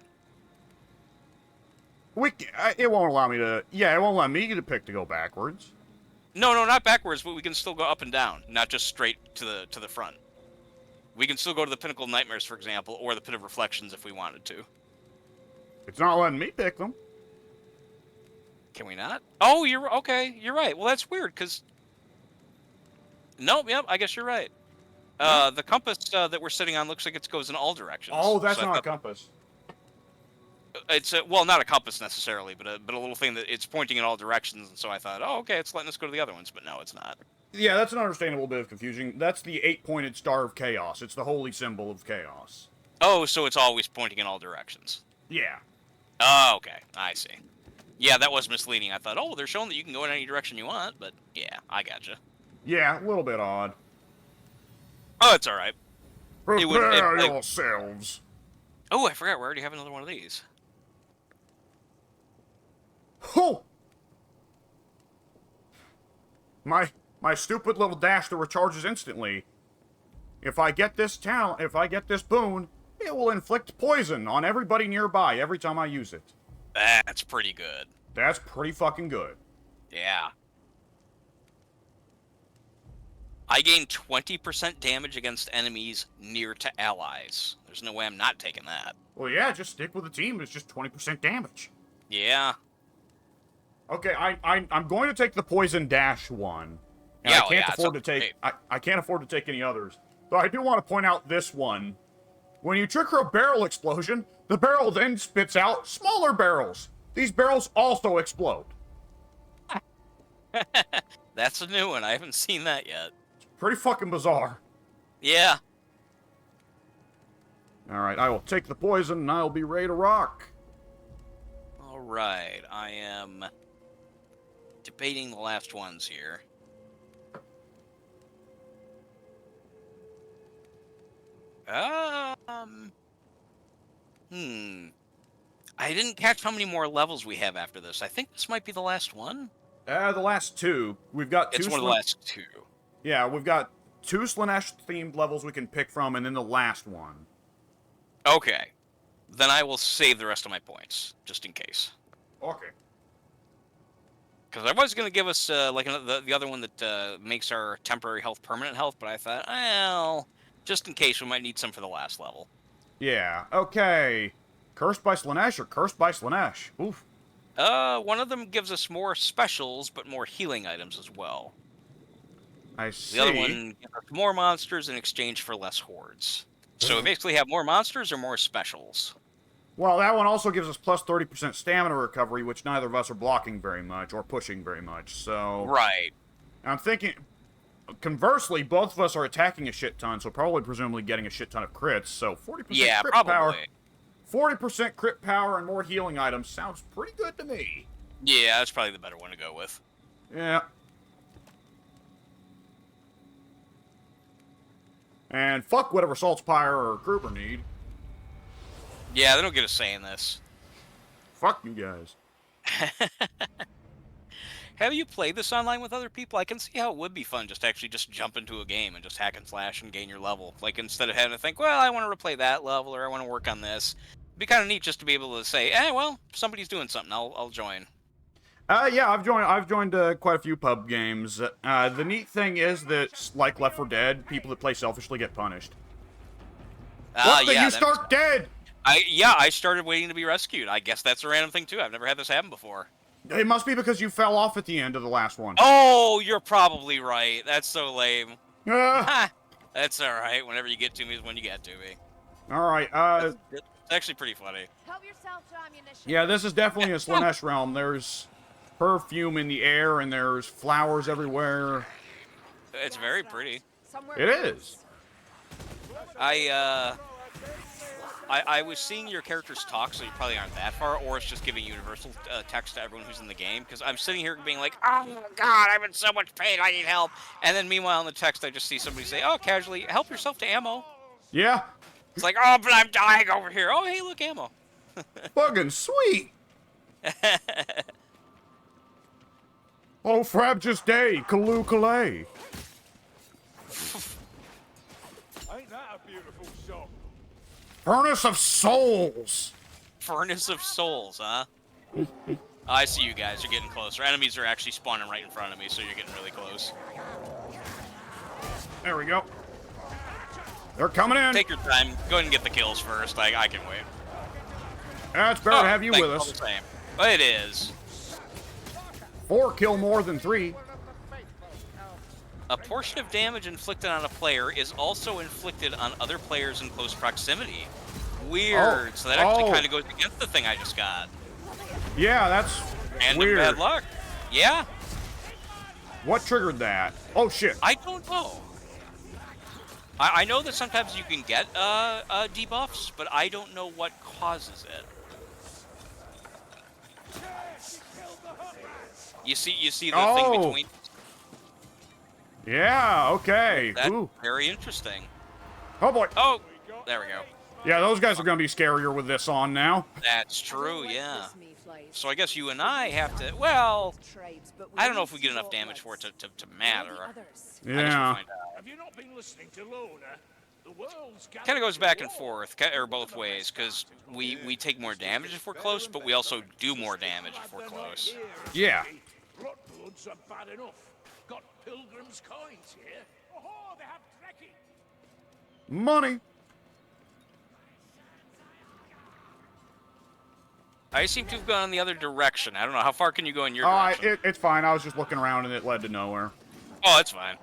It won't allow me to... Yeah, it won't allow me to pick to go backwards. No, not backwards, but we can still go up and down, not just straight to the front. We can still go to the Pinnacle of Nightmares, for example, or the Pit of Reflections if we wanted to. It's not letting me pick them. Can we not? Oh, you're okay. You're right. Well, that's weird because. Nope. Yep. I guess you're right. The compass that we're sitting on looks like it goes in all directions. Oh, that's So I not a thought- compass. It's well, not a compass necessarily, but a little thing that it's pointing in all directions. And so I thought, oh, okay, it's letting us go to the other ones, but no, it's not. Yeah, that's an understandable bit of confusion. That's the 8-pointed star of chaos. It's the holy symbol of chaos. Oh, so it's always pointing in all directions. Yeah. Oh, okay, I see. Yeah, that was misleading. I thought, oh, they're showing that you can go in any direction you want, but yeah, I gotcha. Yeah, a little bit odd. Oh, it's all right. Prepare yourselves. Oh, I forgot. We already have another one of these. Oh! My stupid little dash that recharges instantly. If I get this boon, it will inflict poison on everybody nearby every time I use it. That's pretty good. That's pretty fucking good. Yeah. I gain 20% damage against enemies near to allies. There's no way I'm not taking that. Well, yeah, just stick with the team. It's just 20% damage. Yeah. Okay, I'm going to take the poison dash one. And Yeah, I can't afford to take I can't afford to take any others. But I do want to point out this one. When you trigger a barrel explosion, the barrel then spits out smaller barrels. These barrels also explode. That's a new one. I haven't seen that yet. Pretty fucking bizarre. Yeah. Alright, I will take the poison and I'll be ready to rock. Alright, I am debating the last ones here. I didn't catch how many more levels we have after this. I think this might be the last one. The last two. We've got two. It's one of the last two. Yeah, we've got 2 Slanesh-themed levels we can pick from, and then the last one. Okay. Then I will save the rest of my points, just in case. Okay. Because I was going to give us, the other one that makes our temporary health permanent health, but I thought, well, just in case, we might need some for the last level. Yeah, okay. Cursed by Slanesh or Cursed by Slanesh? Oof. One of them gives us more specials, but more healing items as well. I see. The other one gives us more monsters in exchange for less hordes. So we basically have more monsters or more specials. Well, that one also gives us plus 30% stamina recovery, which neither of us are blocking very much or pushing very much, so... Right. I'm thinking... Conversely, both of us are attacking a shit ton, so probably presumably getting a shit ton of crits, so 40% crit power... 40% crit power and more healing items sounds pretty good to me. Yeah, that's probably the better one to go with. Yeah. And fuck whatever Saltzpyre or Gruber need. Yeah, they don't get a say in this. Fuck you guys. Have you played this online with other people? I can see how it would be fun just to actually just jump into a game and just hack and slash and gain your level. Like, instead of having to think, well, I want to replay that level or I want to work on this. It'd be kind of neat just to be able to say, well, somebody's doing something. I'll join. Yeah, I've joined quite a few pub games. The neat thing is that, like Left 4 Dead, people that play selfishly get punished. Yeah, you start dead! I started waiting to be rescued. I guess that's a random thing, too. I've never had this happen before. It must be because you fell off at the end of the last one. Oh, you're probably right. That's so lame. Ah. That's alright. Whenever you get to me is when you get to me. Alright, It's actually pretty funny. Help yourself to ammunition. yeah, this is definitely a Slanesh realm. There's perfume in the air, and there's flowers everywhere. It's very pretty. Somewhere It close. is. I was seeing your characters talk, so you probably aren't that far, or it's just giving universal text to everyone who's in the game, because I'm sitting here being like, oh my god, I'm in so much pain, I need help. And then meanwhile in the text, I just see somebody say, oh, casually, help yourself to ammo. Yeah. It's like, oh, but I'm dying over here. Oh, hey, look, ammo. Fucking sweet. Oh, Frabjous Day, Kaloo Kalay. Ain't that a beautiful shot? Furnace of Souls. Furnace of Souls, huh? I see you guys. You're getting closer. Enemies are actually spawning right in front of me, so you're getting really close. There we go. They're coming in. Take your time. Go ahead and get the kills first. I can wait. It's better to have you with us. It is. 4 kill more than 3. A portion of damage inflicted on a player is also inflicted on other players in close proximity. Weird. So that actually kind of goes against the thing I just got. Yeah, that's Random weird. bad luck. Yeah. What triggered that? Oh, shit. I don't know. I know that sometimes you can get debuffs, but I don't know what causes it. You see the thing between. Yeah, okay. That's Ooh. very interesting. Oh, boy. Oh, there we go. Yeah, those guys are going to be scarier with this on now. That's true, yeah. So I guess you and I have to, well, I don't know if we get enough damage for it to matter. I guess we'll Yeah. find out. Have you not been listening to Lona? The world's Kind of goes back and forth, or both ways, because we take more damage if we're close, but we also do more damage if we're close. Yeah. Rotbloods are bad enough. Got pilgrims' coins here. Oh, they have trekking. Money. I seem to have gone in the other direction. I don't know. How far can you go in your Oh, direction? it's fine. I was just looking around and it led to nowhere. Oh, that's fine.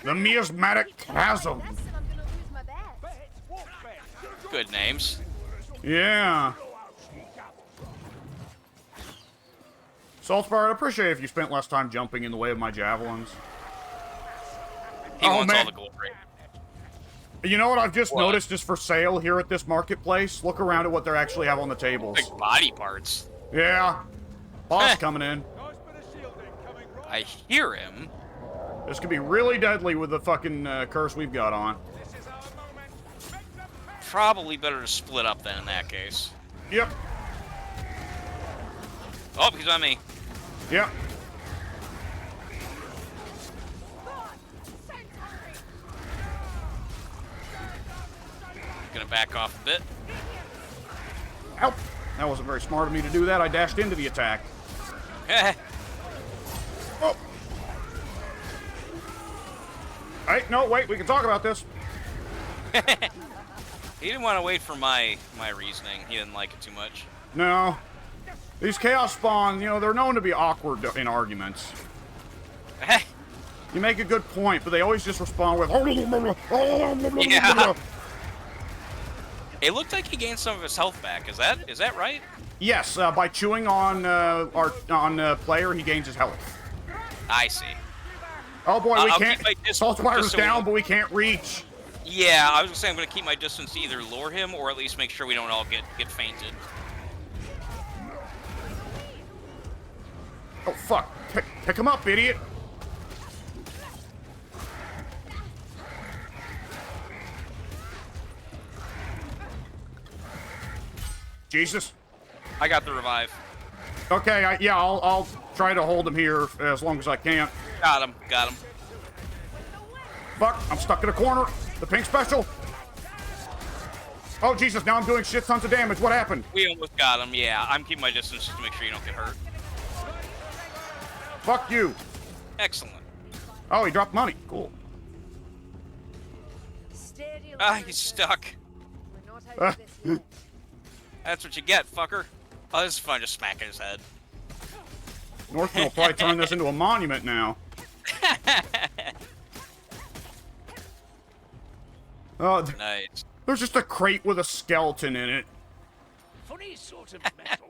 The miasmatic chasm. Good names. Yeah. Saltzbar, I'd appreciate if you spent less time jumping in the way of my javelins. He wants all the glory. You know what I've just What? noticed is for sale here at this marketplace? Look around at what they actually have on the tables. Like body parts. Yeah. Boss coming in. I hear him. This could be really deadly with the fucking curse we've got on. Probably better to split up then in that case. Yep. Oh, he's on me. Yep. Gonna back off a bit. Ow. That wasn't very smart of me to do that. I dashed into the attack. Oh. Hey, no, wait. We can talk about this. He didn't want to wait for my reasoning. He didn't like it too much. No. These chaos spawns, you know, they're known to be awkward in arguments. You make a good point, but they always just respond with... Yeah. It looked like he gained some of his health back. Is that right? Yes, by chewing on player, he gains his health. I see. Oh boy, we I'll can't. keep my distance Saltspire's just so we down, don't- but we can't reach. Yeah, I was gonna say I'm gonna keep my distance to either lure him or at least make sure we don't all get fainted. Oh fuck! Pick him up, idiot! Jesus. I got the revive. Okay, I'll try to hold him here as long as I can. Got him. Got him. Fuck! I'm stuck in a corner. The pink special. Oh Jesus! Now I'm doing shit tons of damage. What happened? We almost got him. Yeah, I'm keeping my distance just to make sure you don't get hurt. Fuck you! Excellent. Oh, he dropped money. Cool. Ah, he's stuck. That's what you get, fucker. Oh, this is fun, just smacking his head. Northman will probably turn this into a monument now. Oh, Nice. there's just a crate with a skeleton in it. Funny sort of metal.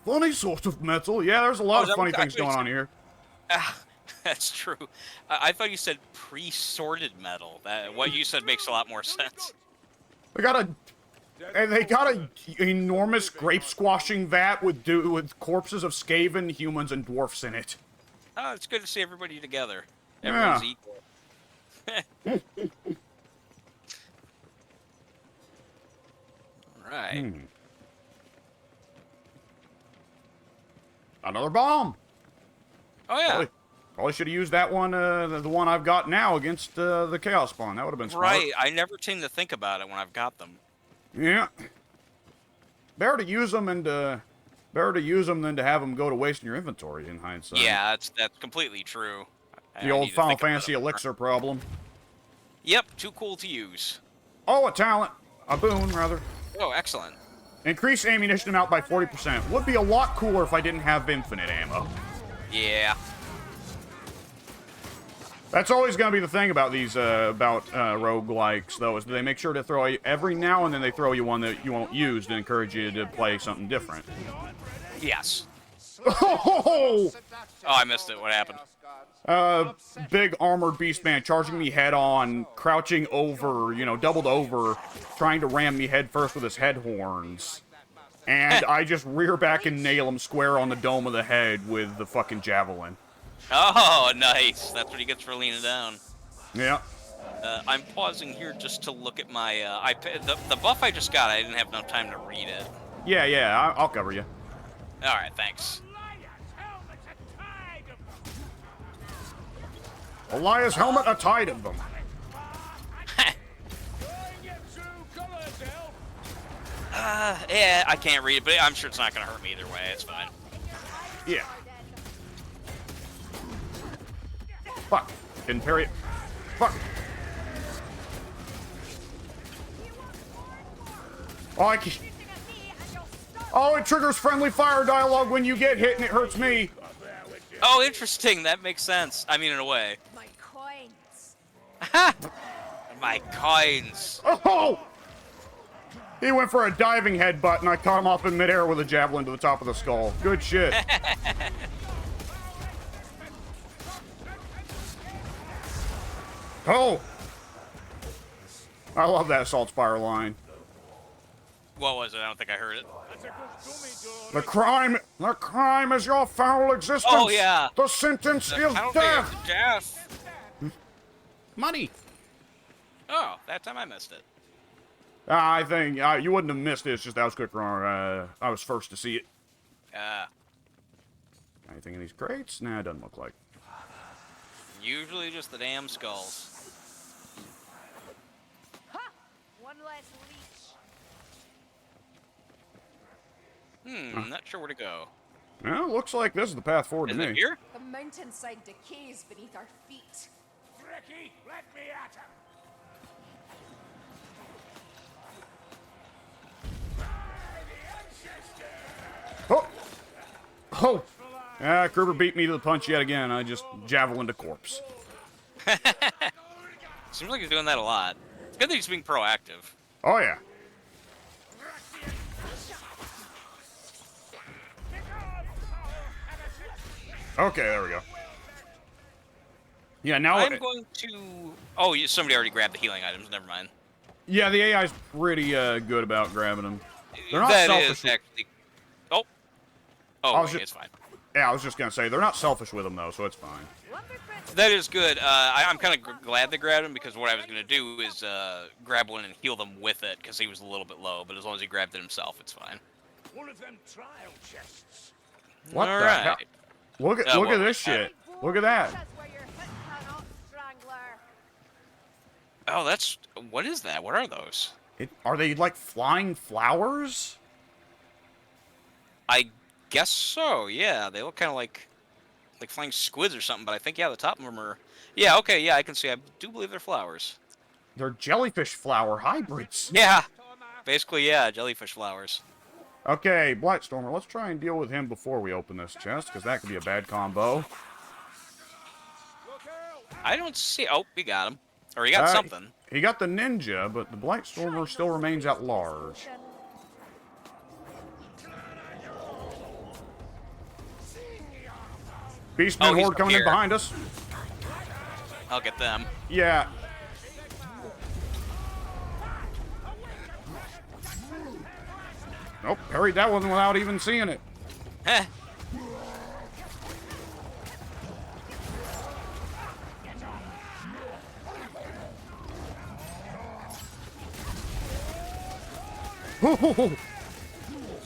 Funny sort of metal. Yeah, there's a lot is of that funny what things actually going on said? here. Ah, that's true. I thought you said pre-sorted metal. What you said makes a lot more sense. They got a enormous grape squashing vat with corpses of Skaven, humans, and dwarfs in it. Oh, it's good to see everybody together. Yeah. Everyone's equal. Right. Another bomb. Oh yeah. Probably should have used that one, the one I've got now against the Chaos Spawn. That would have been smart. Right. I never seem to think about it when I've got them. Yeah. Better to use them than to have them go to waste in your inventory in hindsight. Yeah, that's completely true. The old Final Fantasy Elixir problem. Yep, too cool to use. Oh, a talent. A boon, rather. Oh, excellent. Increase ammunition amount by 40%. Would be a lot cooler if I didn't have infinite ammo. Yeah. That's always going to be the thing about these, roguelikes, though, is they make sure to throw you, every now and then they throw you one that you won't use to encourage you to play something different. Yes. Oh! Oh, I missed it. What happened? Big armored beastman charging me head on, crouching over, you know, doubled over, trying to ram me head first with his head horns. And I just rear back and nail him square on the dome of the head with the fucking javelin. Oh, nice. That's what he gets for leaning down. Yeah. I'm pausing here just to look at my, the buff I just got. I didn't have enough time to read it. Yeah, I'll cover you. All right, thanks. Elias helmet, a tide of them. Yeah, I can't read it, but I'm sure it's not going to hurt me either way. It's fine. Yeah. Fuck. Didn't parry it. Fuck. Oh, it triggers friendly fire dialogue when you get hit and it hurts me. Oh, interesting. That makes sense. I mean, in a way. My coins. My coins. Oh! He went for a diving headbutt and I caught him off in midair with a javelin to the top of the skull. Good shit. Oh! I love that assault spire line. What was it? I don't think I heard it. The crime is your foul existence. Oh, yeah. The sentence is penalty death. is death. Money. Oh, that time I missed it. I think you wouldn't have missed it. It's just I was quicker. I was first to see it. Anything in these crates? Nah, it doesn't look like. Usually just the damn skulls. Ha! One less leech. Not sure where to go. Well, looks like this is the path forward Is to it me. here? The mountainside decays beneath our feet. Ricky, let me at him. Oh! Oh! Kruber beat me to the punch yet again. I just javelined a corpse. Seems like he's doing that a lot. It's good that he's being proactive. Oh, yeah. Okay, there we go. Yeah, now... I'm going to... Oh, somebody already grabbed the healing items. Never mind. Yeah, the AI's pretty good about grabbing them. They're not That selfish. is actually... Oh. Oh, I was wait, ju- it's fine. Yeah, I was just gonna say, they're not selfish with them, though, so it's fine. That is good. I'm kind of glad they grabbed him, because what I was going to do is grab one and heal them with it, because he was a little bit low, but as long as he grabbed it himself, it's fine. One of them trial chests. What All the right. hell? Look at well, this shit. Look at that. That's where you're hit, cannot, strangler. Oh, that's... What is that? What are those? Are they like flying flowers? I guess so, yeah. They look kind of like flying squids or something, but I think, yeah, the top of them are... Yeah, okay, yeah, I can see. I do believe they're flowers. They're jellyfish flower hybrids. Yeah. Basically, yeah, jellyfish flowers. Okay, Blightstormer, let's try and deal with him before we open this chest, because that could be a bad combo. I don't see... Oh, he got him. Or he got something. He got the ninja, but the Blightstormer still remains at large. Beastman he's horde up coming in here. behind us. I'll get them. Yeah. Nope, parried that one without even seeing it. Heh.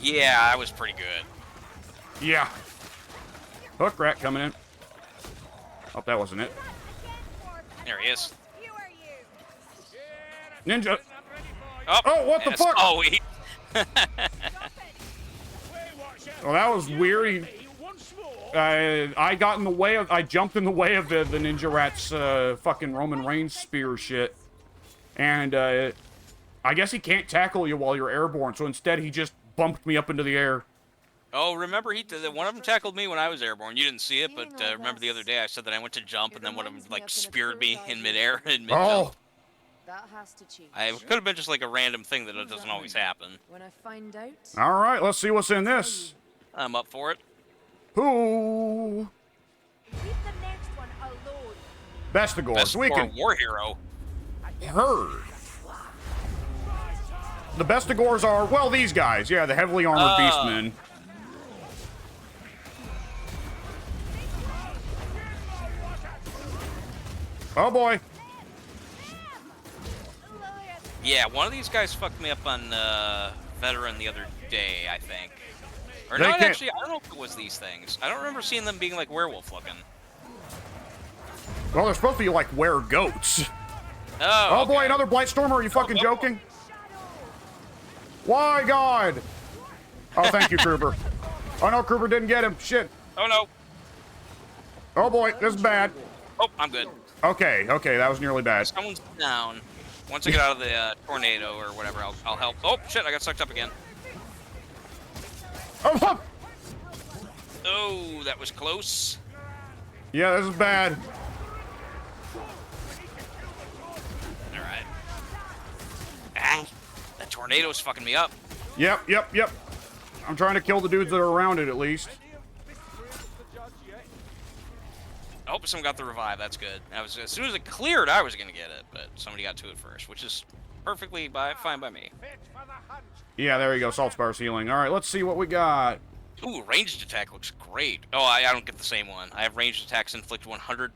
Yeah, that was pretty good. Yeah. Hook rat coming in. Oh, that wasn't it. There he is. You are you. Ninja. Oh, what the yes. fuck? Oh, he... Well, that was weird. I got in the way of... I jumped in the way of the ninja rat's fucking Roman Reigns spear shit. And I guess he can't tackle you while you're airborne, so instead he just bumped me up into the air. Oh, remember one of them tackled me when I was airborne. You didn't see it, but Seeing all remember the other day I said that I went to jump and then one of them reminds me like of when a speared tour me guide in was- midair in mid Oh, jump. That has to change. It could have been just like a random thing that doesn't always happen. When I find out, all right. Let's see what's in this. I'm up for it. Who? leave the next one alone. Bestigors. Best We for can war hero. herd. The Bestigors are, well, these guys. Yeah, the heavily armored beastmen. Oh boy. Yeah, one of these guys fucked me up on Veteran the other day, I think. Or They not can't- actually, I don't know if it was these things. I don't remember seeing them being like werewolf looking. Well, they're supposed to be like were-goats. Oh, Oh boy, okay. another Blightstormer. Are you fucking no. joking? Why, God? Oh, thank you, Kruber. Oh no, Kruber didn't get him. Shit. Oh no. Oh boy, this is bad. Oh, I'm good. Okay, that was nearly bad. Someone's down. Once I get out of the tornado or whatever, I'll help. Oh shit, I got sucked up again. Oh, huh. Oh, that was close. Yeah, this is bad. All right. Ah, that tornado's fucking me up. Yep. I'm trying to kill the dudes that are around it, at least. I hope someone got the revive. That's good. As soon as it cleared, I was gonna get it, but somebody got to it first, which is perfectly fine by me. Yeah, there you go. Salt Spire's healing. All right, let's see what we got. Ooh, ranged attack looks great. Oh, I don't get the same one. I have ranged attacks inflict 100+%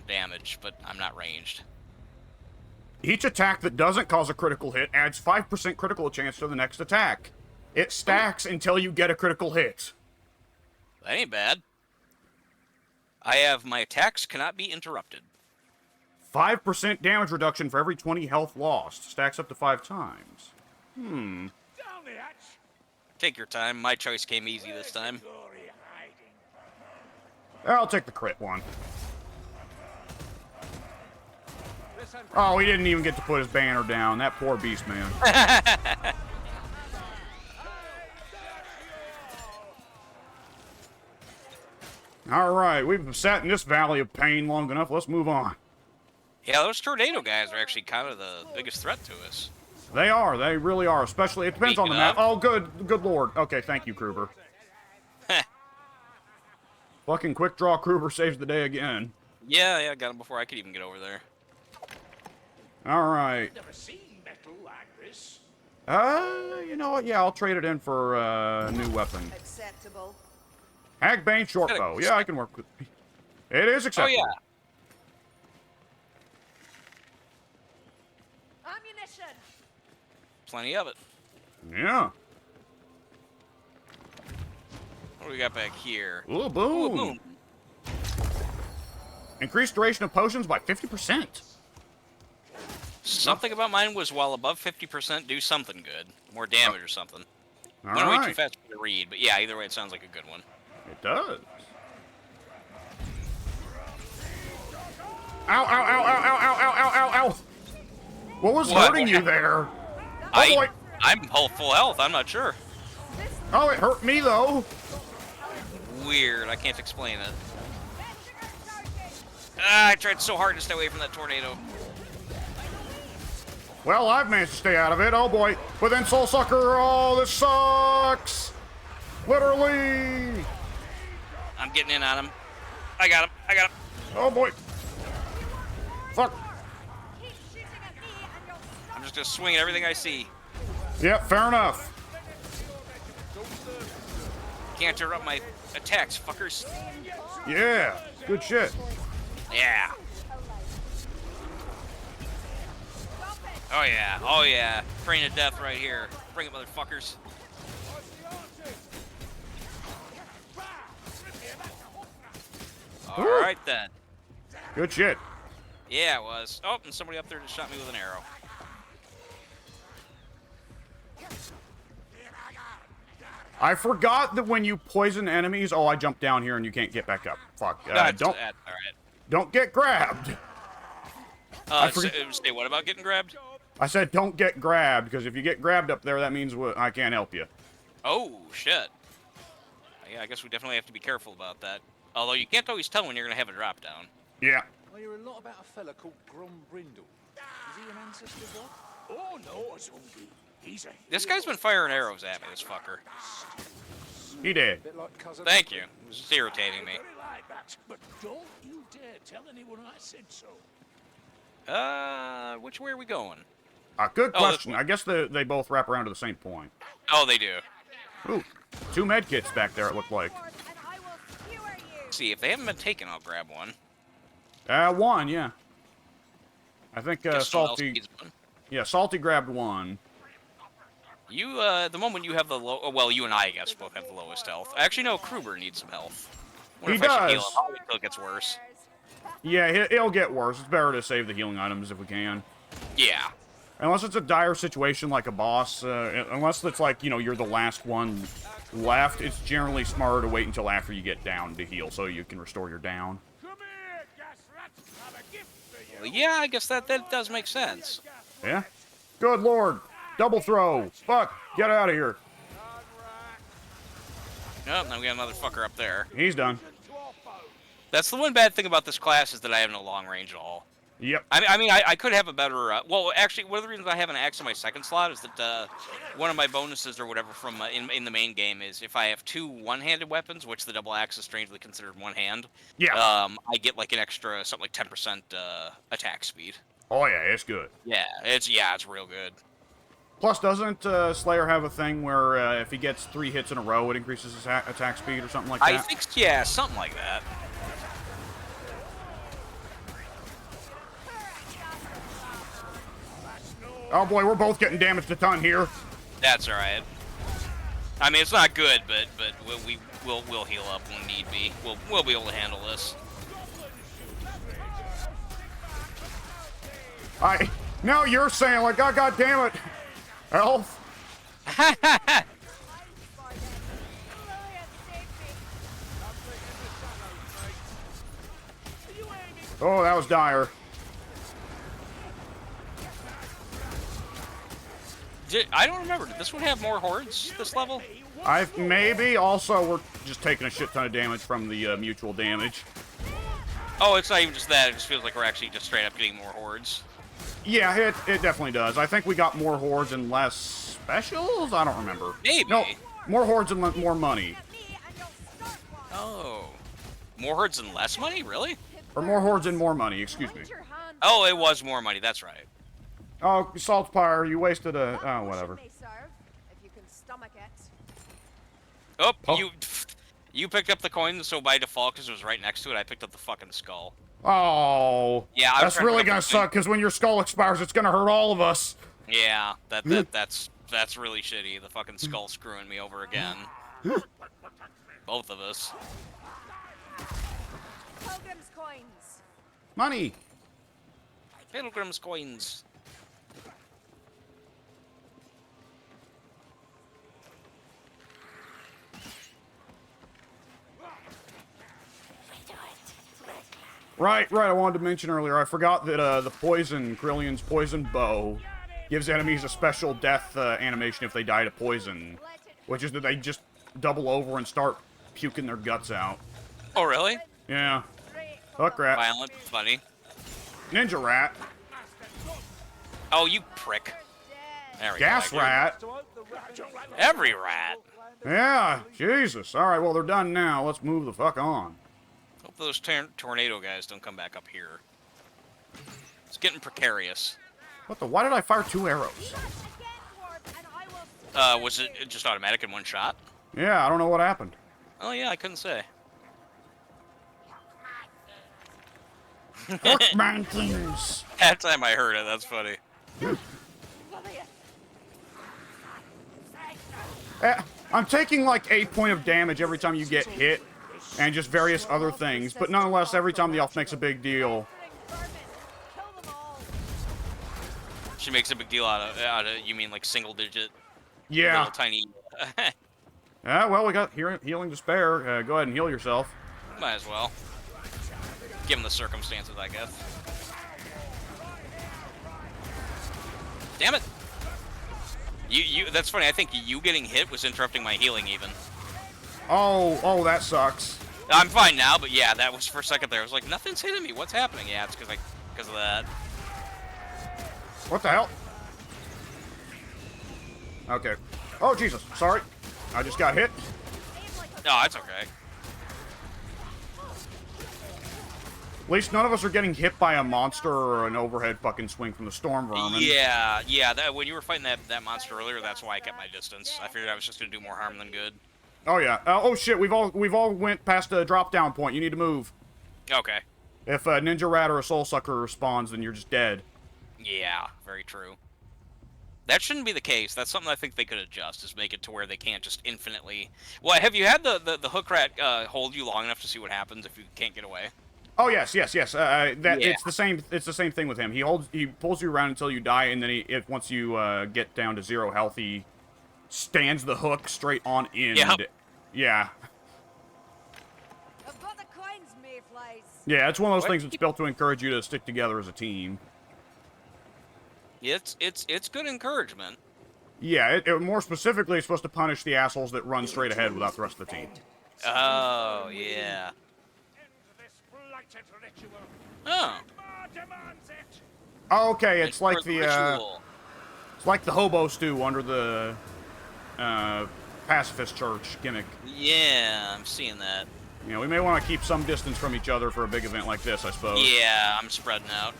damage, but I'm not ranged. Each attack that doesn't cause a critical hit adds 5% critical chance to the next attack. It stacks until you get a critical hit. That ain't bad. I have my attacks cannot be interrupted. 5% damage reduction for every 20 health lost. Stacks up to 5 times. Down the hatch. Take your time. My choice came easy this time. Glory hiding. I'll take the crit one. Oh, he didn't even get to put his banner down. That poor beast man. All right, we've sat in this valley of pain long enough. Let's move on. Yeah, those tornado guys are actually kind of the biggest threat to us. They are. They really are. Especially, it depends on the map. Oh, good lord. Okay, thank you, Kruber. Fucking quick draw Kruber saves the day again. Yeah, I got him before I could even get over there. All right. Never seen metal like this. You know what? Yeah, I'll trade it in for a new weapon. Acceptable. Hagbane shortbow. Yeah, I can work with. It is Oh acceptable. yeah. Ammunition. Plenty of it. Yeah. What do we got back here? Ooh, Ooh, boom. boom. Increased duration of potions by 50%. Something about mine was while above 50%, do something good. More damage or something. All Went way too right. fast for me to read, but yeah, either way, it sounds like a good one. It does. Ow, ow, ow, ow, ow, ow, ow, ow, ow, ow. What was What? hurting you there? Oh, boy. I'm full health. I'm not sure. Oh, it hurt me, though. Weird. I can't explain it. I tried so hard to stay away from that tornado. Well, I've managed to stay out of it. Oh, boy. But then Soul Sucker, oh, this sucks. Literally. I'm getting in on him. I got him. Oh, boy. Fuck. I'm just gonna swing at everything I see. Yep, fair enough. Can't interrupt my attacks, fuckers. Yeah, good shit. Yeah. Oh yeah. Train of death right here. Bring it, motherfuckers. All right then. Good shit. Yeah, it was. Oh, and somebody up there just shot me with an arrow. I forgot that when you poison enemies, oh, I jumped down here and you can't get back up. Fuck. All right. Don't get grabbed. Say what about getting grabbed? I said don't get grabbed, because if you get grabbed up there, that means I can't help you. Oh, shit. Yeah, I guess we definitely have to be careful about that. Although you can't always tell when you're going to have a drop down. Yeah. I hear a lot about a fella called Grom Brindle. Is he an ancestor god? Oh no, Zombie. He's a This guy's been firing arrows at me, this fucker. He did. Bit like cousin. Thank you. It was just irritating me. very like that. But don't you dare tell anyone I said so. Which way are we going? Good Oh, this question. one. I guess they both wrap around to the same point. Oh, they do. Ooh, 2 med kits back there, it looked like. See, if they haven't been taken, I'll grab one. 1, yeah. I think Guess someone else Salty... needs one. Yeah, Salty grabbed 1. You, the moment you have the low... Well, you and I guess, both have the lowest health. Actually, no, Kruber needs some health. Wonder He if I should does. heal him. I'll wait till it gets worse. Yeah, it'll get worse. It's better to save the healing items if we can. Yeah. Unless it's a dire situation like a boss, unless it's like, you know, you're the last one left, it's generally smarter to wait until after you get down to heal so you can restore your down. Come here, gas rat. I have a gift for you. Well, yeah, I guess that does make sense. Yeah? Good lord. Double throw. Fuck. Get out of here. Oh, now we got another fucker up there. He's done. That's the one bad thing about this class is that I have no long range at all. Yep. I mean, I could have a better... well, actually, one of the reasons I have an axe in my second slot is that one of my bonuses or whatever from in the main game is if I have 2 one-handed weapons, which the double axe is strangely considered one hand, Yeah. I get like an extra something like 10% attack speed. Oh yeah, it's good. Yeah, it's real good. Plus, doesn't Slayer have a thing where if he gets 3 hits in a row, it increases his attack speed or something like that? I think, yeah, something like that. Oh boy, we're both getting damaged a ton here. That's all right. I mean, it's not good, but we'll heal up when need be. We'll be able to handle this. Now you're saying like, oh god damn it, Elf. Oh, that was dire. I don't remember. Did this one have more hordes this level? Maybe. Also, we're just taking a shit ton of damage from the mutual damage. Oh, it's not even just that. It just feels like we're actually just straight up getting more hordes. Yeah, it definitely does. I think we got more hordes and less specials? I don't remember. Maybe. No, more hordes and more money. Oh. More hordes and less money? Really? Or more hordes and more money, excuse me. Oh, it was more money. That's right. Oh, Saltspire, you wasted a... Oh, whatever. Oh, you picked up the coin, so by default, because it was right next to it, I picked up the fucking skull. Oh. Yeah, that's really gonna suck, because when your skull expires, it's gonna hurt all of us. Yeah, that's really shitty. The fucking skull screwing me over again. Both of us. Pilgrim's coins. Money. Pilgrim's coins. Right, I wanted to mention earlier, I forgot that the Krillion's poison bow gives enemies a special death animation if they die to poison, which is that they just double over and start puking their guts out. Oh, really? Yeah. Hook rat. Violent, funny. Ninja rat. Oh, you prick. There we Gas go. rat. Every rat. Yeah, Jesus. Alright, well, they're done now. Let's move the fuck on. Hope those tornado guys don't come back up here. It's getting precarious. What the? Why did I fire 2 arrows? Was it just automatic in one shot? Yeah, I don't know what happened. Oh, yeah, I couldn't say. Hook mountains. That time I heard it, that's funny. I'm taking like 8 points of damage every time you get hit, and just various other things, but nonetheless, every time the elf makes a big deal. She makes a big deal out of you mean like single digit? Yeah. Little tiny. Yeah, well, we got healing to spare. Go ahead and heal yourself. Might as well. Given the circumstances, I guess. Damn it! That's funny. I think you getting hit was interrupting my healing even. Oh, that sucks. I'm fine now, but yeah, that was for a second there. I was like, nothing's hitting me. What's happening? Yeah, it's because of that. What the hell? Okay. Oh, Jesus. Sorry. I just got hit. No, it's okay. At least none of us are getting hit by a monster or an overhead fucking swing from the storm vermin. Yeah. When you were fighting that monster earlier, that's why I kept my distance. I figured I was just gonna do more harm than good. Oh yeah. Oh shit. We've all went past a drop down point. You need to move. Okay. If a ninja rat or a soul sucker spawns, then you're just dead. Yeah, very true. That shouldn't be the case. That's something I think they could adjust, is make it to where they can't just infinitely... Well, have you had the hook rat hold you long enough to see what happens if you can't get away? Oh yes. Yeah. It's the same. It's the same thing with him. He pulls you around until you die, and then once you get down to 0 health, he stands the hook straight on in. Yep. Yeah. I've got the coins, mayflies. Yeah, it's one of those What? things that's built to encourage you to stick together as a team. It's good encouragement. Yeah, more specifically, it's supposed to punish the assholes that run straight ahead without the rest of the team. Oh, yeah. This blighted ritual. Oh. Sigma demands it. Oh, okay, it's like For the ritual. it's like the hobo stew under the pacifist church gimmick. Yeah, I'm seeing that. You know, we may want to keep some distance from each other for a big event like this, I suppose. Yeah, I'm spreading out.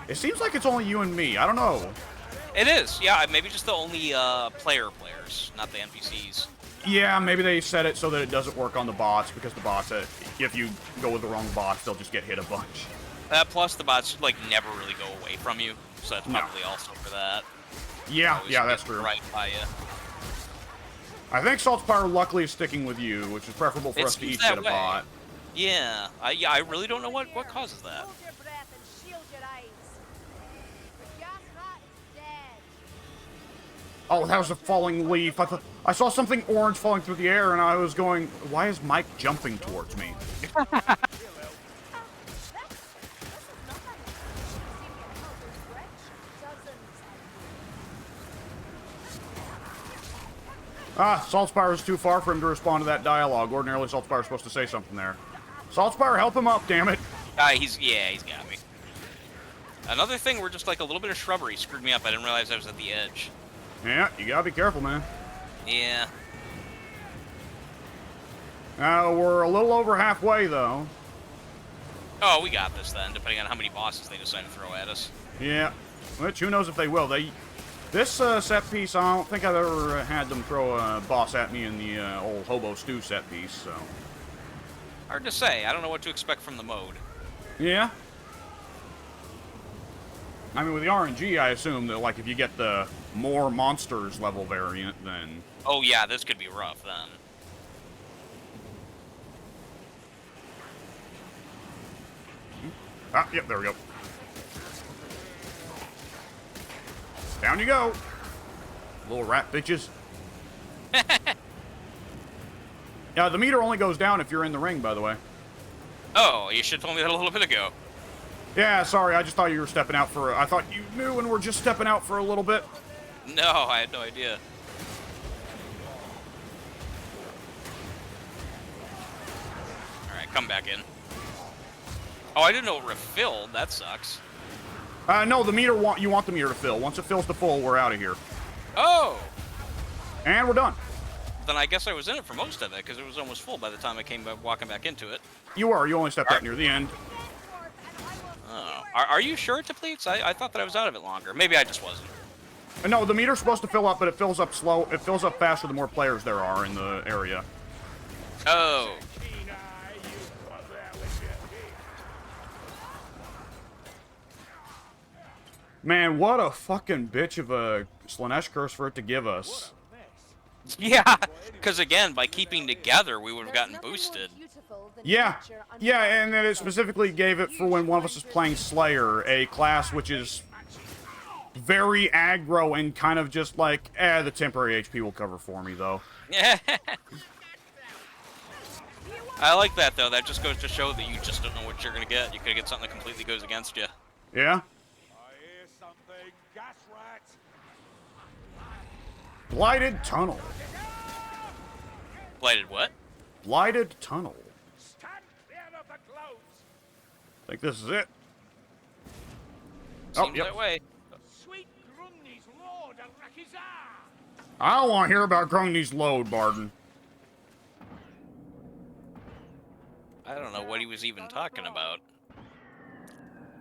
It seems like it's only you and me. I don't know. It is, yeah, maybe just the only players, not the NPCs. Yeah, maybe they set it so that it doesn't work on the bots, because the bots, if you go with the wrong bots, they'll just get hit a bunch. Plus, the bots, like, never really go away from you, so that's probably also for that. Yeah, Always yeah, that's get true. Right by you. I think Saltspire luckily is sticking with you, which is preferable for us to each get a bot. Yeah, I really don't know what causes that. Hold your breath and shield your eyes. The gas rat is dead. Oh, that was a falling leaf. I saw something orange falling through the air, and I was going, why is Mike jumping towards me? Saltspire is too far for him to respond to that dialogue. Ordinarily, Saltspire's supposed to say something there. Saltspire, help him up, damn it. He's got me. Another thing where just like a little bit of shrubbery screwed me up. I didn't realize I was at the edge. Yeah, you gotta be careful, man. Yeah. We're a little over halfway, though. Oh, we got this then, depending on how many bosses they decide to throw at us. Yeah, which who knows if they will. This set piece, I don't think I've ever had them throw a boss at me in the old Hobo Stew set piece, so... Hard to say. I don't know what to expect from the mode. Yeah. I mean, with the RNG, I assume that, like, if you get the more monsters level variant, then... Oh yeah, this could be rough then. Ah, yep, there we go. Down you go. Little rat bitches. Yeah, the meter only goes down if you're in the ring, by the way. Oh, you should have told me that a little bit ago. Yeah, sorry, I just thought you were stepping out for... I thought you knew and were just stepping out for a little bit. No, I had no idea. Alright, come back in. Oh, I didn't know it refilled. That sucks. No, the meter you want the meter to fill. Once it fills to full, we're out of here. Oh! And we're done. Then I guess I was in it for most of it, because it was almost full by the time I came back, walking back into it. You were. You only stepped out near the end. Oh. Are you sure it depletes? I thought that I was out of it longer. Maybe I just wasn't. No, the meter's supposed to fill up, but it fills up slow. It fills up faster the more players there are in the area. Oh. Keen eye, you got there with your teeth. Man, what a fucking bitch of a Slanesh curse for it to give us. Yeah, because again, by keeping together, we would have gotten boosted. Yeah, and then it specifically gave it for when one of us is playing Slayer, a class which is very aggro and kind of just like, the temporary HP will cover for me, though. Yeah. I like that, though. That just goes to show that you just don't know what you're going to get. You could get something that completely goes against you. Yeah? I hear something, gas rat. Blighted tunnel. Blighted what? Blighted tunnel. Stand clear of the clouds. I think this is it. Seems that way. Sweet Grumney's lord of Rakizar. I don't want to hear about Grungni's load, Barden. I don't know what he was even talking about.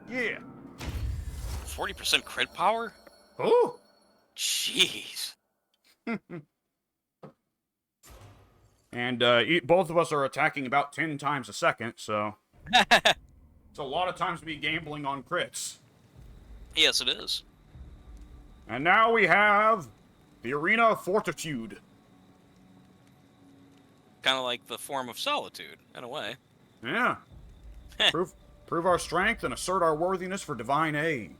Yeah. 40% crit power? Ooh. Jeez. And both of us are attacking about 10 times a second, so it's a lot of times to be gambling on crits. Yes, it is. And now we have the Arena of Fortitude. Kind of like the form of solitude, in a way. Yeah. prove our strength and assert our worthiness for divine aid.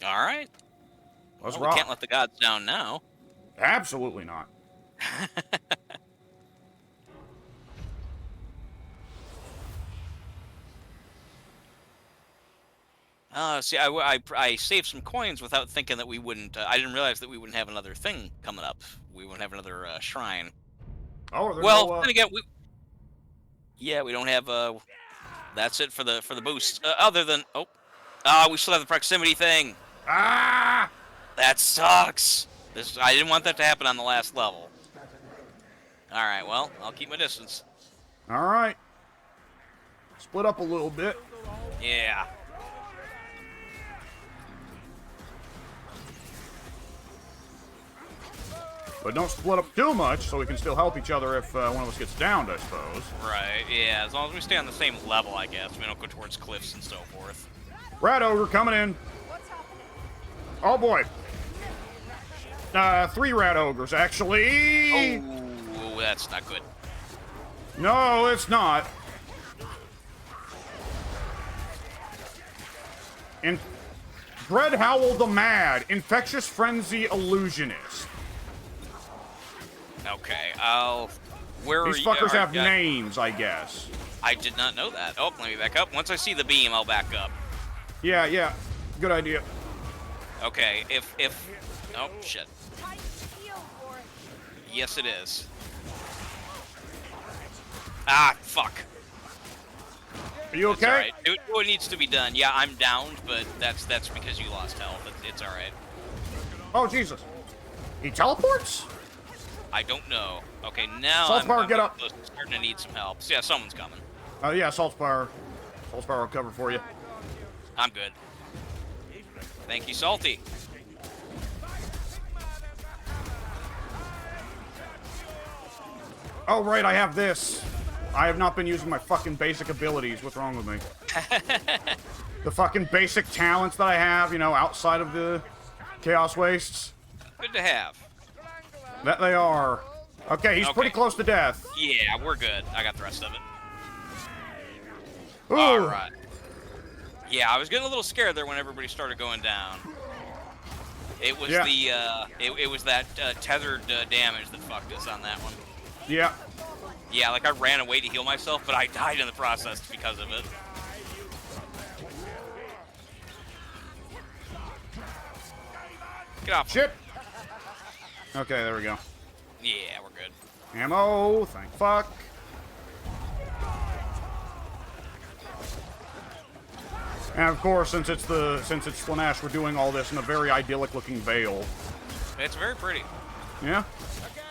All right. Let's Well, we rock. can't let the gods down now. Absolutely not. See, I saved some coins without thinking that we wouldn't. I didn't realize that we wouldn't have another thing coming up. We wouldn't have another shrine. Oh, there's Well, no, then again, we don't have. That's it for the boost. Other than we still have the proximity thing. Ah! That sucks. I didn't want that to happen on the last level. All right, well, I'll keep my distance. All right. Split up a little bit. Yeah. But don't split up too much so we can still help each other if one of us gets downed, I suppose. Right, yeah, as long as we stay on the same level, I guess. We don't go towards cliffs and so forth. Rat Ogre coming in. Oh, boy. 3 Rat Ogres, actually. Oh, that's not good. No, it's not. And Dread Howl the Mad, Infectious Frenzy Illusionist. Okay, where These fuckers have names, I guess. I did not know that. Oh, let me back up. Once I see the beam, I'll back up. Yeah. Good idea. Okay, if... Oh, shit. Yes, it is. Ah, fuck. Are you okay? All right. Do what needs to be done. Yeah, I'm downed, but that's because you lost health. It's all right. Oh, Jesus. He teleports? I don't know. Okay, now Saltspire, get up. Starting to need some help. So, yeah, someone's coming. Oh, yeah, Saltspire. Saltspire will cover for you. I'm good. Thank you, Salty. Oh, right, I have this. I have not been using my fucking basic abilities. What's wrong with me? The fucking basic talents that I have, you know, outside of the Chaos Wastes. Good to have. That they are. Okay, he's pretty close to death. Yeah, we're good. I got the rest of it. Ooh. All right. Yeah, I was getting a little scared there when everybody started going down. It was it was that tethered damage that fucked us on that one. Yeah. Yeah, like I ran away to heal myself, but I died in the process because of it. Get off. Shit. Okay, there we go. Yeah, we're good. Ammo, thank fuck. And of course, since it's Slaanesh, we're doing all this in a very idyllic looking veil. It's very pretty. Yeah?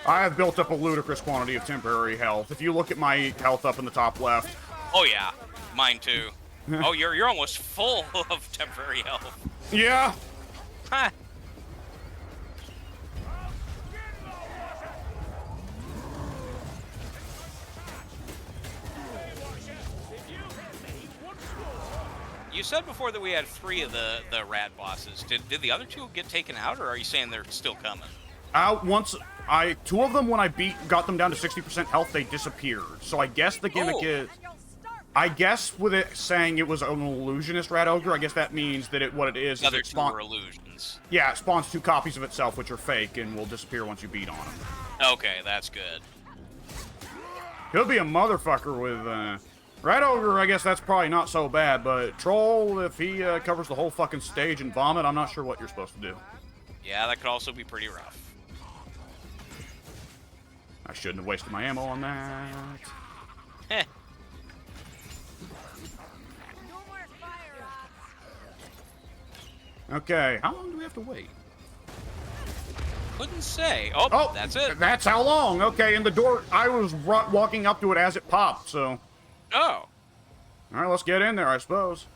I have built up a ludicrous quantity of temporary health. If you look at my health up in the top left. Oh yeah, mine too. Oh, you're almost full of temporary health. Yeah. Ha. You said before that we had 3 of the rat bosses. Did the other 2 get taken out, or are you saying they're still coming? Two of them, when I got them down to 60% health, they disappeared. So I guess the gimmick is, I guess with it saying it was an illusionist rat ogre, I guess that means that what it is The other it 2 were illusions. Yeah, it spawns 2 copies of itself, which are fake, and will disappear once you beat on them. Okay, that's good. He'll be a motherfucker with, Rat Ogre, I guess that's probably not so bad, but Troll, if he covers the whole fucking stage and vomit, I'm not sure what you're supposed to do. Yeah, that could also be pretty rough. I shouldn't have wasted my ammo on that. Heh. Okay, how long do we have to wait? Couldn't say. Oh, Oh, that's it. That's how long. Okay, and the door, I was walking up to it as it popped, so. Oh. All right, let's get in there, I suppose.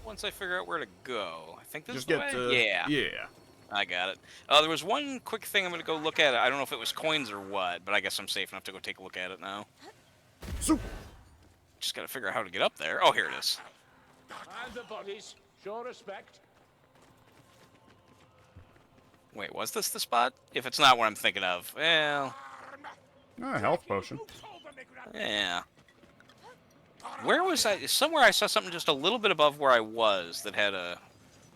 Once I figure out where to go, I think this Just is the get way. Yeah. Yeah. I got it. There was one quick thing I'm going to go look at. I don't know if it was coins or what, but I guess I'm safe enough to go take a look at it now. So, Just got to figure out how to get up there. Oh, here it is. And the bodies. Show respect. Wait, was this the spot? If it's not what I'm thinking of, well, health potion. yeah. Where was I? Somewhere I saw something just a little bit above where I was that had a,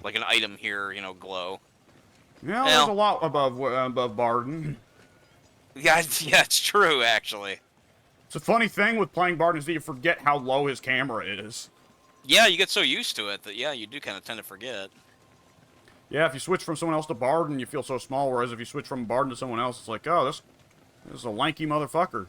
like an item here, you know, glow. Yeah, Well. there's a lot above Barden. Yeah, yeah, it's true, actually. It's a funny thing with playing Barden is that you forget how low his camera is. Yeah, you get so used to it that, yeah, you do kind of tend to forget. Yeah, if you switch from someone else to Barden, you feel so small, whereas if you switch from Barden to someone else, it's like, oh, this is a lanky motherfucker.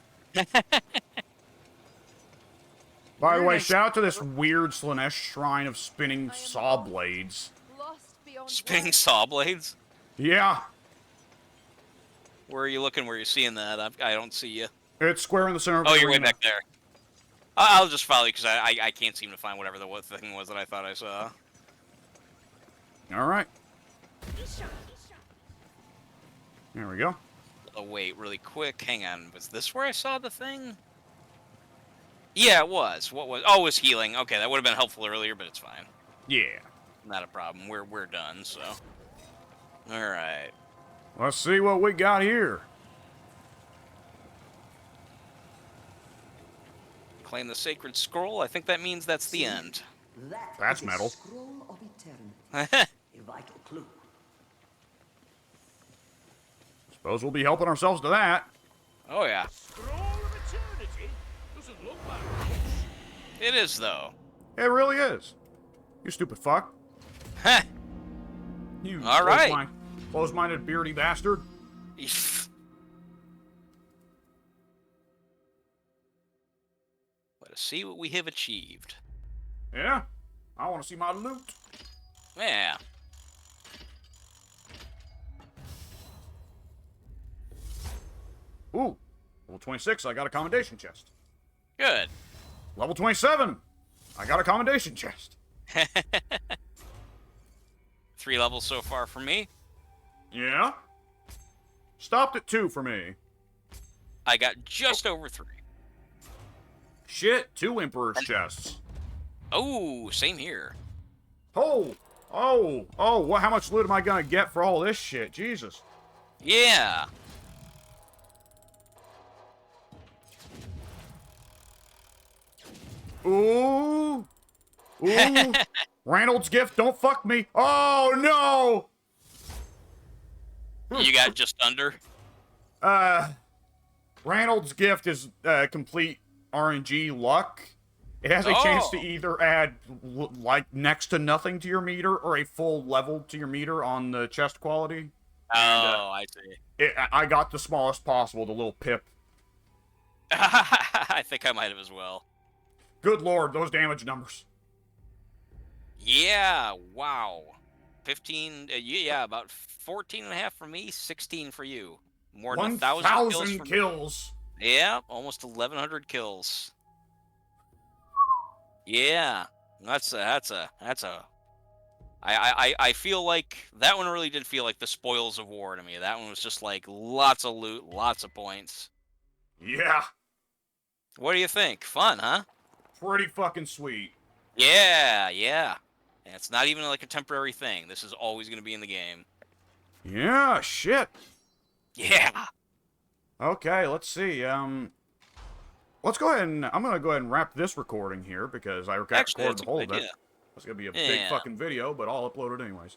By the way, shout out to this weird Slanesh shrine of spinning saw blades. Lost beyond Spinning saw blades? Yeah, Where are you looking? Where you're seeing that? I don't see you. it's square in the center of Oh, the you're way arena. back there. I'll just follow you because I can't seem to find whatever the thing was that I thought I saw. All right. There we go. Oh, wait, really quick. Hang on. Was this where I saw the thing? Yeah, it was. What was? Oh, it was healing. Okay, that would have been helpful earlier, but it's fine. Yeah. Not a problem. We're done, so. All right. Let's see what we got here. Claim the sacred scroll. I think that means that's the end. That's is a metal. Scroll of eternity. A vital clue. Suppose we'll be helping ourselves to that. Oh, yeah. Scroll of eternity? Doesn't look like it. It is, though. It really is. You stupid fuck. Heh. You All right. close-minded beardy bastard. Let us see what we have achieved. Yeah? I want to see my loot. Yeah. Ooh. Level 26, I got a commendation chest. Good. Level 27, I got a commendation chest. 3 levels so far for me. Yeah? Stopped at 2 for me. I got just over 3. Shit, 2 Emperor's chests. Oh, same here. Oh, well, how much loot am I gonna get for all this shit? Jesus. Yeah. Ooh. Ooh. Ranald's gift, don't fuck me. Oh, no. You got just under? Ranald's gift is complete RNG luck. It has a chance to either add, like, next to nothing to your meter or a full level to your meter on the chest quality. Oh, I see. I got the smallest possible, the little pip. I think I might have as well. Good lord, those damage numbers. Yeah, wow. 15, yeah, about 14 and a half for me, 16 for you. More than 1,000 kills. 1,000 kills. Yeah, almost 1,100 kills. Yeah, that's a. I feel like that one really did feel like the spoils of war to me. That one was just like lots of loot, lots of points. Yeah, What do you think? Fun, huh? pretty fucking sweet. Yeah. And it's not even like a temporary thing. This is always going to be in the game. Yeah, shit. Yeah. Okay, let's see. Let's go ahead and I'm gonna go ahead and wrap this recording here because I Actually, recorded that's the a whole good of it. idea. It's gonna be a big Yeah. fucking video, but I'll upload it anyways.